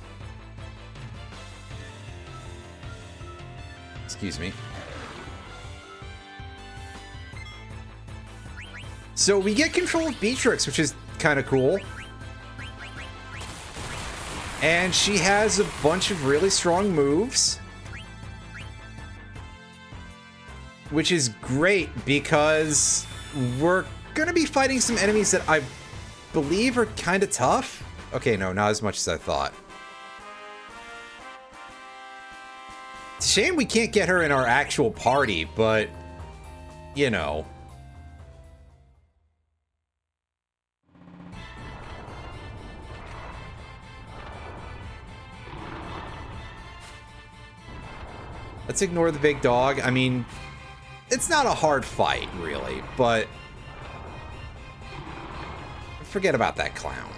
Excuse me. So we get control of Beatrix, which is kind of cool. And she has a bunch of really strong moves. Which is great because we're going to be fighting some enemies that I believe are kind of tough. Okay, no, not as much as I thought. Shame we can't get her in our actual party, but, you know. Let's ignore the big dog. I mean, it's not a hard fight, really, but forget about that clown.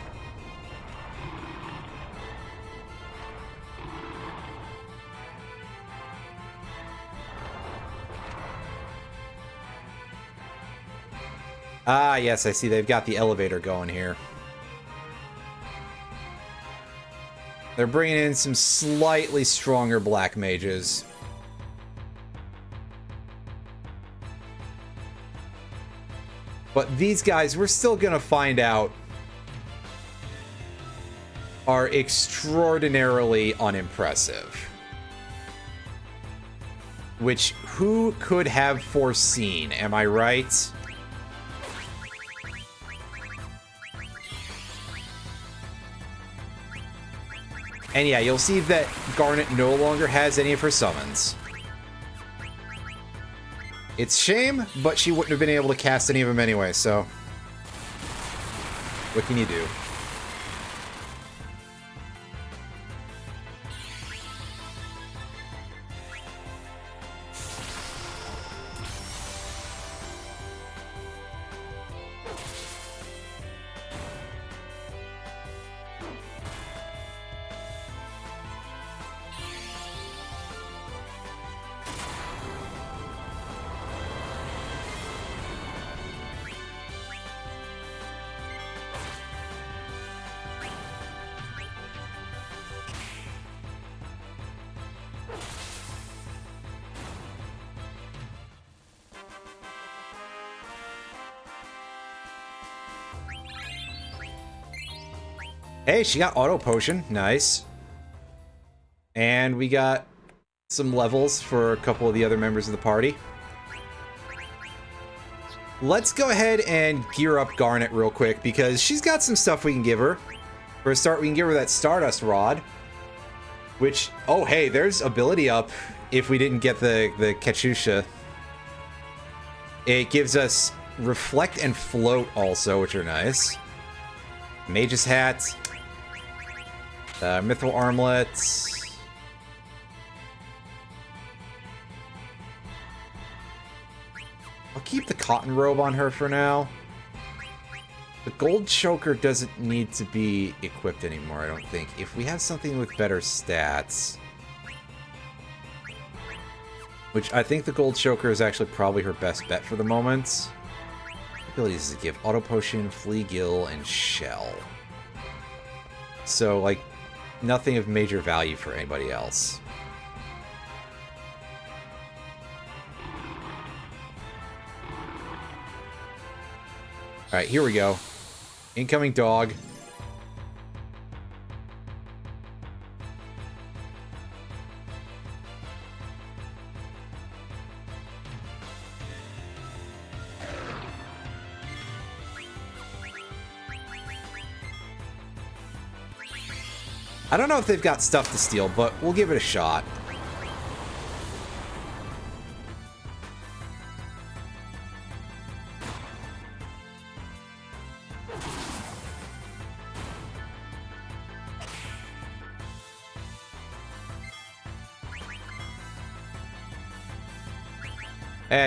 Ah, yes, I see they've got the elevator going here. They're bringing in some slightly stronger black mages. But these guys, we're still gonna find out, are extraordinarily unimpressive. Which, who could have foreseen? Am I right? And yeah, you'll see that Garnet no longer has any of her summons. It's a shame, but she wouldn't have been able to cast any of them anyway, so what can you do? Hey, she got auto potion. Nice. And we got some levels for a couple of the other members of the party. Let's go ahead and gear up Garnet real quick because she's got some stuff we can give her. For a start, we can give her that Stardust Rod. Which, oh hey, there's ability up if we didn't get the Katyusha. It gives us Reflect and Float also, which are nice. Mage's Hat. Mithril Armlet. I'll keep the Cotton Robe on her for now. The Gold Choker doesn't need to be equipped anymore, I don't think. If we have something with better stats... Which I think the Gold Choker is actually probably her best bet for the moment. Abilities to give Auto Potion, Flea Gill, and Shell. So, like, nothing of major value for anybody else. Alright, here we go. Incoming dog. I don't know if they've got stuff to steal, but we'll give it a shot.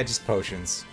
Just potions.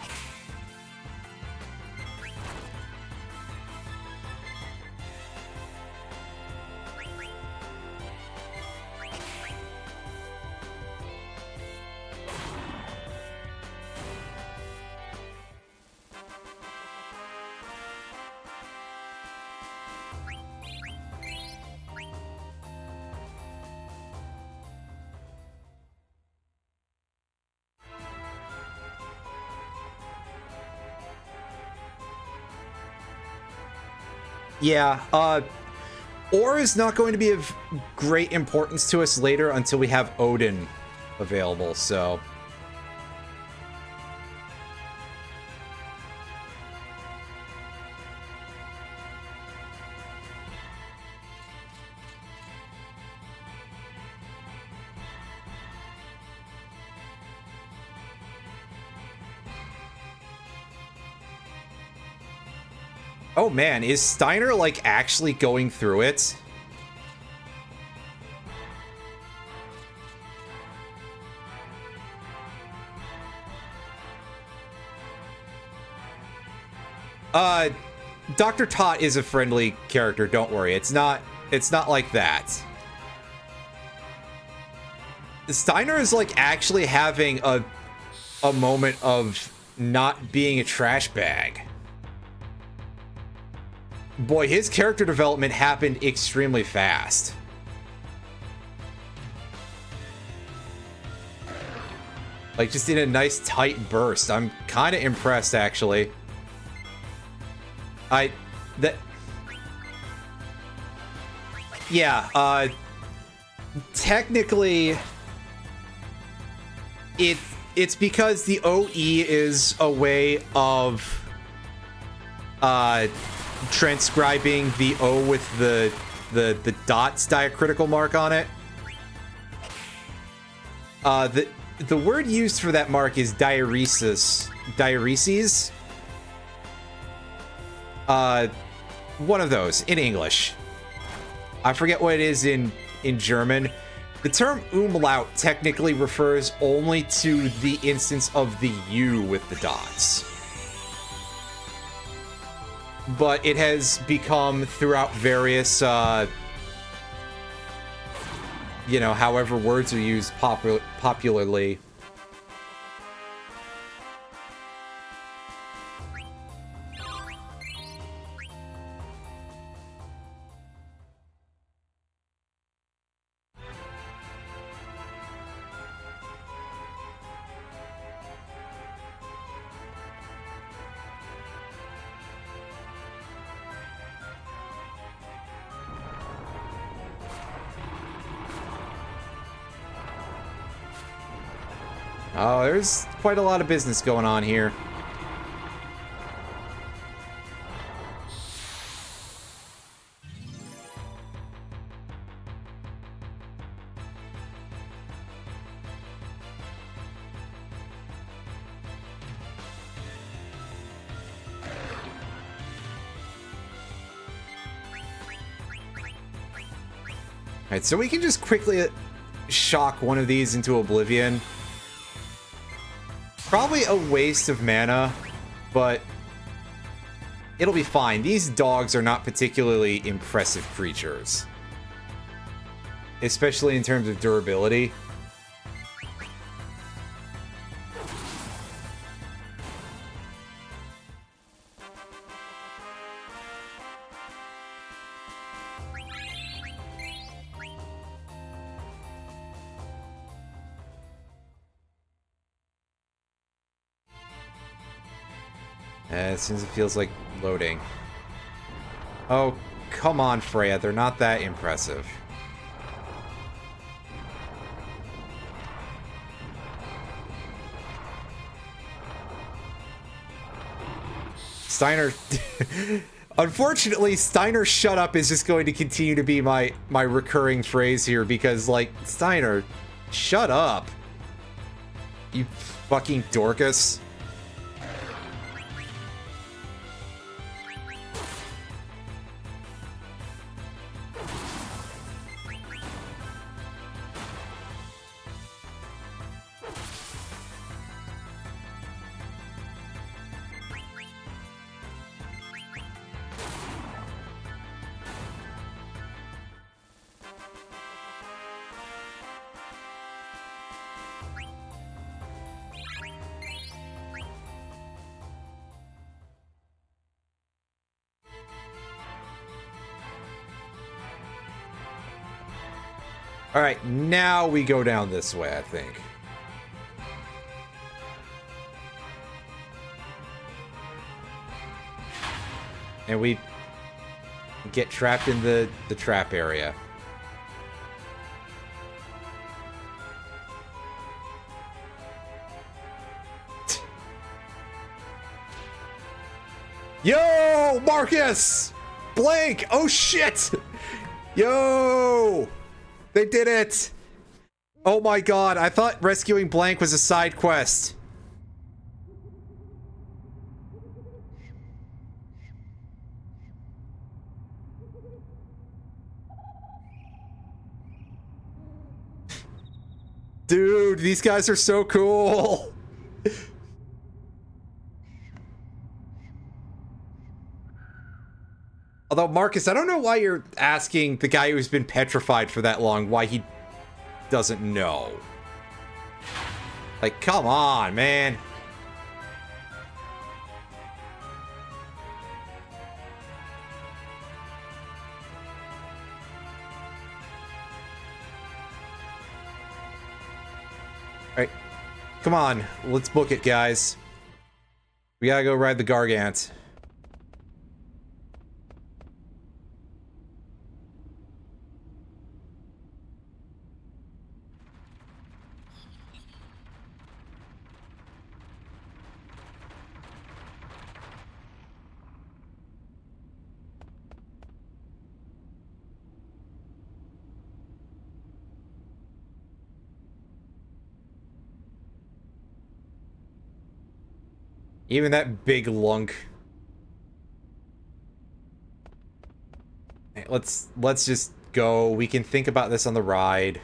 Yeah, ore is not going to be of great importance to us later until we have Odin available, so... Oh man, is Steiner, like, actually going through it? Dr. Tot is a friendly character, don't worry. It's not like that. Steiner is, like, actually having a moment of not being a trash bag. Boy, his character development happened extremely fast. Like, just in a nice tight burst. I'm kind of impressed, actually. Yeah, technically, it's because the OE is a way of, transcribing the O with the dots diacritical mark on it. The word used for that mark is diaeresis. Diaereses. One of those in English. I forget what it is in German. The term umlaut technically refers only to the instance of the U with the dots. But it has become throughout various, you know, however words are used popularly. Oh, there's quite a lot of business going on here. Alright, so we can just quickly shock one of these into oblivion. Probably a waste of mana, but it'll be fine. These dogs are not particularly impressive creatures, especially in terms of durability. As soon as it feels like loading. Oh, come on, Freya. They're not that impressive. Steiner... Unfortunately, Steiner shut up is just going to continue to be my recurring phrase here because, like, Steiner, shut up. You fucking Dorcas. All right, now we go down this way, I think. And we get trapped in the trap area. Yo, Marcus! Blank! Oh, shit! Yo! They did it! Oh my god, I thought rescuing Blank was a side quest. Dude, these guys are so cool! Although, Marcus, I don't know why you're asking the guy who's been petrified for that long why he doesn't know. Like, come on, man. Alright. Come on, let's book it, guys. We gotta go ride the Gargant. Even that big lunk. Hey, let's just go. We can think about this on the ride.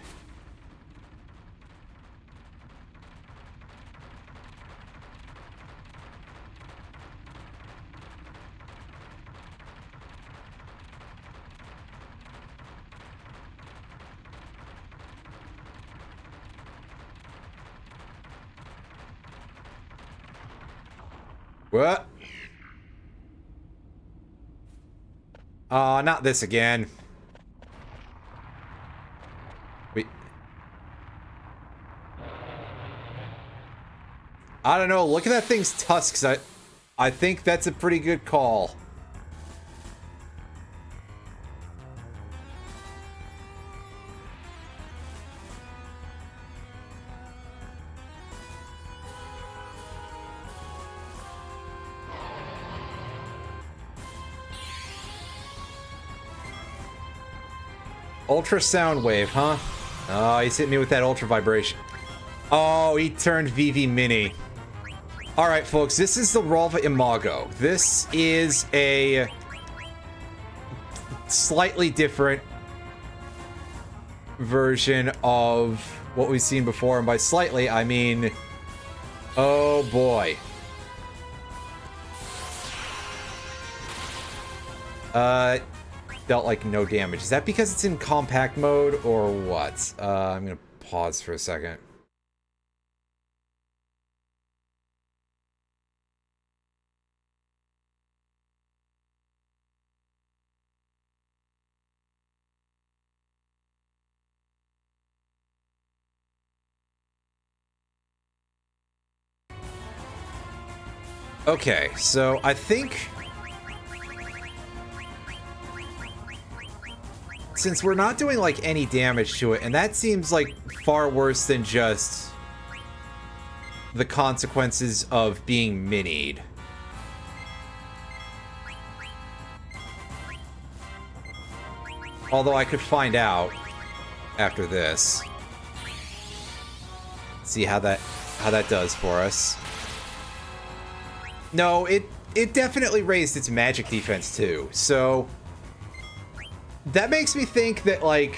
What? Not this again. I don't know. Look at that thing's tusks. I think that's a pretty good call. Ultrasound wave, huh? Oh, he's hit me with that ultra vibration. Oh, he turned VV Mini. Alright, folks, this is the Rahva Imago. This is a slightly different version of what we've seen before, and by slightly, I mean... oh boy. Dealt like no damage. Is that because it's in compact mode or what? I'm gonna pause for a second. Okay, so I think since we're not doing like any damage to it, and that seems like far worse than just the consequences of being minied. Although I could find out after this. See how that does for us. No, it definitely raised its magic defense too. So that makes me think that, like,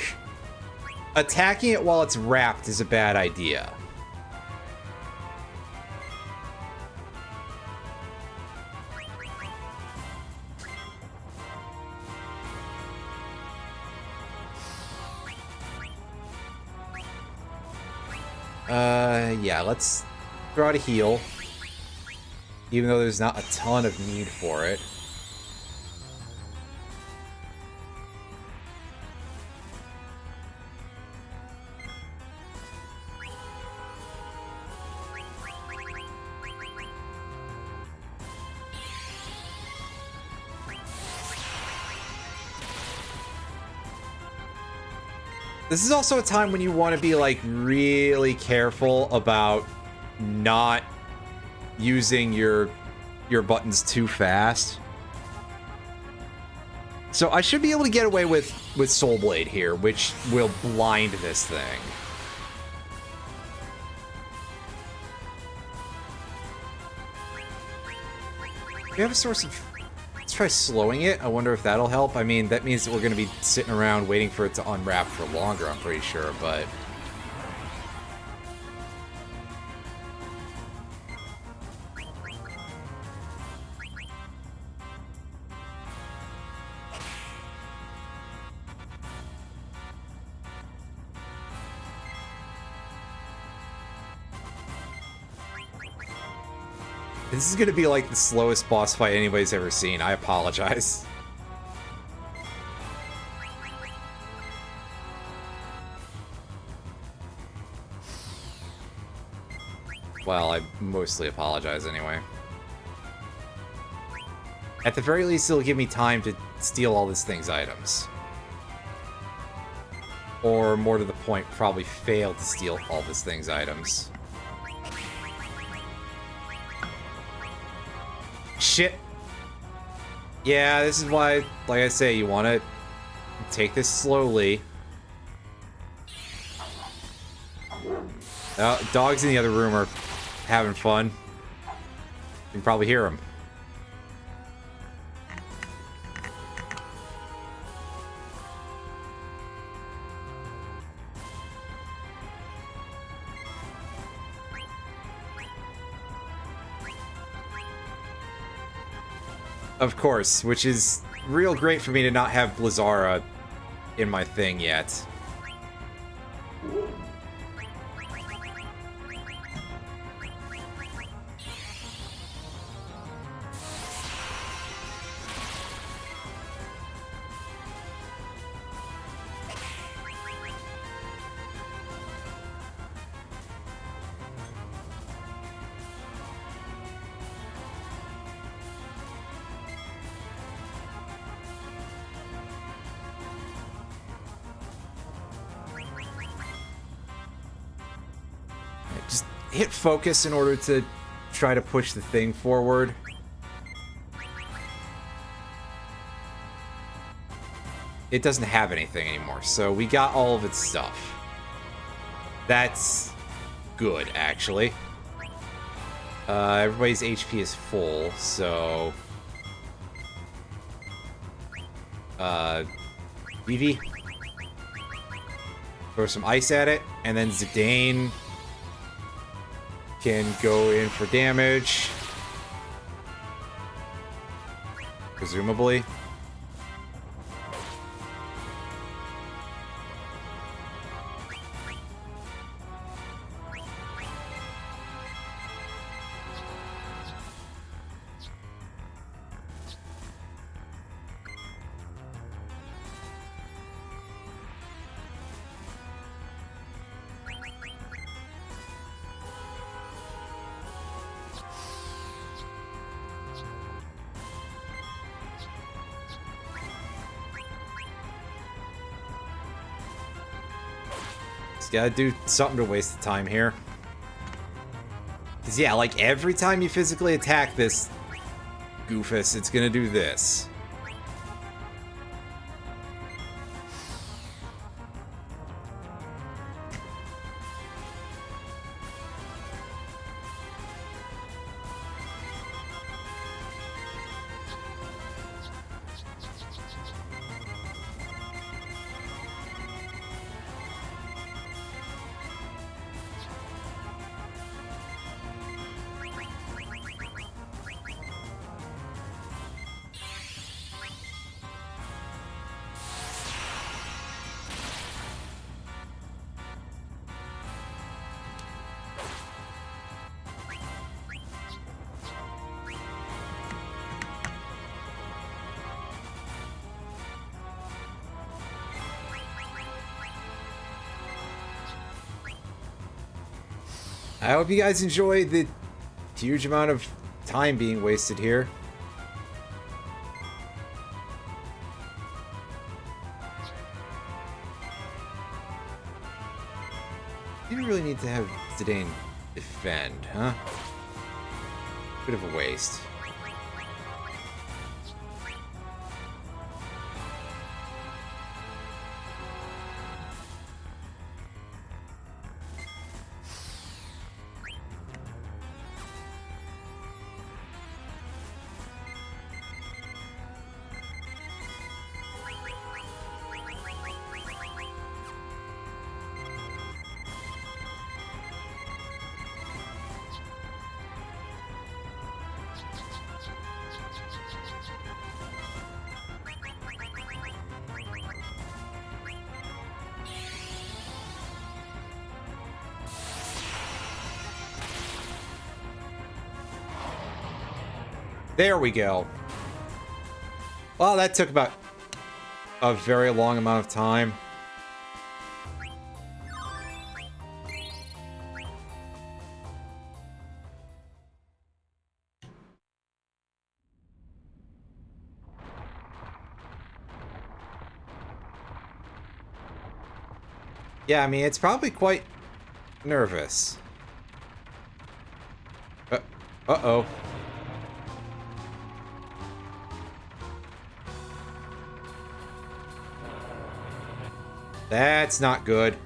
attacking it while it's wrapped is a bad idea. Yeah, let's throw out a heal. Even though there's not a ton of need for it. This is also a time when you want to be, like, really careful about not using your buttons too fast. So I should be able to get away with Soul Blade here, which will blind this thing. We have a source of... Let's try slowing it. I wonder if that'll help. I mean, that means that we're going to be sitting around waiting for it to unwrap for longer, I'm pretty sure, but... This is going to be like the slowest boss fight anybody's ever seen. I apologize. Well, I mostly apologize anyway. At the very least, it'll give me time to steal all this thing's items. Or, more to the point, probably fail to steal all this thing's items. Shit. Yeah, this is why, like I say, you want to take this slowly. Dogs in the other room are having fun. You can probably hear them. Of course, which is real great for me to not have Blizzara in my thing yet. Hit focus in order to try to push the thing forward. It doesn't have anything anymore, so we got all of its stuff. That's good, actually. Everybody's HP is full, so... Vivi? Throw some ice at it, and then Zidane can go in for damage. Presumably. Gotta do something to waste the time here. Because, yeah, like, every time you physically attack this goofus, it's gonna do this. I hope you guys enjoy the huge amount of time being wasted here. Didn't really need to have Zidane defend, huh? Bit of a waste. There we go. Well, that took about a very long amount of time. Yeah, I mean, it's probably quite nervous. Uh-oh. That's not good.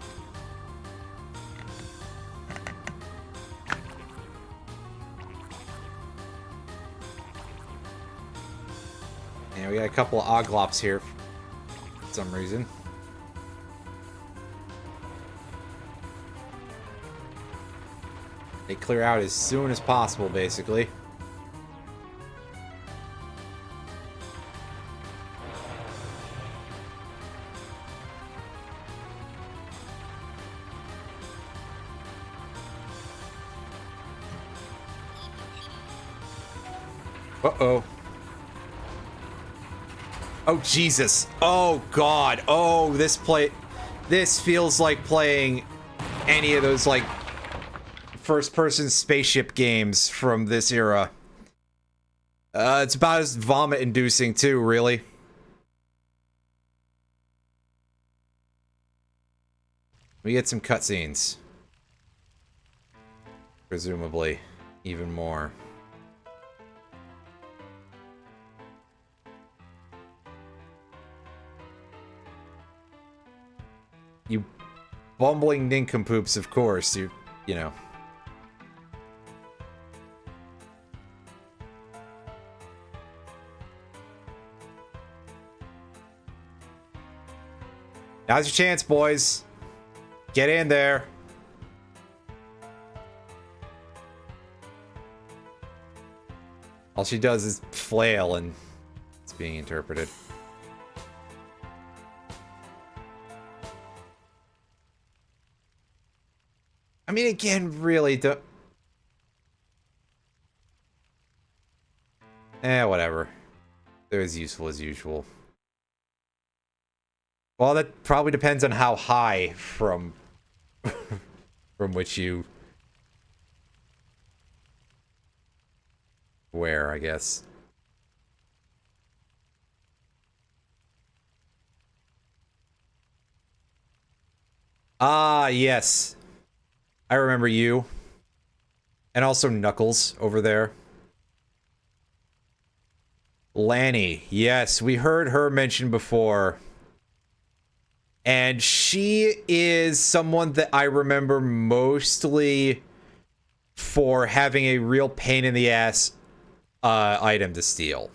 And we got a couple of Oglops here for some reason. They clear out as soon as possible, basically. Uh-oh. Oh, Jesus. Oh, God. Oh, this feels like playing any of those, like, first-person spaceship games from this era. It's about as vomit-inducing, too, really. We get some cutscenes. Presumably, even more. You bumbling nincompoops, of course. You know. Now's your chance, boys. Get in there. All she does is flail and it's being interpreted. I mean, again, really, whatever. They're as useful as usual. Well, that probably depends on how high from which you where, I guess. Ah, yes. I remember you. And also Knuckles over there. Lanny. Yes, we heard her mentioned before. And she is someone that I remember mostly for having a real pain in the ass item to steal.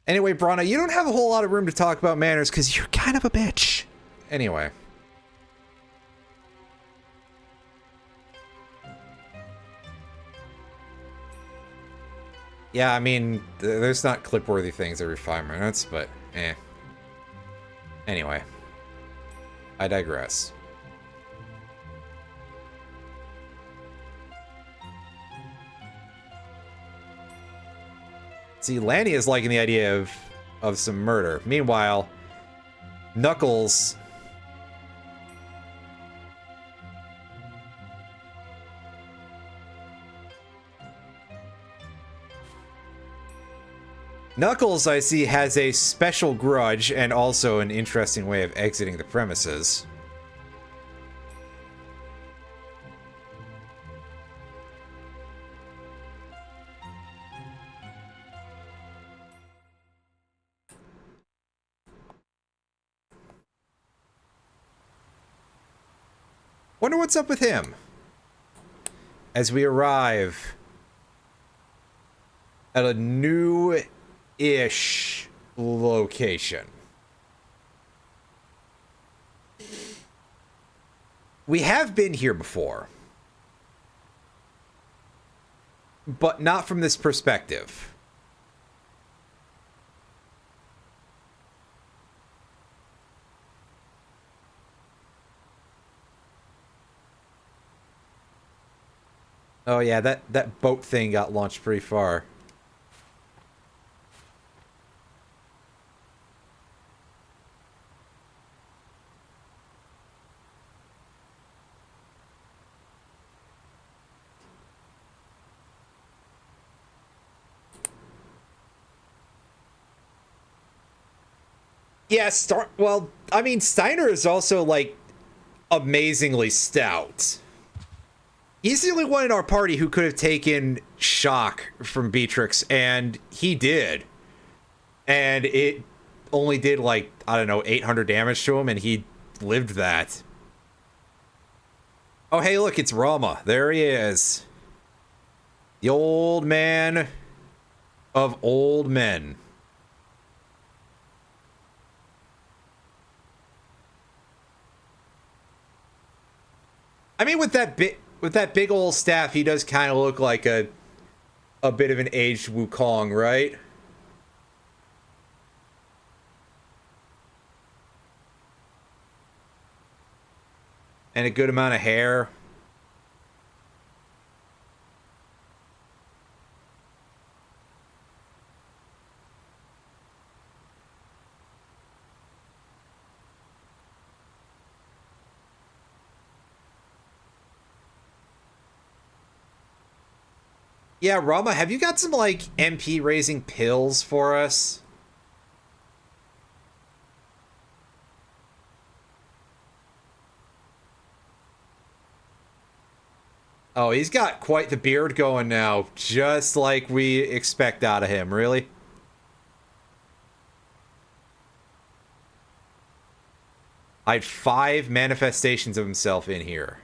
Anyway, Brana, you don't have a whole lot of room to talk about manners because you're kind of a bitch. Anyway. Yeah, I mean, there's not clip-worthy things every 5 minutes, but eh. Anyway. I digress. See, Lanny is liking the idea of some murder. Meanwhile, Knuckles. Knuckles, I see, has a special grudge and also an interesting way of exiting the premises. Wonder what's up with him. As we arrive at a new-ish location. We have been here before, but not from this perspective. Oh yeah, that boat thing got launched pretty far. Yeah, well, I mean, Steiner is also, like, amazingly stout. He's the only one in our party who could have taken shock from Beatrix, and he did. And it only did, like, I don't know, 800 damage to him, and he lived that. Oh, hey, look, it's Rahva. There he is. The old man of old men. I mean, with that big old staff, he does kind of look like a bit of an aged Wukong, right? And a good amount of hair. Yeah, Rahva, have you got some, like, MP raising pills for us? Oh, he's got quite the beard going now, just like we expect out of him, really? I had 5 manifestations of himself in here.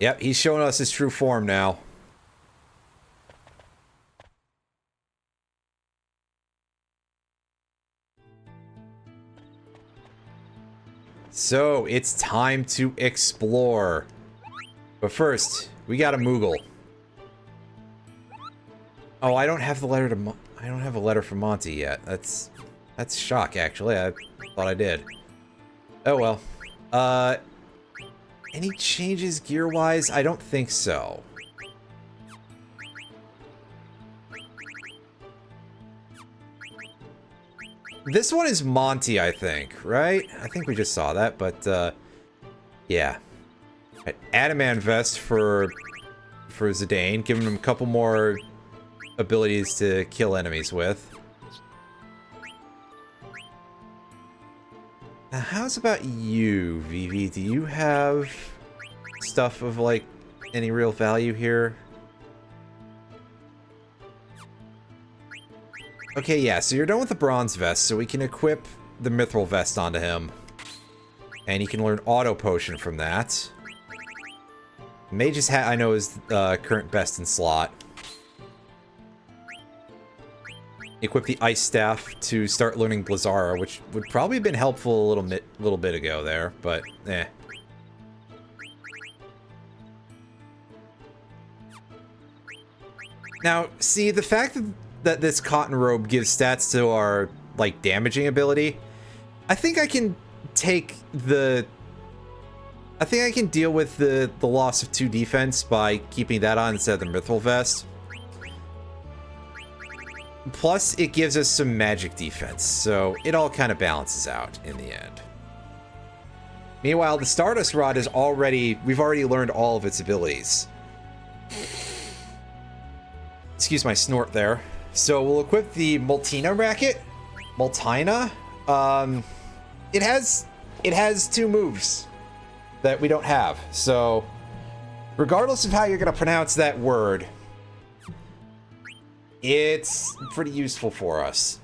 Yep, he's showing us his true form now. So, it's time to explore. But first, we got a Moogle. Oh, I don't have the letter to I don't have a letter from Monty yet. That's shock, actually. I thought I did. Oh well. Any changes gear-wise? I don't think so. This one is Monty, I think, right? I think we just saw that, but, yeah. Adamant Vest for Zidane, giving him a couple more abilities to kill enemies with. Now, how's about you, Vivi? Do you have stuff of, like, any real value here? Okay, yeah, so you're done with the Bronze Vest, so we can equip the Mithril Vest onto him. And he can learn Auto Potion from that. Mage's Hat, I know, is current best in slot. Equip the Ice Staff to start learning Blizzara, which would probably have been helpful a little bit ago there, but eh. Now, see, the fact that this Cotton Robe gives stats to our, like, damaging ability, I think I can take the... I think I can deal with the loss of 2 defense by keeping that on instead of the Mithril Vest. Plus, it gives us some magic defense, so it all kind of balances out in the end. Meanwhile, the Stardust Rod is already... We've already learned all of its abilities. Excuse my snort there. So we'll equip the Multina Racket. Multina. It has 2 moves that we don't have. So regardless of how you're going to pronounce that word, it's pretty useful for us.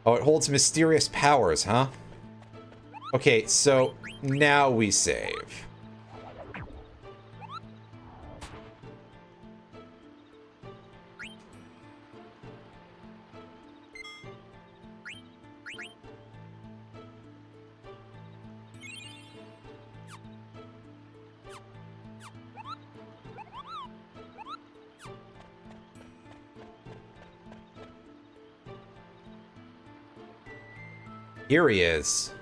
Oh, it holds mysterious powers, huh? Okay, so now we save. Here he is.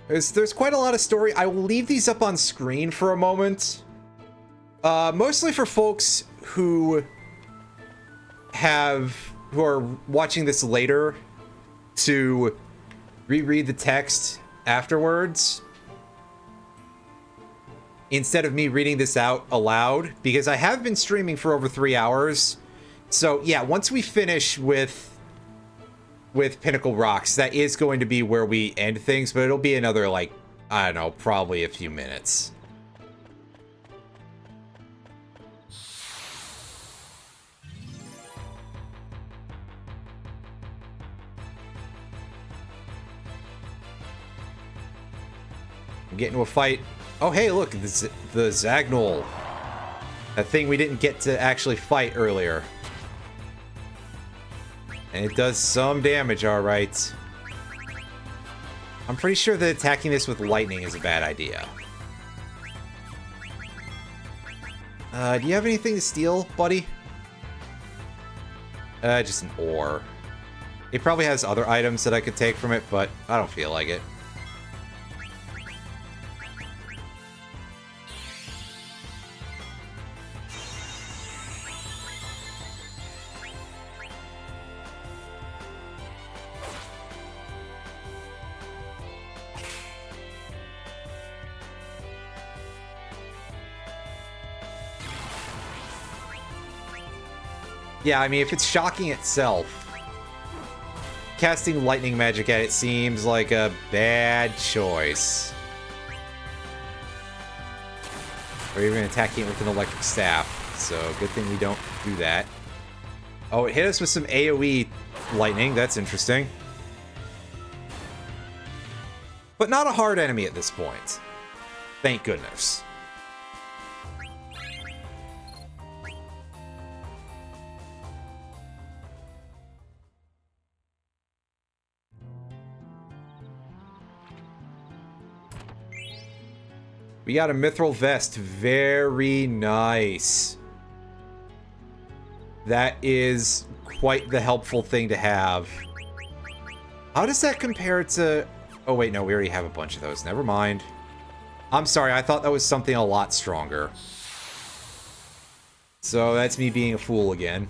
There's quite a lot of story. I will leave these up on screen for a moment. Mostly for folks who are watching this later to reread the text afterwards instead of me reading this out aloud, because I have been streaming for over 3 hours. So yeah, once we finish with Pinnacle Rocks, that is going to be where we end things, but it'll be another, like, I don't know, probably a few minutes. I'm getting into a fight. Oh, hey, look, the Zagnol. That thing we didn't get to actually fight earlier. And it does some damage, alright. I'm pretty sure that attacking this with lightning is a bad idea. Do you have anything to steal, buddy? Just an ore. It probably has other items that I could take from it, but I don't feel like it. Yeah, I mean, if it's shocking itself, casting lightning magic at it seems like a bad choice. Or even attacking it with an electric staff, so good thing we don't do that. Oh, it hit us with some AoE lightning, that's interesting. But not a hard enemy at this point. Thank goodness. We got a Mithril Vest. Very nice. That is quite the helpful thing to have. How does that compare to... Oh, wait, no, we already have a bunch of those. Never mind. I'm sorry, I thought that was something a lot stronger. So that's me being a fool again.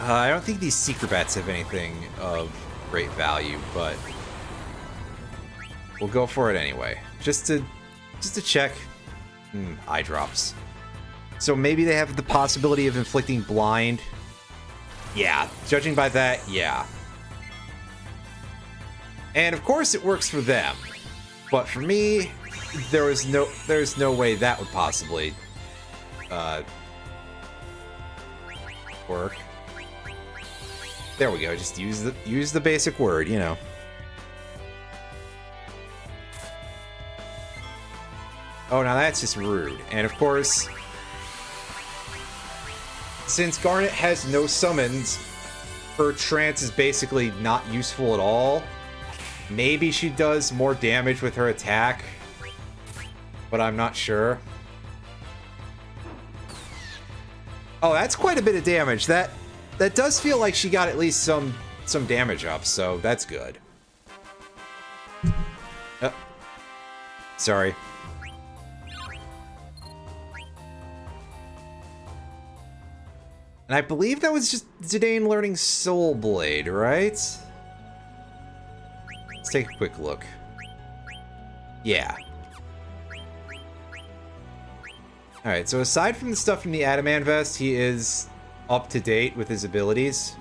I don't think these secret bats have anything of great value, but we'll go for it anyway. Just to check. Eye drops. So maybe they have the possibility of inflicting blind. Yeah, judging by that, yeah. And of course it works for them. But for me, there's no way that would possibly work. There we go. Just use the basic word, you know. Oh, now that's just rude. And of course, since Garnet has no summons, her trance is basically not useful at all. Maybe she does more damage with her attack, but I'm not sure. Oh, that's quite a bit of damage. That does feel like she got at least some damage up, so that's good. Sorry. And I believe that was just Zidane learning Soul Blade, right? Let's take a quick look. Yeah. Alright, so aside from the stuff from the Adamant Vest, he is up to date with his abilities.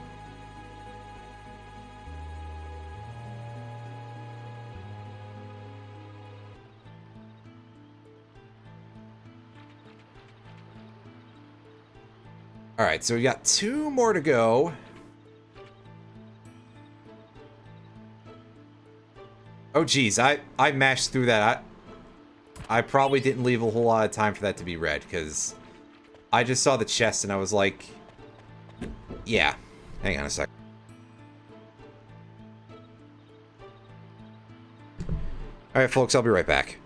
Alright, so we got 2 more to go. Oh geez, I mashed through that. I probably didn't leave a whole lot of time for that to be read, because I just saw the chest and I was like, yeah. Hang on a sec. Alright folks, I'll be right back.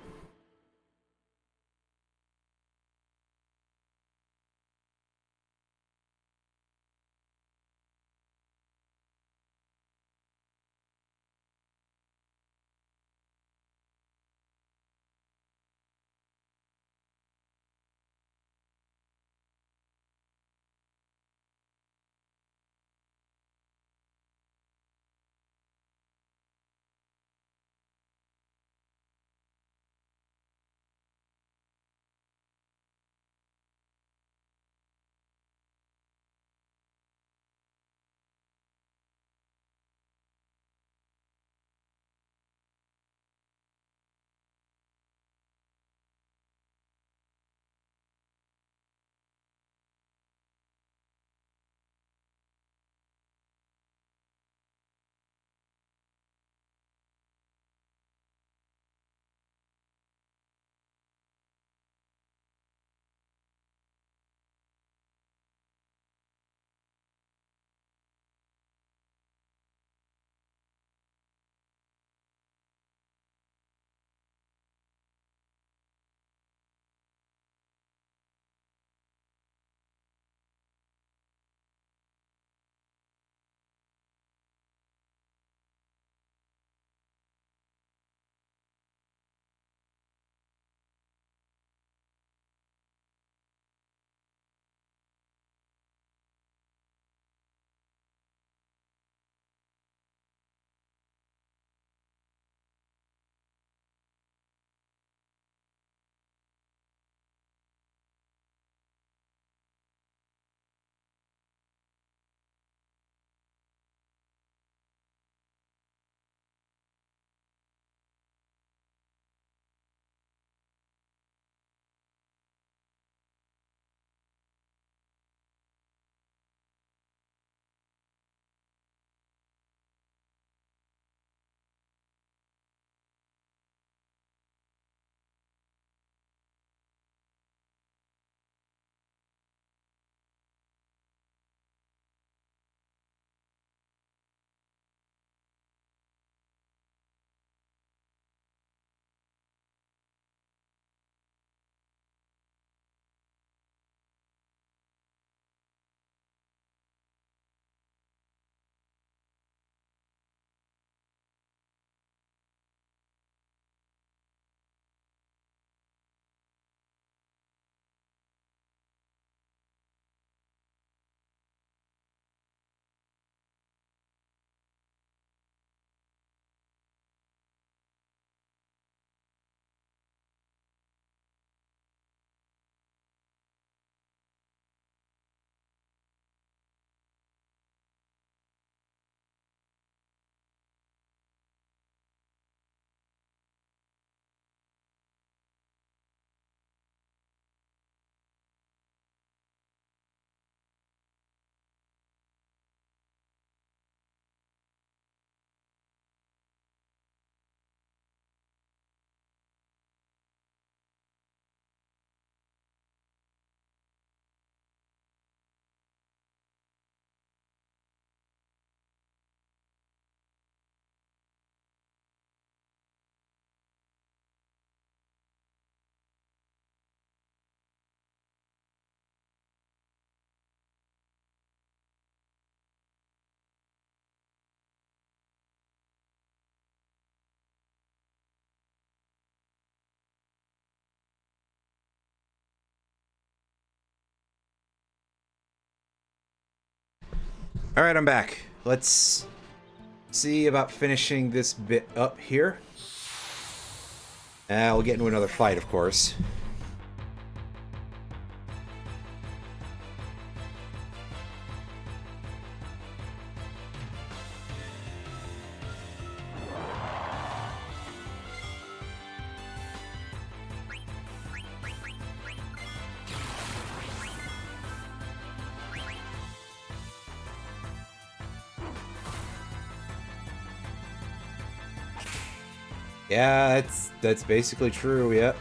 All right, I'm back. Let's see about finishing this bit up here. We'll get into another fight, of course. Yeah, that's basically true, yep.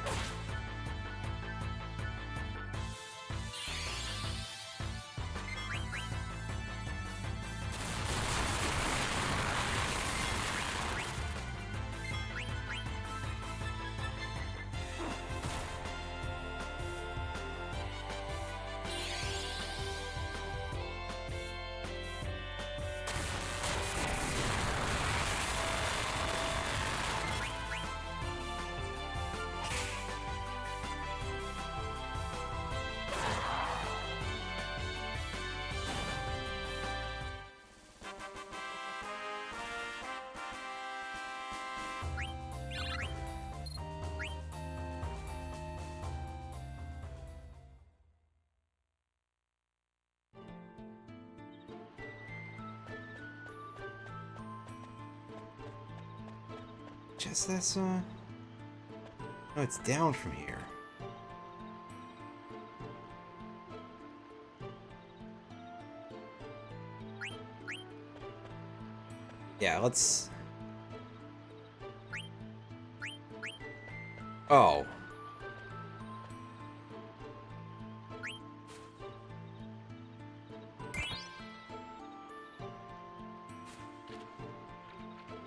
Just this one? No, it's down from here. Yeah, let's... Oh.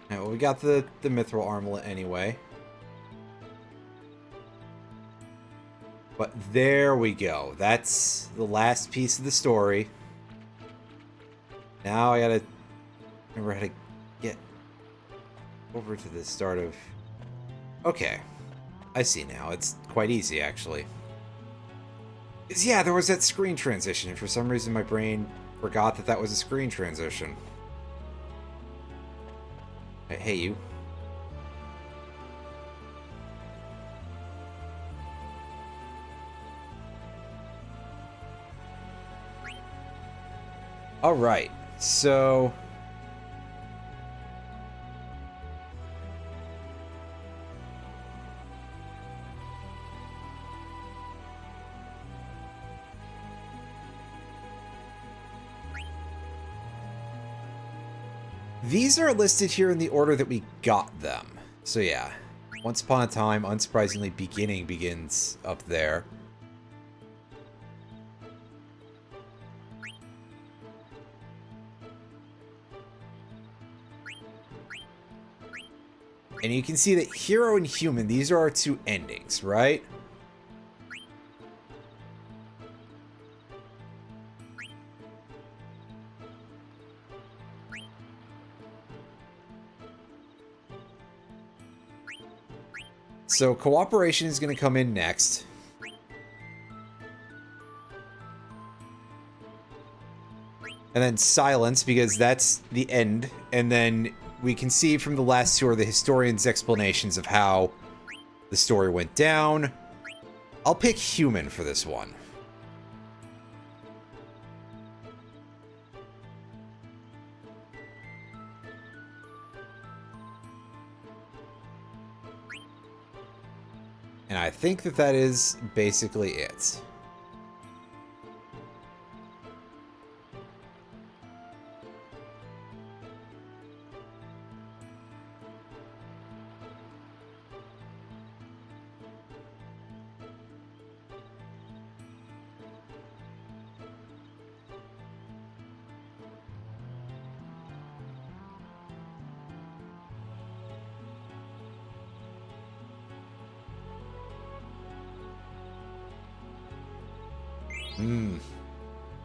Yeah, well, we got the mithril armlet anyway. But there we go. That's the last piece of the story. Now I gotta remember how to get over to the start of... Okay. I see now. It's quite easy, actually. 'Cause, yeah, there was that screen transition, and for some reason my brain forgot that that was a screen transition. Hey, you. Alright, so... These are listed here in the order that we got them. So yeah, Once Upon a Time, unsurprisingly, beginning begins up there. And you can see that Hero and Human, these are our two endings, right? So Cooperation is going to come in next. And then Silence, because that's the end. And then we can see from the last two are the historian's explanations of how the story went down. I'll pick Human for this one. And I think that that is basically it.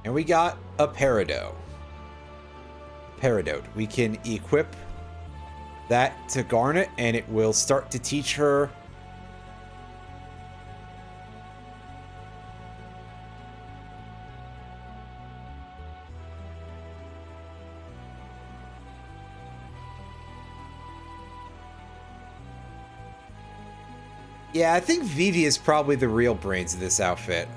And we got a Peridot. We can equip that to Garnet, and it will start to teach her Yeah, I think Vivi is probably the real brains of this outfit.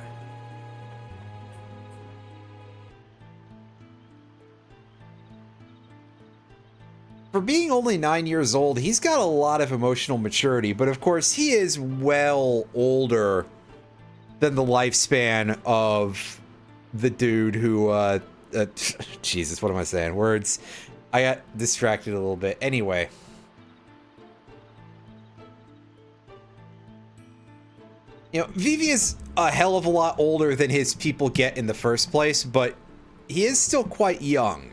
For being only 9 years old, he's got a lot of emotional maturity, but of course he is well older than the lifespan of the dude who, Jesus, what am I saying? Words. I got distracted a little bit. Anyway. You know, Vivi is a hell of a lot older than his people get in the first place, but he is still quite young.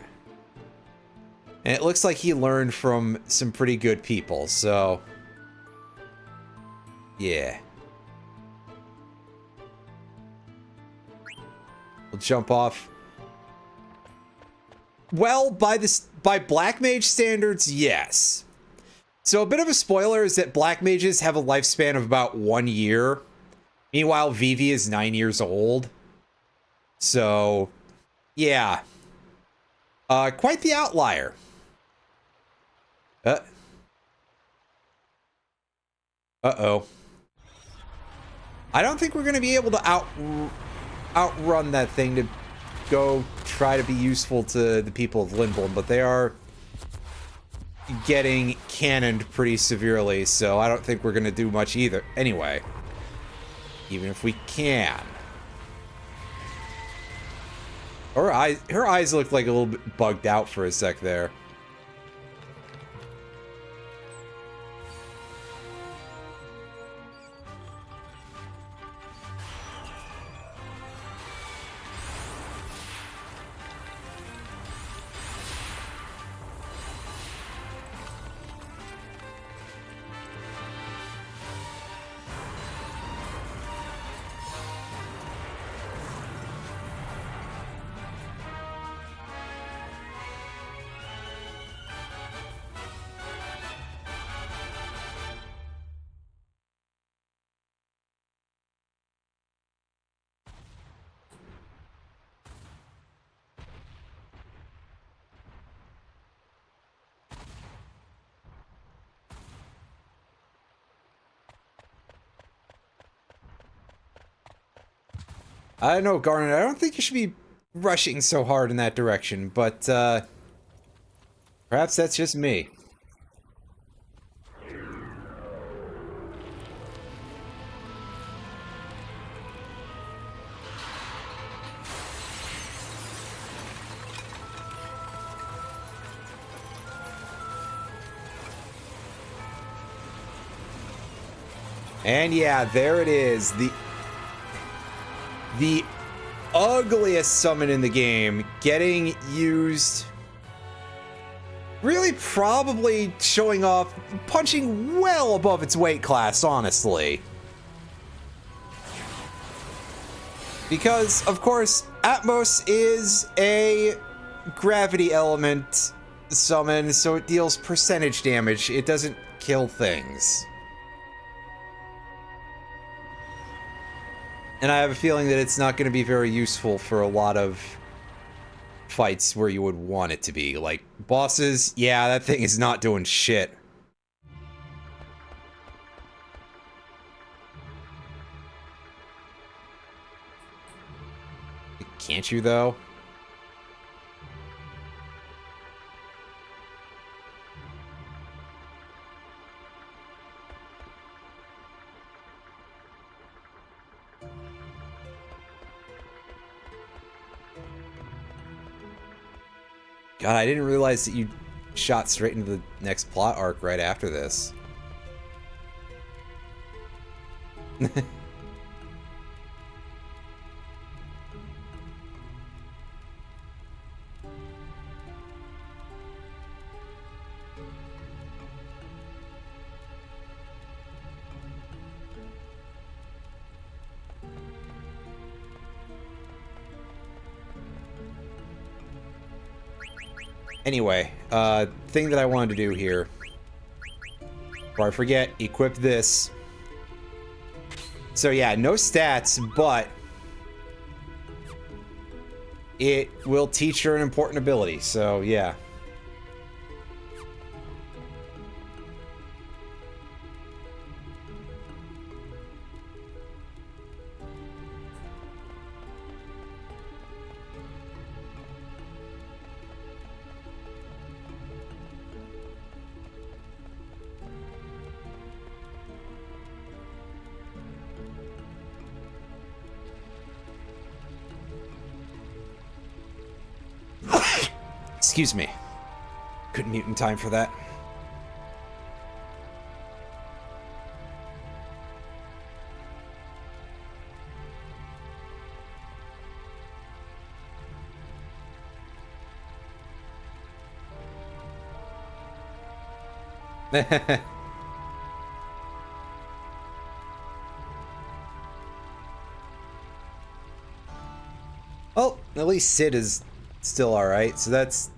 And it looks like he learned from some pretty good people, so... yeah. We'll jump off. Well, by Black Mage standards, yes. So a bit of a spoiler is that Black Mages have a lifespan of about 1 year. Meanwhile, Vivi is 9 years old. So, yeah. Quite the outlier. Uh-oh. I don't think we're going to be able to outrun that thing to go try to be useful to the people of Lindblom, but they are getting cannoned pretty severely, so I don't think we're going to do much either. Anyway, even if we can. Her eyes looked like a little bit bugged out for a sec there. I don't know, Garnet, I don't think you should be rushing so hard in that direction, but, perhaps that's just me. And yeah, there it is. The ugliest summon in the game getting used, really probably showing off, punching well above its weight class, honestly. Because, of course, Atmos is a gravity element summon, so it deals percentage damage. It doesn't kill things. And I have a feeling that it's not going to be very useful for a lot of fights where you would want it to be. Like, bosses, yeah, that thing is not doing shit. Can't you, though? God, I didn't realize that you shot straight into the next plot arc right after this. Anyway, thing that I wanted to do here, before I forget, equip this. So yeah, no stats, but it will teach her an important ability, so yeah. Excuse me. Couldn't mute in time for that. Well, at least Sid is still alright, so that's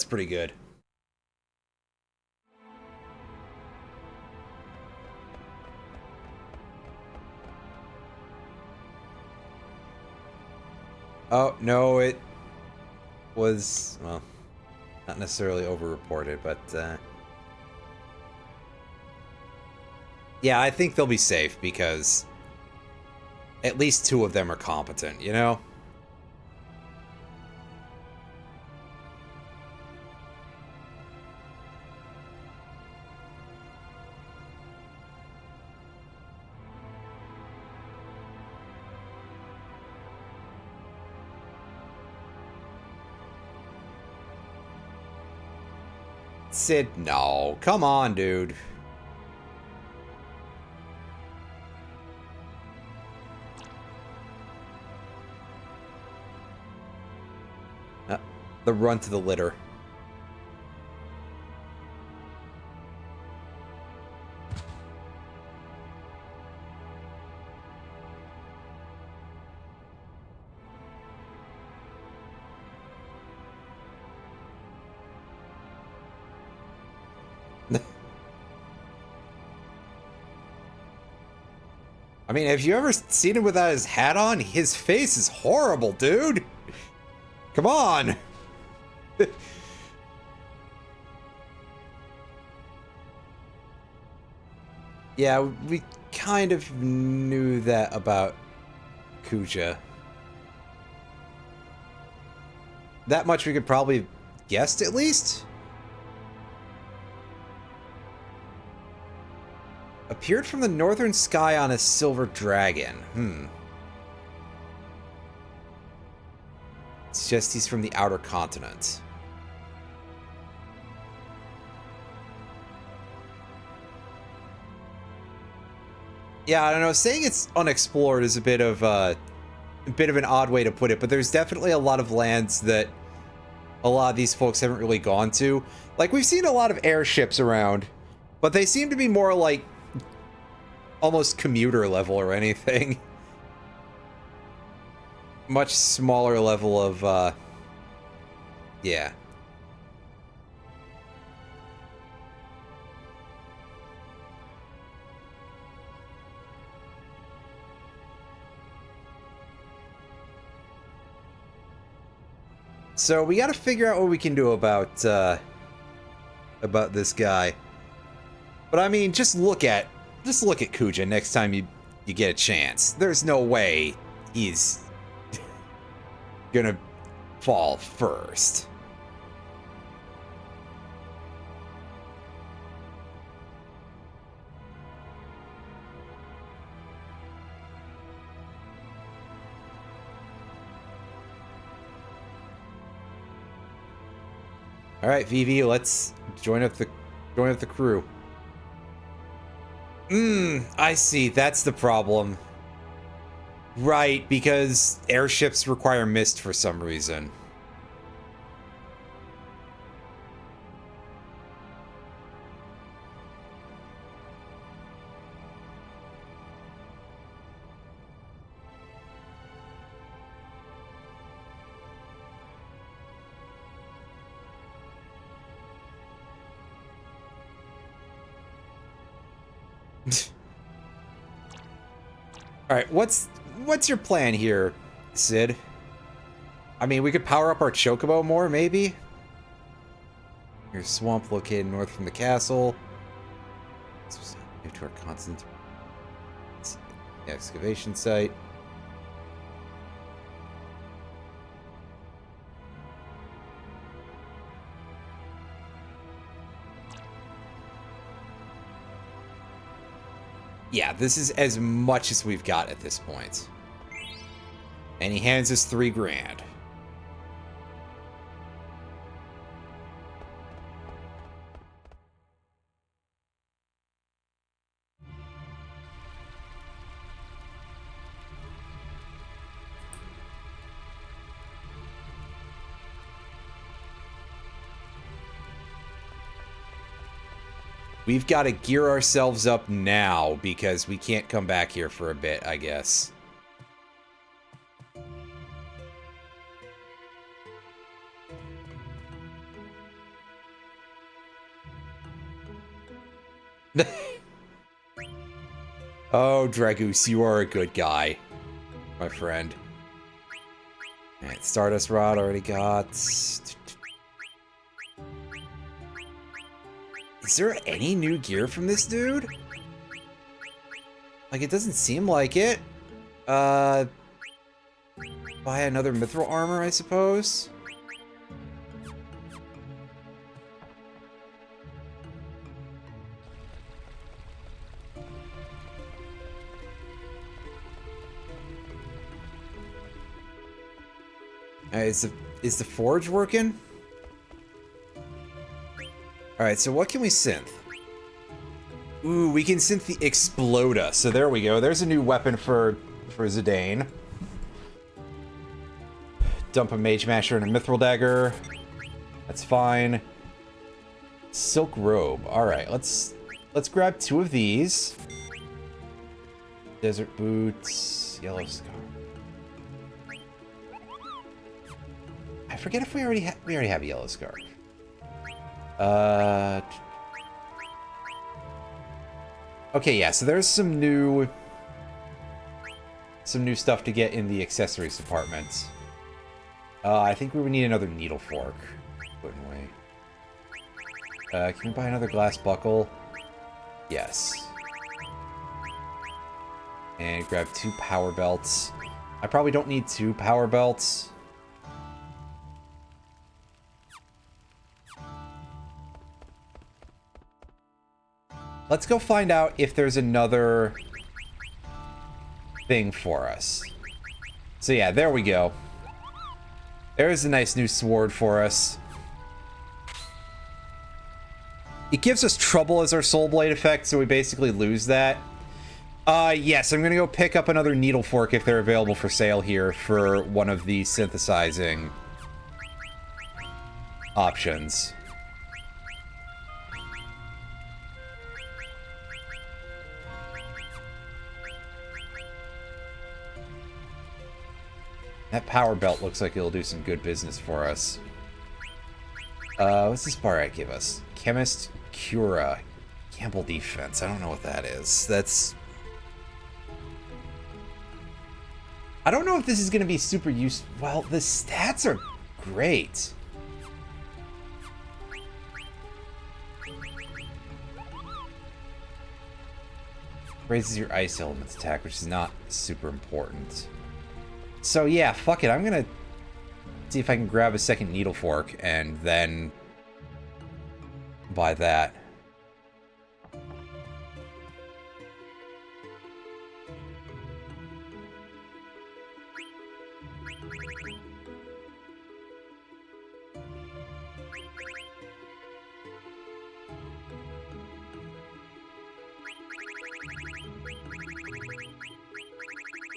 pretty good. Oh, no, it was, well, not necessarily over-reported, but, yeah, I think they'll be safe because at least 2 of them are competent, you know? Sid, no. Come on, dude. The run to the litter. I mean, have you ever seen him without his hat on? His face is horrible, dude. Come on. Yeah, we kind of knew that about Kuja. That much we could probably guessed at least. Appeared from the northern sky on a silver dragon. It's just he's from the outer continent. Yeah, I don't know. Saying it's unexplored is a bit of an odd way to put it, but there's definitely a lot of lands that a lot of these folks haven't really gone to. Like, we've seen a lot of airships around, but they seem to be more like almost commuter level or anything. Much smaller level of, yeah. So we got to figure out what we can do about this guy. But I mean, just look at Kuja next time you get a chance. There's no way he's gonna fall first. All right, Vivi, let's join up the crew. I see. That's the problem. Right, because airships require mist for some reason. All right, what's your plan here, Sid? I mean, we could power up our chocobo more, maybe? Your swamp located north from the castle. Move to our constant excavation site. Yeah, this is as much as we've got at this point. And he hands us $3 grand. We've got to gear ourselves up now because we can't come back here for a bit, I guess. Oh, Dragoose, you are a good guy, my friend. Alright, Stardust Rod already got. Is there any new gear from this dude? Like, it doesn't seem like it. Buy another mithril armor, I suppose? Is the forge working? Alright, so what can we synth? Ooh, we can synth the Exploda. So there we go. There's a new weapon for Zidane. Dump a Mage Masher and a Mithril Dagger. That's fine. Silk Robe. Alright, let's grab 2 of these. Desert Boots. Yellow Scar. I forget if we already have a Yellow Scarf. Okay, yeah, so there's some new stuff to get in the accessories department. I think we would need another needle fork, wouldn't we? Can we buy another glass buckle? Yes. And grab 2 power belts. I probably don't need 2 power belts. Let's go find out if there's another thing for us. So yeah, there we go. There's a nice new sword for us. It gives us trouble as our soul blade effect, so we basically lose that. Yes, I'm gonna go pick up another needle fork if they're available for sale here for one of the synthesizing options. That power belt looks like it'll do some good business for us. What's this bar at give us? Chemist Cura. Gamble defense. I don't know what that is. That's... I don't know if this is going to be super useful. Well, the stats are great. Raises your ice element's attack, which is not super important. So yeah, fuck it. I'm gonna see if I can grab a second needle fork and then buy that. Do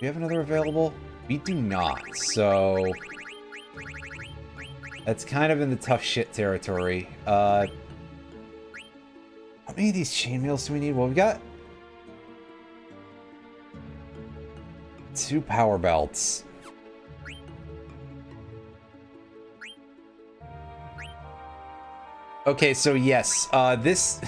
we have another available? We do not, so that's kind of in the tough shit territory. How many of these chainmails do we need? Well, we got 2 power belts. Okay, so yes, this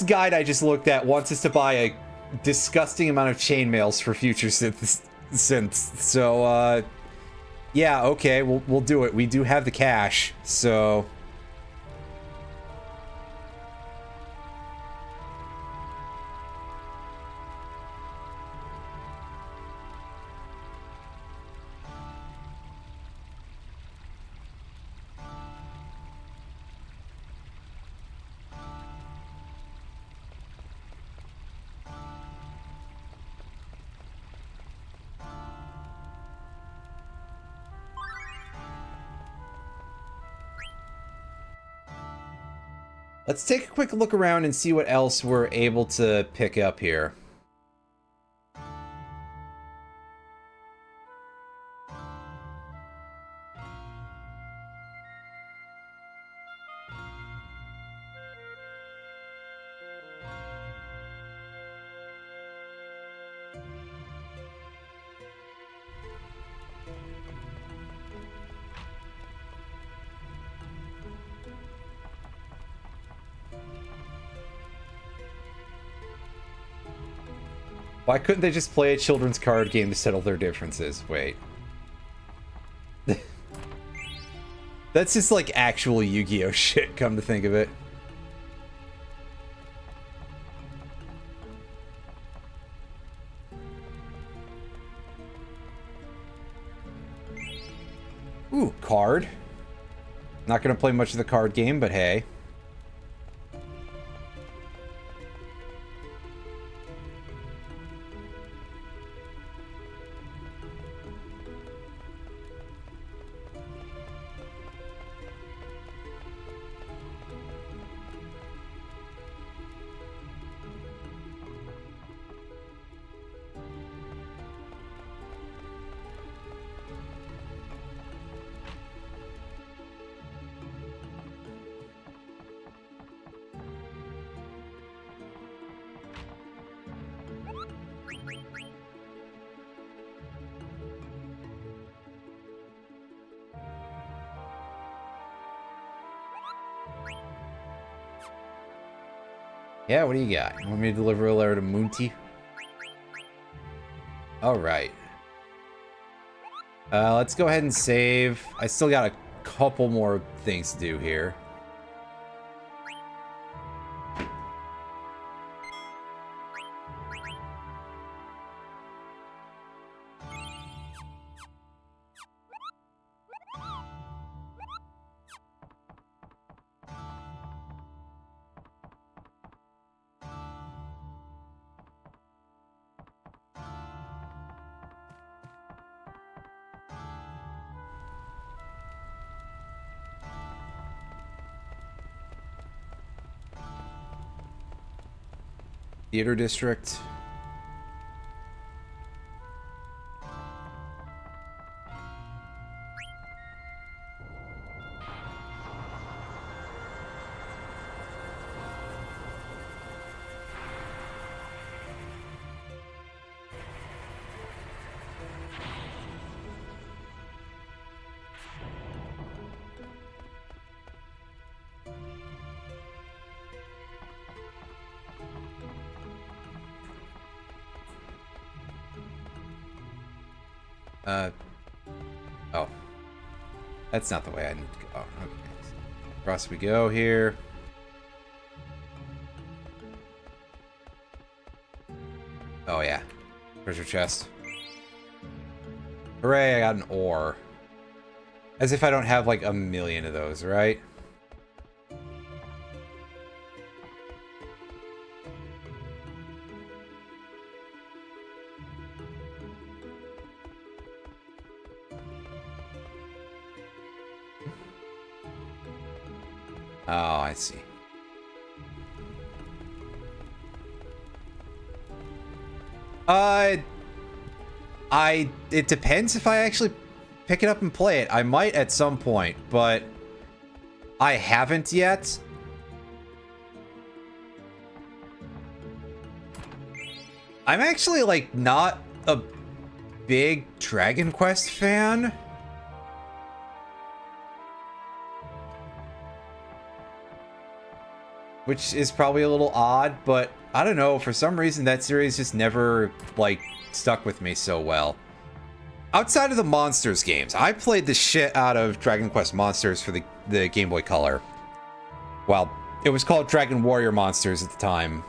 guide I just looked at wants us to buy a disgusting amount of chainmails for future synths. So, yeah, okay, we'll do it. We do have the cash, so... Let's take a quick look around and see what else we're able to pick up here. Why couldn't they just play a children's card game to settle their differences? Wait. That's just like actual Yu-Gi-Oh shit, come to think of it. Ooh, card. Not gonna play much of the card game, but hey. Yeah, what do you got? You want me to deliver a letter to Munti? Alright. Let's go ahead and save. I still got a couple more things to do here. Theater District. Oh. That's not the way I need to go. Oh, okay. Across we go here. Oh, yeah. Treasure chest. Hooray, I got an ore. As if I don't have like a million of those, right? Oh, I see. It depends if I actually pick it up and play it. I might at some point, but I haven't yet. I'm actually like not a big Dragon Quest fan. Which is probably a little odd, but I don't know, for some reason that series just never, like, stuck with me so well. Outside of the Monsters games, I played the shit out of Dragon Quest Monsters for the Game Boy Color. Well, it was called Dragon Warrior Monsters at the time,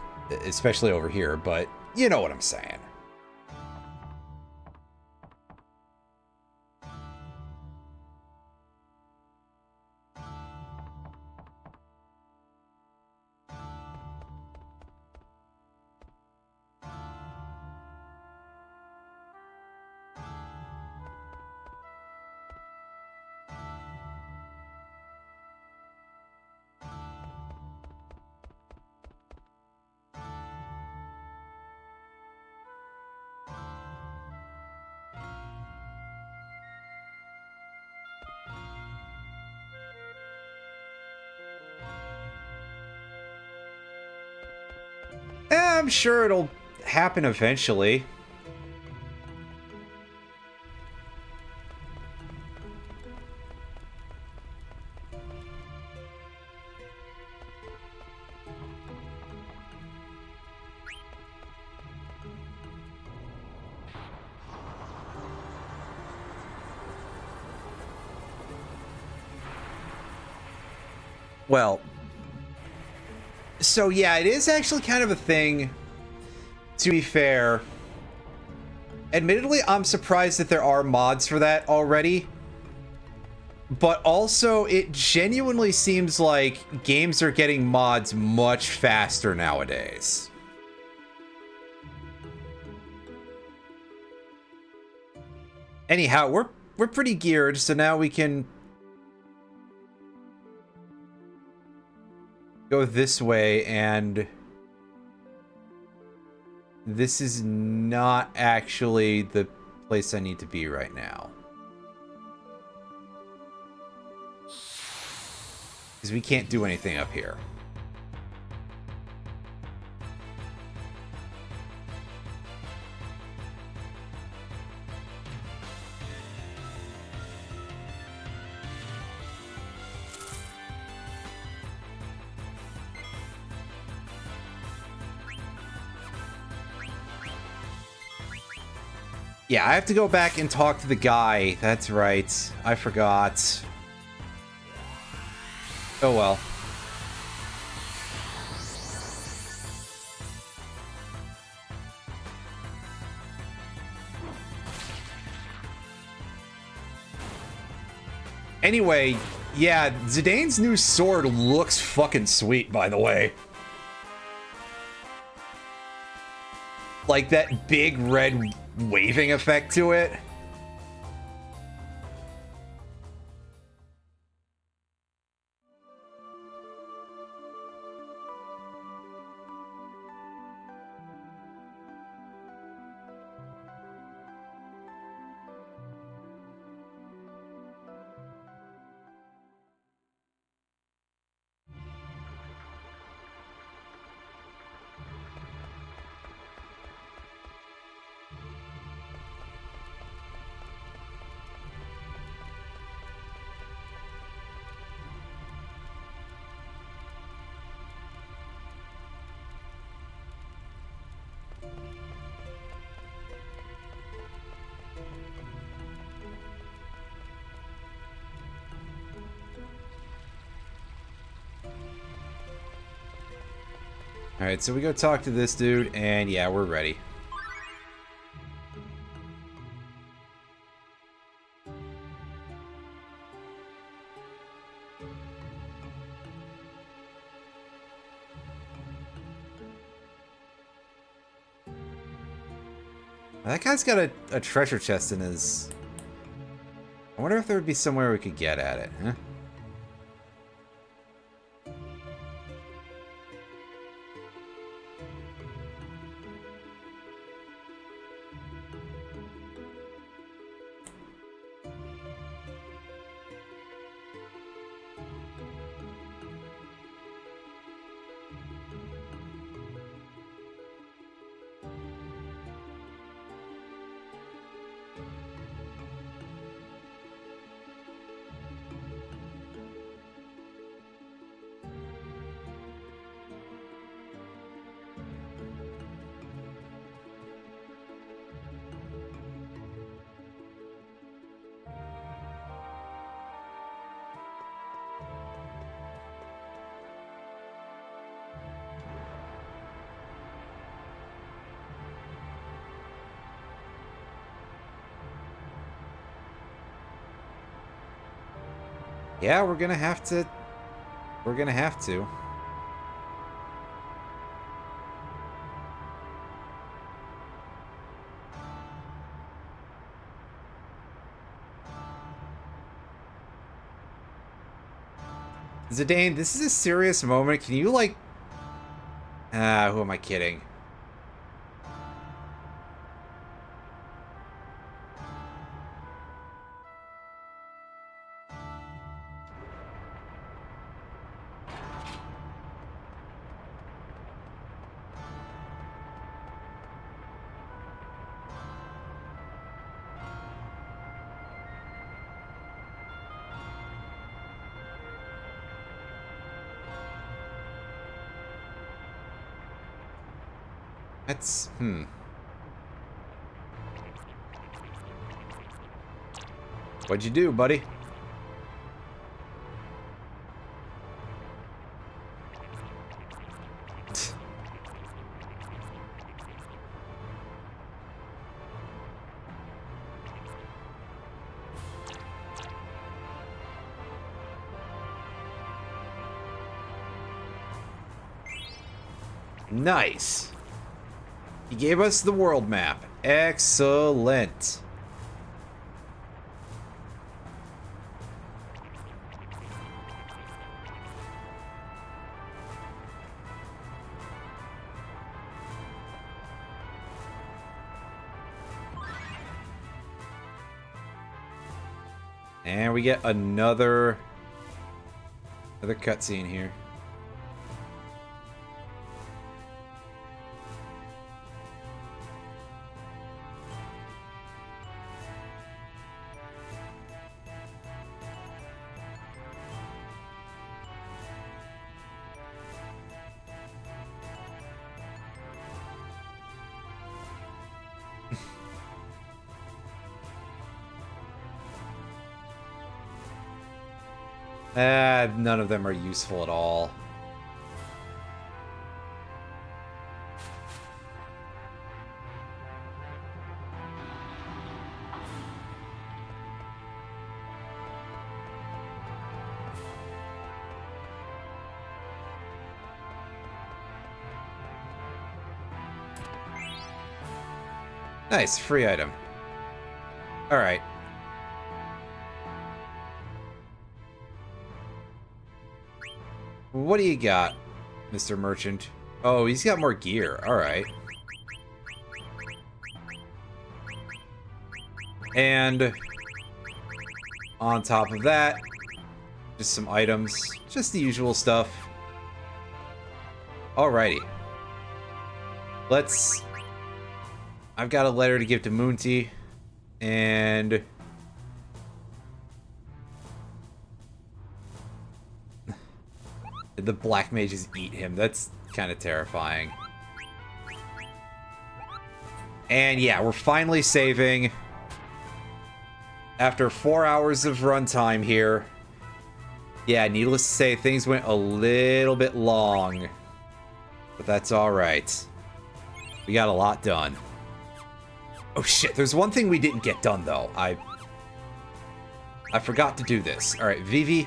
especially over here, but you know what I'm saying. I'm sure it'll happen eventually. Well, so yeah, it is actually kind of a thing, to be fair. Admittedly, I'm surprised that there are mods for that already. But also, it genuinely seems like games are getting mods much faster nowadays. Anyhow, we're pretty geared, so now we can go this way, and this is not actually the place I need to be right now. Because we can't do anything up here. Yeah, I have to go back and talk to the guy. That's right. I forgot. Oh well. Anyway, yeah, Zidane's new sword looks fucking sweet, by the way. Like that big red waving effect to it. Alright, so we go talk to this dude, and yeah, we're ready. That guy's got a treasure chest in his... I wonder if there would be somewhere we could get at it, huh? Yeah, we're gonna have to. We're gonna have to. Zidane, this is a serious moment. Can you, like... who am I kidding? That's... What'd you do, buddy? Nice. He gave us the world map. Excellent. And we get another cutscene here. None of them are useful at all. Nice, free item. All right. What do you got, Mr. Merchant? Oh, he's got more gear. All right. And on top of that, just some items. Just the usual stuff. Alrighty. Let's... I've got a letter to give to Moonty. And... the black mages eat him. That's kind of terrifying. And yeah, we're finally saving. After 4 hours of runtime here. Yeah, needless to say, things went a little bit long. But that's alright. We got a lot done. Oh shit, there's one thing we didn't get done though. I forgot to do this. Alright, Vivi.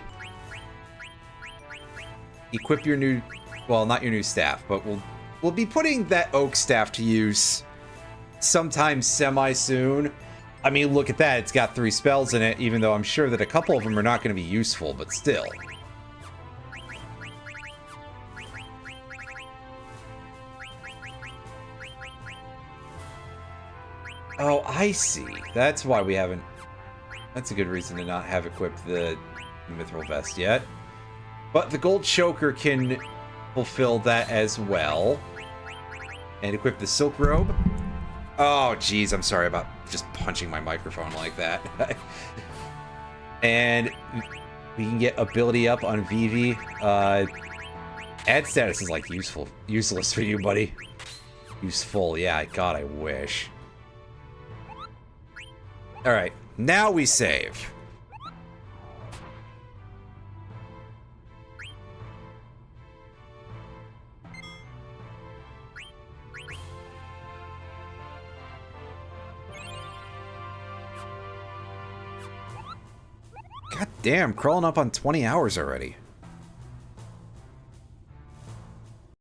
Equip your new, well, not your new staff, but we'll be putting that oak staff to use sometime semi-soon. I mean, look at that. It's got 3 spells in it, even though I'm sure that a couple of them are not going to be useful, but still. Oh, I see. That's why we haven't... That's a good reason to not have equipped the mithril vest yet. But the gold choker can fulfill that as well. And equip the silk robe. Oh, geez, I'm sorry about just punching my microphone like that. And we can get ability up on Vivi. Ad status is like useless for you, buddy. Useful, yeah, God, I wish. Alright, now we save. God damn, crawling up on 20 hours already.